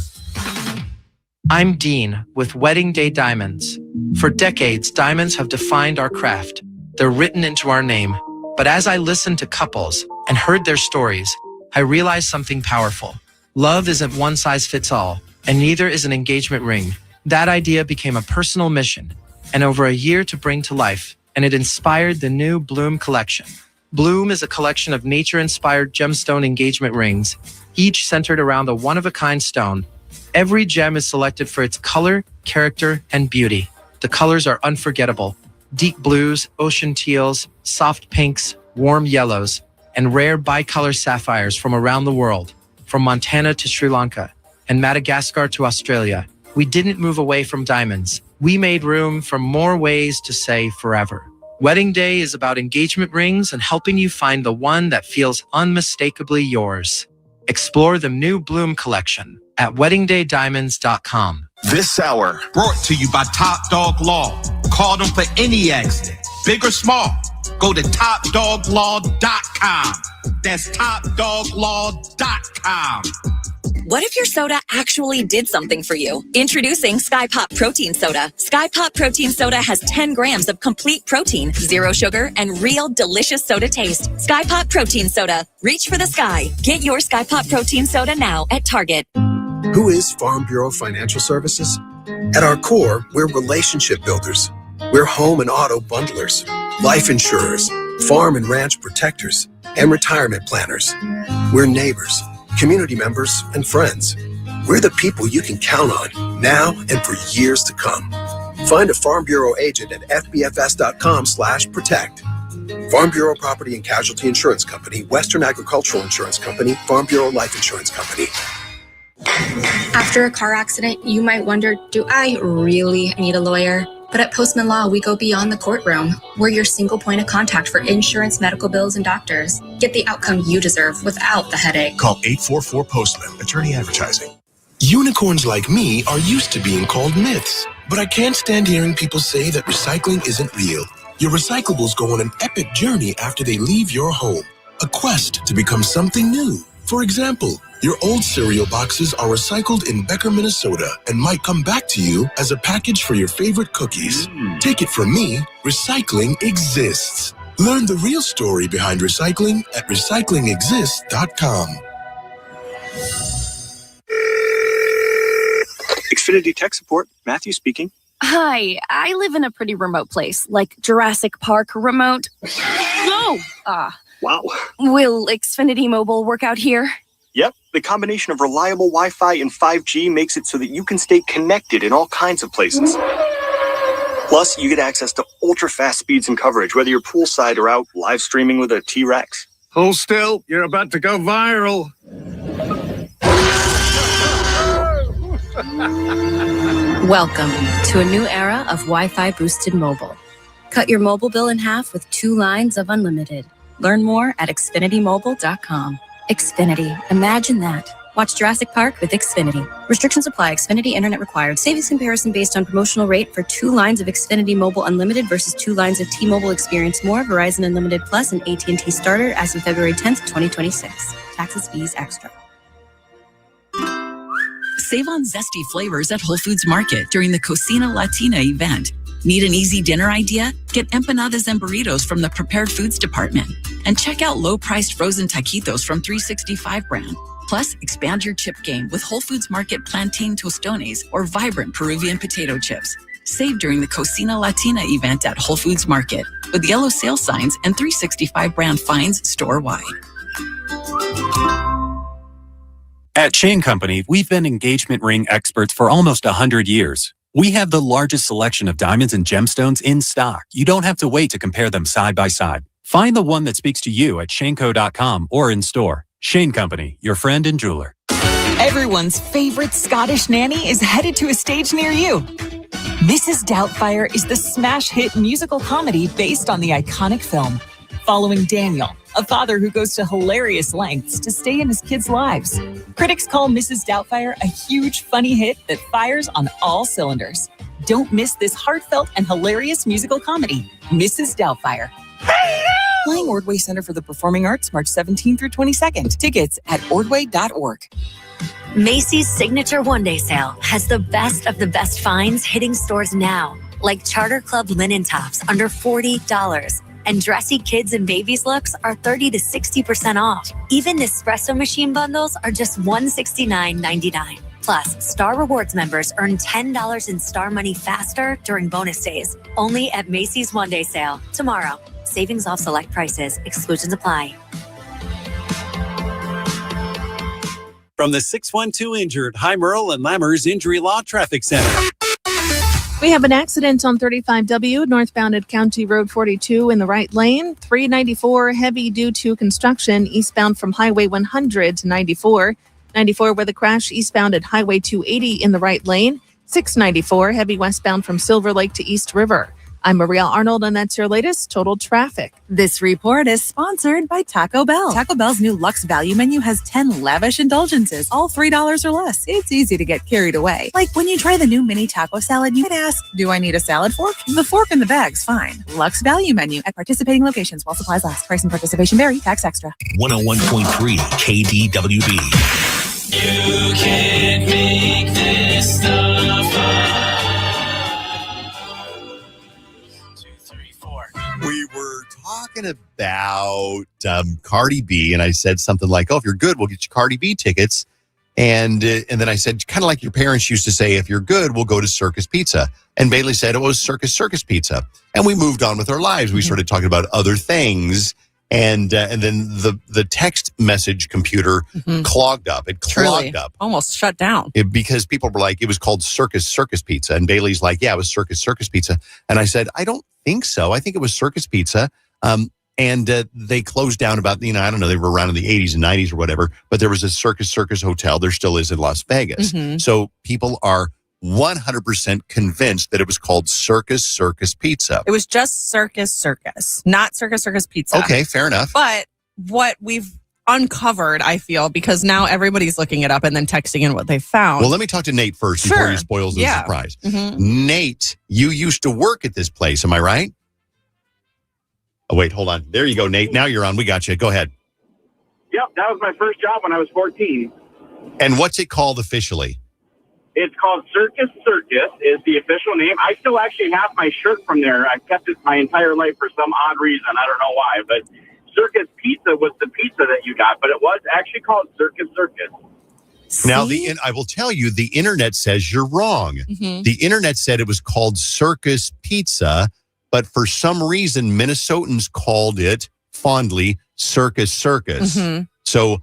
Speaker 9: I'm Dean with Wedding Day Diamonds. For decades, diamonds have defined our craft. They're written into our name. But as I listened to couples and heard their stories, I realized something powerful. Love isn't one size fits all, and neither is an engagement ring. That idea became a personal mission, and over a year to bring to life, and it inspired the new Bloom collection. Bloom is a collection of nature-inspired gemstone engagement rings, each centered around a one-of-a-kind stone. Every gem is selected for its color, character, and beauty. The colors are unforgettable. Deep blues, ocean teals, soft pinks, warm yellows, and rare bicolor sapphires from around the world, from Montana to Sri Lanka, and Madagascar to Australia. We didn't move away from diamonds. We made room for more ways to say forever. Wedding Day is about engagement rings and helping you find the one that feels unmistakably yours. Explore the new Bloom collection at weddingdaydiamonds.com.
Speaker 12: This hour brought to you by Top Dog Law. Call them for any accident, big or small. Go to topdoglaw.com. That's topdoglaw.com.
Speaker 23: What if your soda actually did something for you? Introducing Sky Pop Protein Soda. Sky Pop Protein Soda has 10 grams of complete protein, 0 sugar, and real delicious soda taste. Sky Pop Protein Soda. Reach for the sky. Get your Sky Pop Protein Soda now at Target.
Speaker 16: Who is Farm Bureau Financial Services? At our core, we're relationship builders. We're home and auto bundlers, life insurers, farm and ranch protectors, and retirement planners. We're neighbors, community members, and friends. We're the people you can count on now and for years to come. Find a Farm Bureau agent at fbfs.com/protect. Farm Bureau Property and Casualty Insurance Company, Western Agricultural Insurance Company, Farm Bureau Life Insurance Company.
Speaker 17: After a car accident, you might wonder, do I really need a lawyer?
Speaker 2: But at Postman Law, we go beyond the courtroom. We're your single point of contact for insurance, medical bills, and doctors. Get the outcome you deserve without the headache.
Speaker 5: Call 844-POSTMAN, attorney advertising. Unicorns like me are used to being called myths, but I can't stand hearing people say that recycling isn't real. Your recyclables go on an epic journey after they leave your home, a quest to become something new. For example, your old cereal boxes are recycled in Becker, Minnesota, and might come back to you as a package for your favorite cookies. Take it from me, recycling exists. Learn the real story behind recycling at recyclingexists.com.
Speaker 11: Xfinity Tech Support, Matthew speaking.
Speaker 13: Hi, I live in a pretty remote place, like Jurassic Park remote. No!
Speaker 11: Wow.
Speaker 13: Will Xfinity Mobile work out here?
Speaker 11: Yep, the combination of reliable Wi-Fi and 5G makes it so that you can stay connected in all kinds of places. Plus, you get access to ultra-fast speeds and coverage, whether you're poolside or out live streaming with a T-Rex.
Speaker 17: Hold still, you're about to go viral.
Speaker 15: Welcome to a new era of Wi-Fi boosted mobile. Cut your mobile bill in half with 2 lines of unlimited. Learn more at xfinitymobile.com. Xfinity. Imagine that. Watch Jurassic Park with Xfinity. Restrictions apply. Xfinity Internet required. Savings comparison based on promotional rate for 2 lines of Xfinity Mobile Unlimited versus 2 lines of T-Mobile Experience More, Verizon Unlimited Plus, and AT&T Starter as of February 10th, 2026. Taxes, fees, extra.
Speaker 19: Save on zesty flavors at Whole Foods Market during the Cocina Latina event. Need an easy dinner idea? Get empanadas and burritos from the Prepared Foods Department. And check out low-priced frozen taquitos from 365 brand. Plus, expand your chip game with Whole Foods Market plantain tostones or vibrant Peruvian potato chips. Save during the Cocina Latina event at Whole Foods Market with yellow sale signs and 365 brand fines store-wide.
Speaker 1: At Chain Company, we've been engagement ring experts for almost 100 years. We have the largest selection of diamonds and gemstones in stock. You don't have to wait to compare them side by side. Find the one that speaks to you at shaneco.com or in store. Shane Company, your friend and jeweler.
Speaker 20: Everyone's favorite Scottish nanny is headed to a stage near you. Mrs. Doubtfire is the smash hit musical comedy based on the iconic film, following Daniel, a father who goes to hilarious lengths to stay in his kids' lives. Critics call Mrs. Doubtfire a huge, funny hit that fires on all cylinders. Don't miss this heartfelt and hilarious musical comedy, Mrs. Doubtfire. Playing Ordway Center for the Performing Arts, March 17th through 22nd. Tickets at ordway.org.
Speaker 8: Macy's Signature One Day Sale has the best of the best finds hitting stores now, like Charter Club linen tops under $40. And dressy kids and babies looks are 30 to 60% off. Even Nespresso machine bundles are just $169.99. Plus, Star Rewards members earn $10 in Star Money faster during bonus days. Only at Macy's One Day Sale. Tomorrow. Savings off select prices. Exclusions apply.
Speaker 1: From the 612 Injured, High Merle and Lammers Injury Law Traffic Center.
Speaker 29: We have an accident on 35W northbound at County Road 42 in the right lane. 394 heavy due to construction eastbound from Highway 100 to 94. 94 with a crash eastbound at Highway 280 in the right lane. 694 heavy westbound from Silver Lake to East River. I'm Maria Arnold, and that's your latest total traffic.
Speaker 7: This report is sponsored by Taco Bell. Taco Bell's new Luxe Value menu has 10 lavish indulgences, all $3 or less. It's easy to get carried away. Like when you try the new mini taco salad, you can ask, do I need a salad fork? The fork in the bag's fine. Luxe Value menu at participating locations while supplies last. Price and participation vary. Tax extra.
Speaker 6: 101.3 KDWB.
Speaker 14: You can't make this stuff up.
Speaker 3: We were talking about Cardi B, and I said something like, oh, if you're good, we'll get you Cardi B tickets. And then I said, kind of like your parents used to say, if you're good, we'll go to Circus Pizza. And Bailey said it was Circus Pizza. And we moved on with our lives. We started talking about other things. And then the text message computer clogged up. It clogged up.
Speaker 10: Almost shut down.
Speaker 3: Because people were like, it was called Circus Pizza. And Bailey's like, yeah, it was Circus Pizza. And I said, I don't think so. I think it was Circus Pizza. And they closed down about, I don't know, they were around in the 80s and 90s or whatever. But there was a Circus Hotel. There still is in Las Vegas. So people are 100% convinced that it was called Circus Pizza.
Speaker 10: It was just Circus, not Circus Pizza.
Speaker 3: Okay, fair enough.
Speaker 10: But what we've uncovered, I feel, because now everybody's looking it up and then texting in what they found.
Speaker 3: Well, let me talk to Nate first before you spoil the surprise.
Speaker 10: Mm-hmm.
Speaker 3: Nate, you used to work at this place, am I right? Oh, wait, hold on. There you go, Nate. Now you're on. We got you. Go ahead.
Speaker 4: Yep, that was my first job when I was 14.
Speaker 3: And what's it called officially?
Speaker 4: It's called Circus is the official name. I still actually have my shirt from there. I've kept it my entire life for some odd reason. I don't know why, but Circus Pizza was the pizza that you got, but it was actually called Circus.
Speaker 3: Now, I will tell you, the internet says you're wrong.
Speaker 10: Mm-hmm.
Speaker 3: The internet said it was called Circus Pizza, but for some reason, Minnesotans called it fondly Circus.
Speaker 10: Mm-hmm.
Speaker 3: So,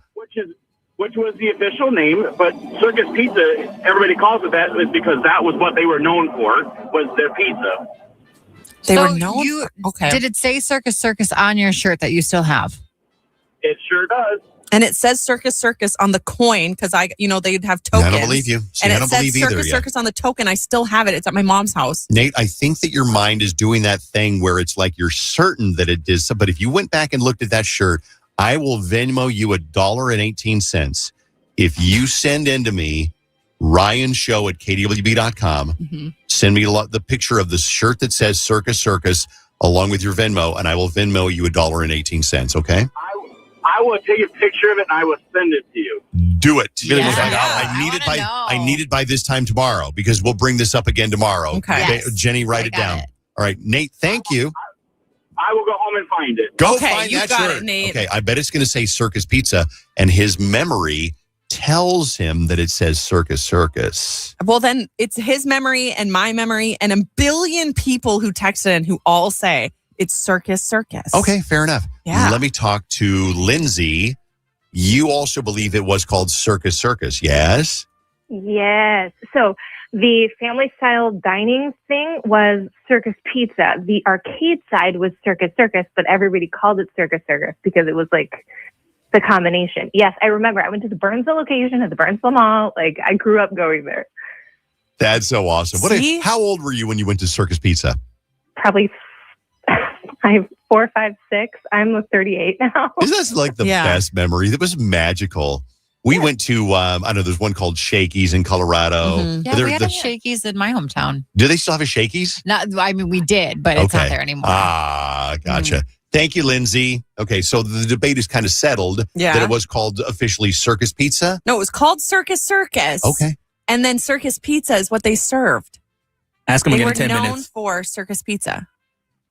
Speaker 4: which was the official name, but Circus Pizza, everybody calls it that is because that was what they were known for, was their pizza.
Speaker 10: They were known. Okay.
Speaker 18: Did it say Circus on your shirt that you still have?
Speaker 4: It sure does.
Speaker 10: And it says Circus on the coin because they'd have tokens.
Speaker 3: I don't believe you.
Speaker 10: And
Speaker 3: I
Speaker 10: it
Speaker 3: don't
Speaker 10: says
Speaker 3: believe either.
Speaker 10: Circus on the token. I still have it. It's at my mom's house.
Speaker 3: Nate, I think that your mind is doing that thing where it's like you're certain that it is. But if you went back and looked at that shirt, I will Venmo you $1.18 if you send in to me RyanShow at KDWB.com.
Speaker 10: Mm-hmm.
Speaker 3: Send me the picture of the shirt that says Circus along with your Venmo, and I will Venmo you $1.18. Okay.
Speaker 4: I will take a picture of it and I will send it to you.
Speaker 3: Do it.
Speaker 18: Yeah.
Speaker 3: I need it by this time tomorrow because we'll bring this up again tomorrow.
Speaker 10: Okay.
Speaker 18: Yes.
Speaker 3: Jenny, write it down. All right, Nate, thank you.
Speaker 4: I will go home and find it.
Speaker 3: Go
Speaker 10: Okay,
Speaker 3: find
Speaker 10: you
Speaker 3: that
Speaker 10: got
Speaker 3: shirt.
Speaker 10: it, Nate.
Speaker 3: Okay, I bet it's going to say Circus Pizza, and his memory tells him that it says Circus.
Speaker 10: Well, then it's his memory and my memory and a billion people who texted in who all say it's Circus.
Speaker 3: Okay, fair enough.
Speaker 10: Yeah.
Speaker 3: Let me talk to Lindsay. You also believe it was called Circus, yes?
Speaker 21: Yes. So the family style dining thing was Circus Pizza. The arcade side was Circus, but everybody called it Circus because it was like the combination. Yes, I remember. I went to the Burnsville location at the Burnsville Mall. Like, I grew up going there.
Speaker 3: That's so awesome. How old were you when you went to Circus Pizza?
Speaker 21: Probably I'm 4, 5, 6. I'm 38 now.
Speaker 3: Isn't that like the best memory? It was magical. We went to, I don't know, there's one called Shakey's in Colorado.
Speaker 18: Mm-hmm. Yeah, we had a Shakey's in my hometown.
Speaker 3: Do they still have a Shakey's?
Speaker 18: We did, but it's not there anymore.
Speaker 3: Ah, gotcha. Thank you, Lindsay. Okay, so the debate is kind of settled that it was called officially Circus Pizza.
Speaker 10: No, it was called Circus.
Speaker 3: Okay.
Speaker 10: And then Circus Pizza is what they served.
Speaker 22: Ask them again in 10
Speaker 10: minutes. They were known
Speaker 22: minutes.
Speaker 10: for Circus Pizza.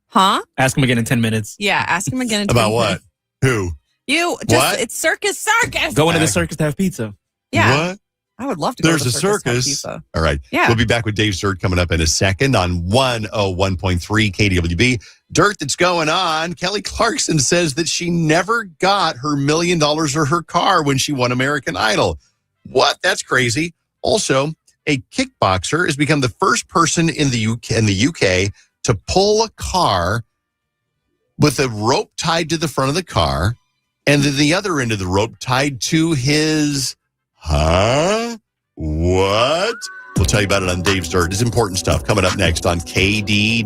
Speaker 10: Huh?
Speaker 22: Ask them again in 10 minutes.
Speaker 10: Yeah, ask him again in 10
Speaker 3: About
Speaker 10: minutes.
Speaker 3: what? Who?
Speaker 10: You.
Speaker 3: What?
Speaker 10: It's Circus.
Speaker 22: Go into the circus to have pizza.
Speaker 10: Yeah.
Speaker 3: What?
Speaker 10: I would love to go
Speaker 3: There's
Speaker 10: to
Speaker 3: a
Speaker 10: the circus.
Speaker 3: circus.
Speaker 10: Pizza.
Speaker 3: All right.
Speaker 10: Yeah.
Speaker 3: We'll be back with Dave Sturt coming up in a second on 101.3 KDWB. Dirt that's going on. Kelly Clarkson says that she never got her $1 million or her car when she won American Idol. What? That's crazy. Also, a kickboxer has become the first person in the UK to pull a car with a rope tied to the front of the car and then the other end of the rope tied to his... Huh? What? We'll tell you about it on Dave's Dirt. It's important stuff coming up next on KDWB.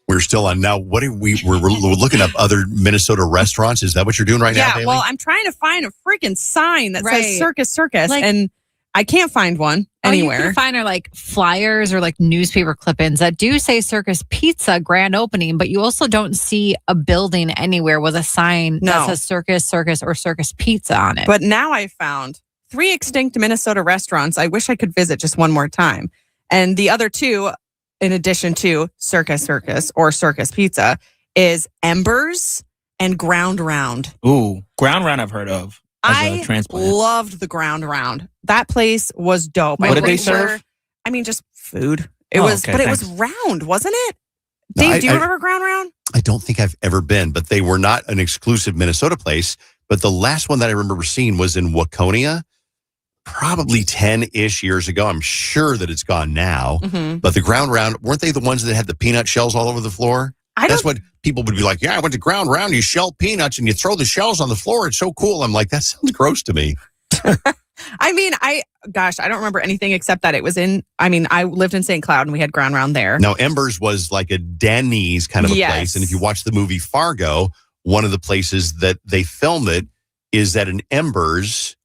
Speaker 3: We're still on now. What are we're looking up other Minnesota restaurants. Is that what you're doing right now,
Speaker 10: Yeah,
Speaker 3: Bailey?
Speaker 10: well, I'm trying to find a freaking sign that
Speaker 18: Right.
Speaker 10: says Circus,
Speaker 18: Like-
Speaker 10: and I can't find one anywhere.
Speaker 18: All you can find are like flyers or like newspaper clippings that do say Circus Pizza grand opening, but you also don't see a building anywhere with a sign that says Circus, or Circus Pizza on it.
Speaker 10: But now I found 3 extinct Minnesota restaurants I wish I could visit just one more time. And the other 2, in addition to Circus or Circus Pizza, is Embers and Ground Round.
Speaker 22: Ooh, Ground Round I've heard of. As a
Speaker 10: I
Speaker 22: transplant.
Speaker 10: loved the Ground Round. That place was dope.
Speaker 22: What did they serve?
Speaker 10: I mean, just food. It
Speaker 22: Oh,
Speaker 10: was,
Speaker 22: okay,
Speaker 10: but
Speaker 22: thanks.
Speaker 10: it was round, wasn't it?
Speaker 3: No,
Speaker 10: Dave, do you remember Ground Round?
Speaker 3: I don't think I've ever been, but they were not an exclusive Minnesota place. But the last one that I remember seeing was in Waconia, probably 10-ish years ago. I'm sure that it's gone now.
Speaker 10: Mm-hmm.
Speaker 3: But the Ground Round, weren't they the ones that had the peanut shells all over the floor? That's what people would be like, yeah, I went to Ground Round, you shell peanuts and you throw the shells on the floor. It's so cool. I'm like, that sounds gross to me.
Speaker 10: I mean, I don't remember anything except that it was I lived in St. Cloud and we had Ground Round there.
Speaker 3: Now, Embers was like a Denny's kind of a
Speaker 10: Yes.
Speaker 3: place. And if you watch the movie Fargo, one of the places that they filmed it is at an Embers,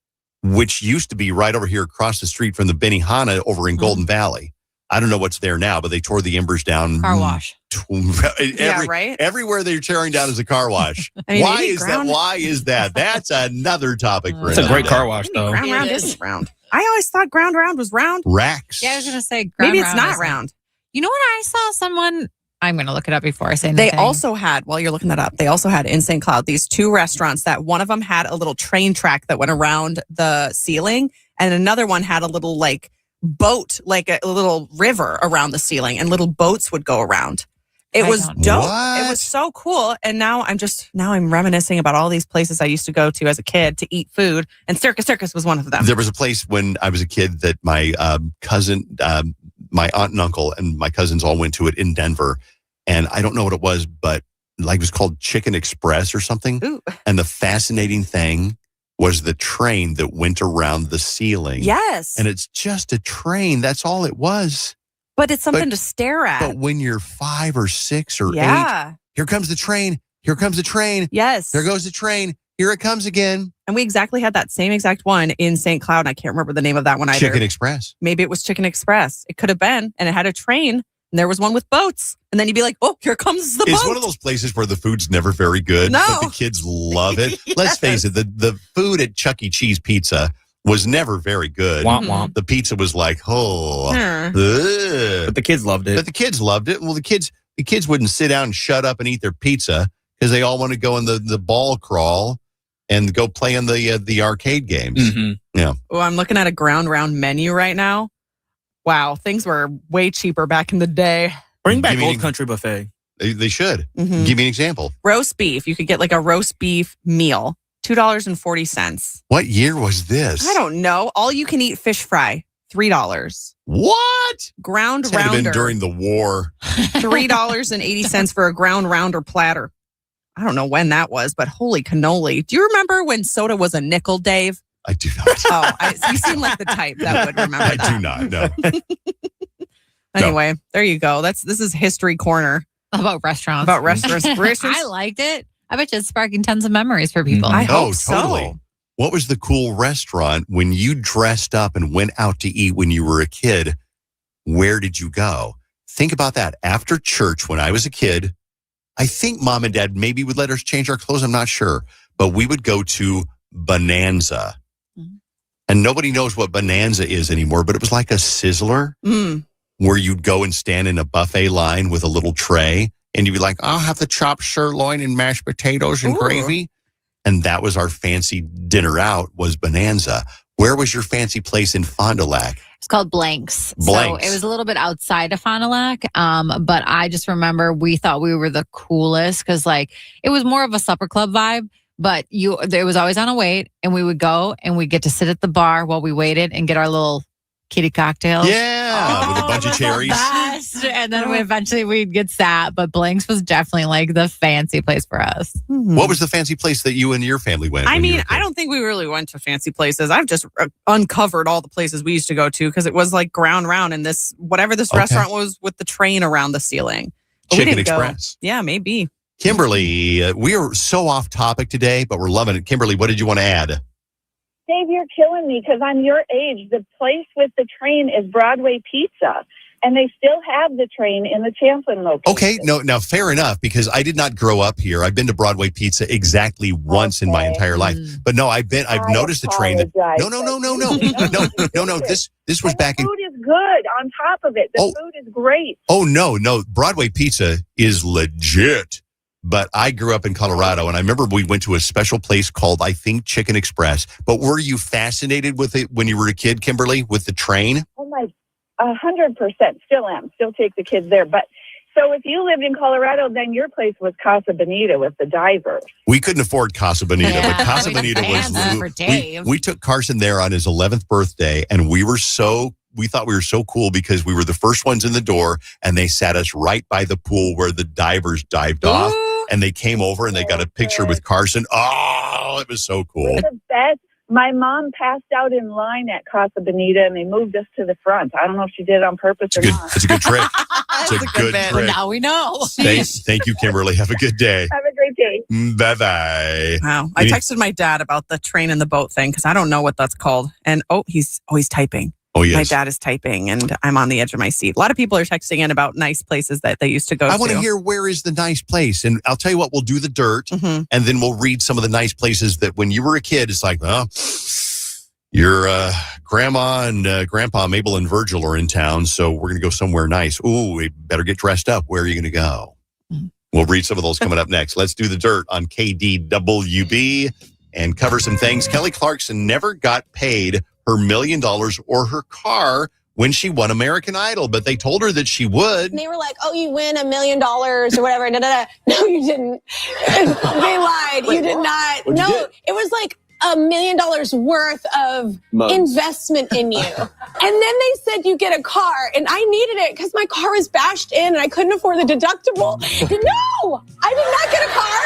Speaker 3: which used to be right over here across the street from the Benihana over in Golden Valley. I don't know what's there now, but they tore the Embers down.
Speaker 18: Car wash.
Speaker 10: Right?
Speaker 3: Everywhere they're tearing down is a car wash.
Speaker 10: I mean,
Speaker 3: Why
Speaker 10: maybe
Speaker 3: is
Speaker 10: Ground-
Speaker 3: that? Why is that? That's another topic for
Speaker 22: It's a
Speaker 3: another
Speaker 22: great
Speaker 3: day.
Speaker 22: car wash, though.
Speaker 10: Ground Round isn't round. I always thought Ground Round was round.
Speaker 3: Racks.
Speaker 18: Yeah, I was going to say Ground
Speaker 10: Maybe it's
Speaker 18: Round
Speaker 10: not
Speaker 18: isn't.
Speaker 10: round.
Speaker 18: You know what? I saw someone. I'm going to look it up before I say
Speaker 10: They
Speaker 18: anything.
Speaker 10: also had, while you're looking that up, they also had in St. Cloud these 2 restaurants that one of them had a little train track that went around the ceiling, and another one had a little like boat, like a little river around the ceiling, and little boats would go around. It was dope.
Speaker 3: What?
Speaker 10: It was so cool. And now I'm reminiscing about all these places I used to go to as a kid to eat food, and Circus was one of them.
Speaker 3: There was a place when I was a kid that my cousin, my aunt and uncle, and my cousins all went to it in Denver. And I don't know what it was, but like it was called Chicken Express or something.
Speaker 10: Ooh.
Speaker 3: And the fascinating thing was the train that went around the ceiling.
Speaker 10: Yes.
Speaker 3: And it's just a train. That's all it was.
Speaker 10: But it's something to stare at.
Speaker 3: But when you're 5 or 6 or 8,
Speaker 10: Yeah.
Speaker 3: here comes the train. Here comes the train.
Speaker 10: Yes.
Speaker 3: There goes the train. Here it comes again.
Speaker 10: And we exactly had that same exact one in St. Cloud. And I can't remember the name of that one either.
Speaker 3: Chicken Express.
Speaker 10: Maybe it was Chicken Express. It could have been. And it had a train. And there was one with boats. And then you'd be like, oh, here comes the boat.
Speaker 3: It's one of those places where the food's never very good,
Speaker 10: No.
Speaker 3: but the kids love it. Let's face it, the food at Chuck E. Cheese Pizza was never very good.
Speaker 22: Womp womp.
Speaker 3: The pizza was like, oh.
Speaker 10: Hmm.
Speaker 3: Ugh.
Speaker 22: But the kids loved it.
Speaker 3: But the kids loved it. Well, the kids wouldn't sit down and shut up and eat their pizza because they all want to go in the ball crawl and go play in the arcade games.
Speaker 22: Mm-hmm.
Speaker 3: Yeah.
Speaker 10: Oh, I'm looking at a Ground Round menu right now. Wow, things were way cheaper back in the day.
Speaker 22: Bring back
Speaker 3: Give me
Speaker 22: Old
Speaker 3: an-
Speaker 22: Country Buffet.
Speaker 3: They should.
Speaker 10: Mhm.
Speaker 3: Give me an example.
Speaker 10: Roast beef. You could get like a roast beef meal, $2.40.
Speaker 3: What year was this?
Speaker 10: I don't know. All you can eat fish fry, $3.
Speaker 3: What?
Speaker 10: Ground
Speaker 3: This had to have
Speaker 10: rounder,
Speaker 3: been during the war.
Speaker 10: $3.80 for a ground rounder platter. I don't know when that was, but holy cannoli. Do you remember when soda was a nickel, Dave?
Speaker 3: I do not.
Speaker 10: Oh, you seem like the type that would remember
Speaker 3: I
Speaker 10: that.
Speaker 3: do not. No.
Speaker 10: Anyway, there you go. This is history corner
Speaker 18: About restaurants.
Speaker 10: about restaurants.
Speaker 18: I liked it. I bet you it's sparking tons of memories for people.
Speaker 10: I
Speaker 3: Oh,
Speaker 10: hope so.
Speaker 3: totally. What was the cool restaurant when you dressed up and went out to eat when you were a kid? Where did you go? Think about that. After church, when I was a kid, I think mom and dad maybe would let us change our clothes. I'm not sure. But we would go to Bonanza.
Speaker 10: Mm-hmm.
Speaker 3: And nobody knows what Bonanza is anymore, but it was like a Sizzler where you'd go and stand in a buffet line with a little tray and you'd be like, I'll have the chopped sirloin and mashed potatoes and
Speaker 10: Ooh.
Speaker 3: gravy. And that was our fancy dinner out was Bonanza. Where was your fancy place in Fond du Lac?
Speaker 18: It's called Blanks.
Speaker 3: Blanks.
Speaker 18: So it was a little bit outside of Fond du Lac. But I just remember we thought we were the coolest because like it was more of a supper club vibe. But it was always on a wait, and we would go and we'd get to sit at the bar while we waited and get our little kitty cocktails.
Speaker 3: Yeah, with a bunch of cherries.
Speaker 18: Best. And then eventually we'd get sat, but Blank's was definitely like the fancy place for us.
Speaker 3: What was the fancy place that you and your family went?
Speaker 10: I mean, I don't think we really went to fancy places. I've just uncovered all the places we used to go to because it was like ground round in this, whatever this restaurant was with the train around the ceiling. But
Speaker 3: Chicken Express.
Speaker 10: Yeah, maybe.
Speaker 3: Kimberly, we are so off topic today, but we're loving it. Kimberly, what did you want to add?
Speaker 9: Dave, you're killing me because I'm your age. The place with the train is Broadway Pizza, and they still have the train in the Champlin location.
Speaker 3: Okay, now fair enough, because I did not grow up here. I've been to Broadway Pizza exactly once in my entire life. But no, I've noticed the train. No. This was back in.
Speaker 9: The food is good on top of it. The food is great.
Speaker 3: Oh, no. Broadway Pizza is legit. But I grew up in Colorado, and I remember we went to a special place called, I think, Chicken Express. But were you fascinated with it when you were a kid, Kimberly, with the train?
Speaker 9: Oh, my, 100%. Still am. Still take the kids there. But so if you lived in Colorado, then your place was Casa Bonita with the divers.
Speaker 3: We couldn't afford Casa Bonita, but Casa Bonita was... We took Carson there on his 11th birthday, and we thought we were so cool because we were the first ones in the door, and they sat us right by the pool where the divers dived off. And they came over and they got a picture with Carson. Oh, it was so cool.
Speaker 9: The best. My mom passed out in line at Casa Bonita, and they moved us to the front. I don't know if she did it on purpose or not.
Speaker 3: It's a good trick. It's a good trick.
Speaker 18: Well, now we know.
Speaker 3: Thank you, Kimberly. Have a good day.
Speaker 9: Have a great day.
Speaker 3: Bye-bye.
Speaker 10: Wow. I texted my dad about the train and the boat thing because I don't know what that's called. And he's typing.
Speaker 3: Oh, yes.
Speaker 10: My dad is typing, and I'm on the edge of my seat. A lot of people are texting in about nice places that they used to go to.
Speaker 3: I want to hear where is the nice place. And I'll tell you what, we'll do the dirt, and then we'll read some of the nice places that when you were a kid, it's like, well, your grandma and grandpa, Mabel and Virgil are in town, so we're going to go somewhere nice. Ooh, we better get dressed up. Where are you going to go? We'll read some of those coming up next. Let's do the dirt on KDWB and cover some things. Kelly Clarkson never got paid her $1 million or her car when she won American Idol, but they told her that she would.
Speaker 12: And they were like, oh, you win $1 million or whatever. No, you didn't. They lied. You did not. No, it was like $1 million worth of investment in you. And then they said you get a car, and I needed it because my car was bashed in and I couldn't afford the deductible. No, I did not get a car.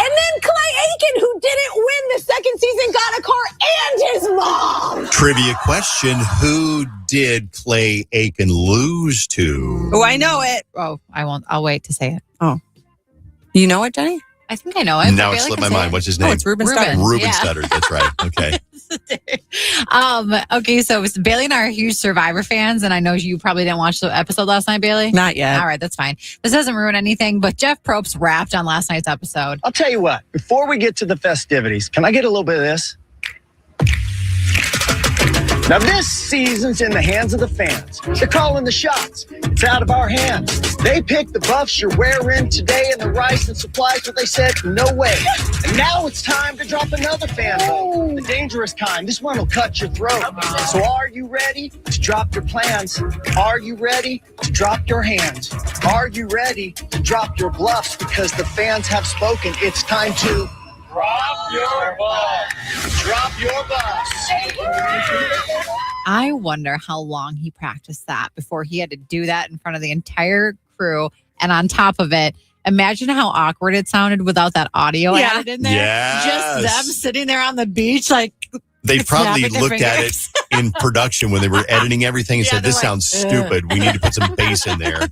Speaker 12: And then Clay Aiken, who didn't win the second season, got a car and his mom.
Speaker 3: Trivia question, who did Clay Aiken lose to?
Speaker 10: Oh, I know it.
Speaker 18: Oh, I won't. I'll wait to say it.
Speaker 10: Oh. You know it, Jenny?
Speaker 18: I think I know it.
Speaker 3: Now it slipped my mind. What's his name?
Speaker 10: Oh, it's Ruben Studdard.
Speaker 3: Ruben Studdard. That's right. Okay.
Speaker 18: Okay, so Bailey and I are huge Survivor fans, and I know you probably didn't watch the episode last night, Bailey.
Speaker 10: Not yet.
Speaker 18: All right, that's fine. This doesn't ruin anything, but Jeff Probst rapped on last night's episode.
Speaker 16: I'll tell you what, before we get to the festivities, can I get a little bit of this? Now this season's in the hands of the fans. They're calling the shots. It's out of our hands. They picked the buffs you're wearing today and the rice and supplies, but they said, no way. And now it's time to drop another fan vote. The dangerous kind. This one will cut your throat. So are you ready to drop your plans? Are you ready to drop your hands? Are you ready to drop your bluffs? Because the fans have spoken. It's time to drop your bus. Drop your bus.
Speaker 18: I wonder how long he practiced that before he had to do that in front of the entire crew. And on top of it, imagine how awkward it sounded without that audio added in there.
Speaker 3: Yes.
Speaker 18: Just them sitting there on the beach like...
Speaker 3: They probably looked at it in production when they were editing everything and said, this sounds stupid. We need to put some bass in there.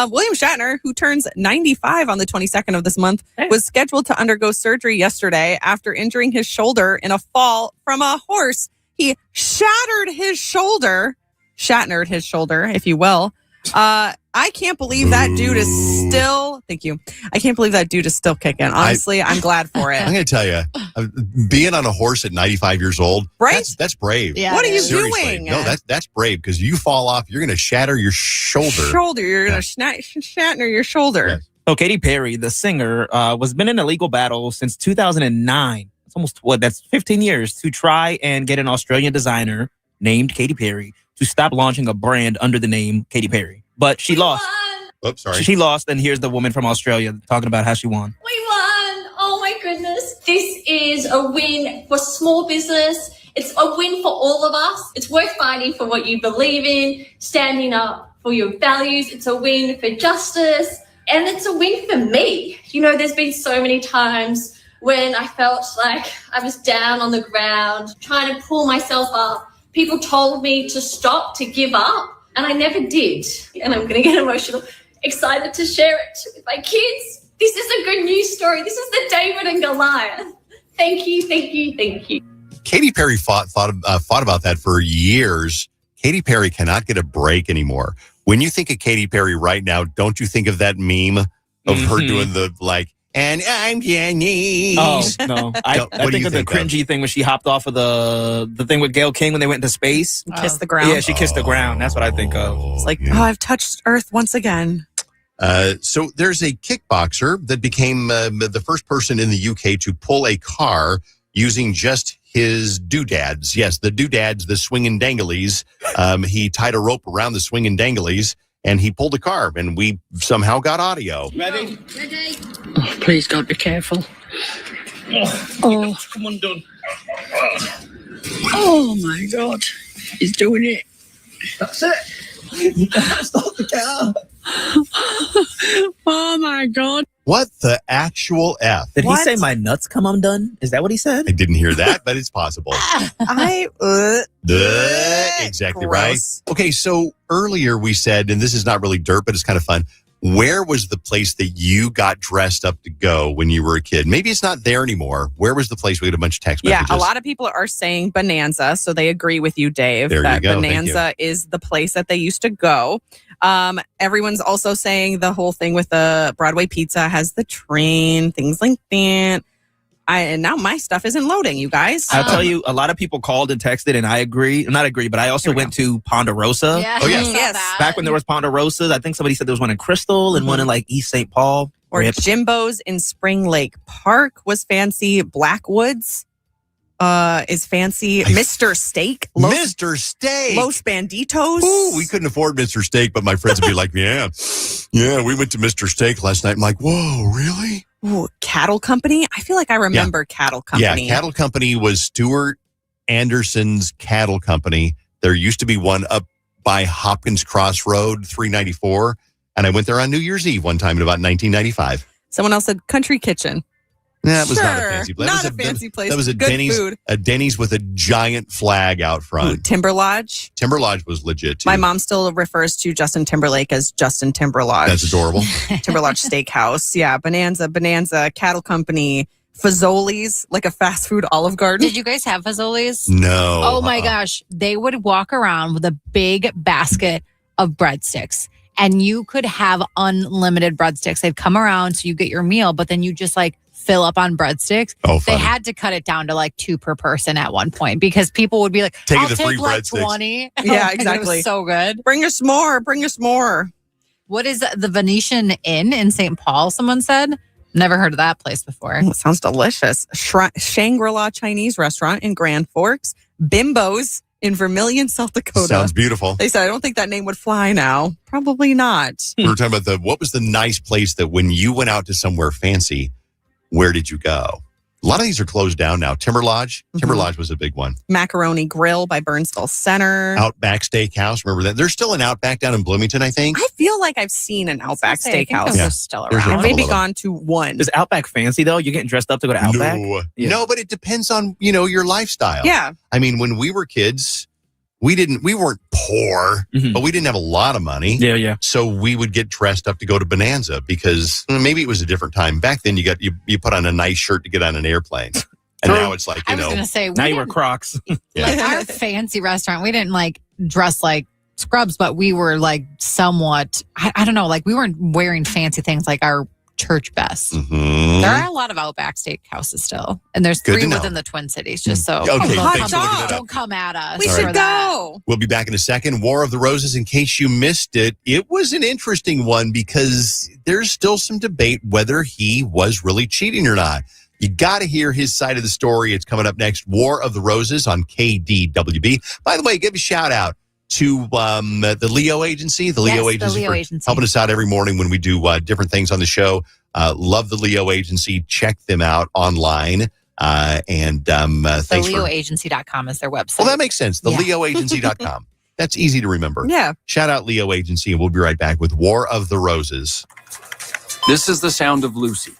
Speaker 10: William Shatner, who turns 95 on the 22nd of this month, was scheduled to undergo surgery yesterday after injuring his shoulder in a fall from a horse. He shattered his shoulder, if you will. I can't believe that dude is still, thank you. I can't believe that dude is still kicking. Honestly, I'm glad for it.
Speaker 3: I'm going to tell you, being on a horse at 95 years old,
Speaker 10: right?
Speaker 3: That's brave.
Speaker 10: Yeah, what are you
Speaker 3: Seriously.
Speaker 10: doing?
Speaker 3: No, that's brave because you fall off, you're going to shatter your shoulder.
Speaker 10: You're going to Shatner your shoulder.
Speaker 3: Yes.
Speaker 22: So Katy Perry, the singer, was been in a legal battle since 2009. It's almost, that's 15 years to try and get an Australian designer named Katy Perry to stop launching a brand under the name Katy Perry. But she lost.
Speaker 3: Oops, sorry.
Speaker 22: She lost, and here's the woman from Australia talking about how she won.
Speaker 23: We won! Oh my goodness. This is a win for small business
Speaker 2: It's a win for all of us. It's worth fighting for what you believe in, standing up for your values. It's a win for justice, and it's a win for me. You know, there's been so many times when I felt like I was down on the ground, trying to pull myself up. People told me to stop, to give up, and I never did. And I'm going to get emotional. Excited to share it with my kids. This is a good news story. This is the David and Goliath. Thank you, thank you, thank you.
Speaker 3: Katy Perry thought about that for years. Katy Perry cannot get a break anymore. When you think of Katy Perry right now, don't you think of that meme of her doing the and I'm Jenny?
Speaker 22: Oh, no. I think of the cringy thing when she hopped off of the thing with Gayle King when they went into space.
Speaker 10: Kissed the ground.
Speaker 22: Yeah, she kissed the ground. That's what I think of.
Speaker 10: It's like, I've touched Earth once again.
Speaker 3: So there's a kickboxer that became the first person in the UK to pull a car using just his doodads. Yes, the doodads, the swinging danglies. He tied a rope around the swinging danglies, and he pulled a car, and we somehow got audio.
Speaker 2: Ready? Ready.
Speaker 5: Oh, please, God, be careful. Oh.
Speaker 17: Come on, done.
Speaker 5: Oh, my God. He's doing it.
Speaker 17: That's it. Stop the car.
Speaker 5: Oh, my God.
Speaker 3: What the actual F?
Speaker 22: Did he say my nuts come undone? Is that what he said?
Speaker 3: I didn't hear that, but it's possible. Exactly right. Okay, so earlier we said, and this is not really dirt, but it's kind of fun. Where was the place that you got dressed up to go when you were a kid? Maybe it's not there anymore. Where was the place? We had a bunch of text messages.
Speaker 10: Yeah, a lot of people are saying Bonanza, so they agree with you, Dave,
Speaker 3: there
Speaker 10: that
Speaker 3: you go.
Speaker 10: Bonanza is the place that they used to go. Everyone's also saying the whole thing with the Broadway pizza has the train, things like that. And now my stuff isn't loading, you guys.
Speaker 22: I'll tell you, a lot of people called and texted, and I agree. Not agree, but I also went to Ponderosa.
Speaker 10: Yeah.
Speaker 3: Oh, yes.
Speaker 10: Yes.
Speaker 22: Back when there was Ponderosas, I think somebody said there was one in Crystal and one in like East St. Paul.
Speaker 10: Or Jimbo's in Spring Lake Park was fancy. Blackwoods is fancy. Mr. Steak.
Speaker 3: Mr. Steak.
Speaker 10: Los Banditos.
Speaker 3: Ooh, we couldn't afford Mr. Steak, but my friends would be like, yeah, we went to Mr. Steak last night. I'm like, whoa, really?
Speaker 10: Ooh, Cattle Company. I feel like I remember Cattle Company.
Speaker 3: Yeah, Cattle Company was Stuart Anderson's Cattle Company. There used to be one up by Hopkins Cross Road, 394. And I went there on New Year's Eve one time in about 1995.
Speaker 10: Someone else said Country Kitchen.
Speaker 3: That was not a fancy place.
Speaker 10: Not a fancy place.
Speaker 3: That was a
Speaker 10: Good
Speaker 3: Denny's,
Speaker 10: food.
Speaker 3: a Denny's with a giant flag out front.
Speaker 10: Ooh, Timber Lodge.
Speaker 3: Timber Lodge was legit too.
Speaker 10: My mom still refers to Justin Timberlake as Justin Timber Lodge.
Speaker 3: That's adorable.
Speaker 10: Timber Lodge Steakhouse. Yeah, Bonanza, Cattle Company, Fazoli's, like a fast food Olive Garden.
Speaker 18: Did you guys have Fazoli's?
Speaker 3: No.
Speaker 18: Oh my gosh. They would walk around with a big basket of breadsticks, and you could have unlimited breadsticks. They'd come around, so you get your meal, but then you just like fill up on breadsticks.
Speaker 3: Oh,
Speaker 18: they had to cut it down to like 2 per person at one point because people would be like, I'll take like 20.
Speaker 10: Yeah,
Speaker 18: It
Speaker 10: exactly.
Speaker 18: was so good.
Speaker 10: Bring us more.
Speaker 18: What is the Venetian Inn in St. Paul? Someone said. Never heard of that place before.
Speaker 10: Oh, it sounds delicious. Shangri-La Chinese restaurant in Grand Forks. Bimbo's in Vermilion, South Dakota.
Speaker 3: Sounds beautiful.
Speaker 10: They said, I don't think that name would fly now. Probably not.
Speaker 3: We were talking about what was the nice place that when you went out to somewhere fancy, where did you go? A lot of these are closed down now. Timber Lodge. Timber Lodge was a big one.
Speaker 10: Macaroni Grill by Burnsville Center.
Speaker 3: Outback Steakhouse. Remember that? There's still an Outback down in Bloomington, I think.
Speaker 10: I feel like I've seen an Outback Steakhouse.
Speaker 18: Those are still
Speaker 3: There's a
Speaker 18: around.
Speaker 10: I've maybe
Speaker 3: couple of
Speaker 10: gone to one.
Speaker 22: Is Outback fancy though? You're getting dressed up to go to Outback?
Speaker 3: No, but it depends on, your lifestyle.
Speaker 10: Yeah.
Speaker 3: I mean, when we were kids, we weren't poor, but we didn't have a lot of money.
Speaker 22: Yeah.
Speaker 3: So we would get dressed up to go to Bonanza because maybe it was a different time. Back then you put on a nice shirt to get on an airplane. And now it's like,
Speaker 18: I was going to say,
Speaker 22: now you wear Crocs.
Speaker 18: Like our fancy restaurant, we didn't like dress like scrubs, but we were like somewhat, I don't know, like we weren't wearing fancy things like our church best.
Speaker 3: Mm-hmm.
Speaker 18: There are a lot of Outback Steakhouses still, and there's
Speaker 3: Good
Speaker 18: 3
Speaker 3: to know.
Speaker 18: within the Twin Cities. Just so
Speaker 3: Okay, thanks for looking it up.
Speaker 18: don't come at us.
Speaker 10: We
Speaker 18: for
Speaker 10: should
Speaker 18: that.
Speaker 10: go.
Speaker 3: We'll be back in a second. War of the Roses, in case you missed it. It was an interesting one because there's still some debate whether he was really cheating or not. You got to hear his side of the story. It's coming up next. War of the Roses on KDWB. By the way, give a shout out to the Leo Agency. The Leo Agency helping us out every morning when we do different things on the show. Love the Leo Agency. Check them out online. Thanks for
Speaker 18: LeoAgency.com is their website.
Speaker 3: Well, that makes sense. LeoAgency.com. That's easy to remember.
Speaker 10: Yeah.
Speaker 3: Shout out Leo Agency, and we'll be right back with War of the Roses.
Speaker 11: This is the sound of Lucy,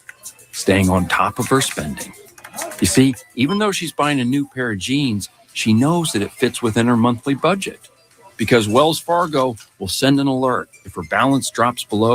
Speaker 11: staying on top of her spending. You see, even though she's buying a new pair of jeans, she knows that it fits within her monthly budget. Because Wells Fargo will send an alert if her balance drops below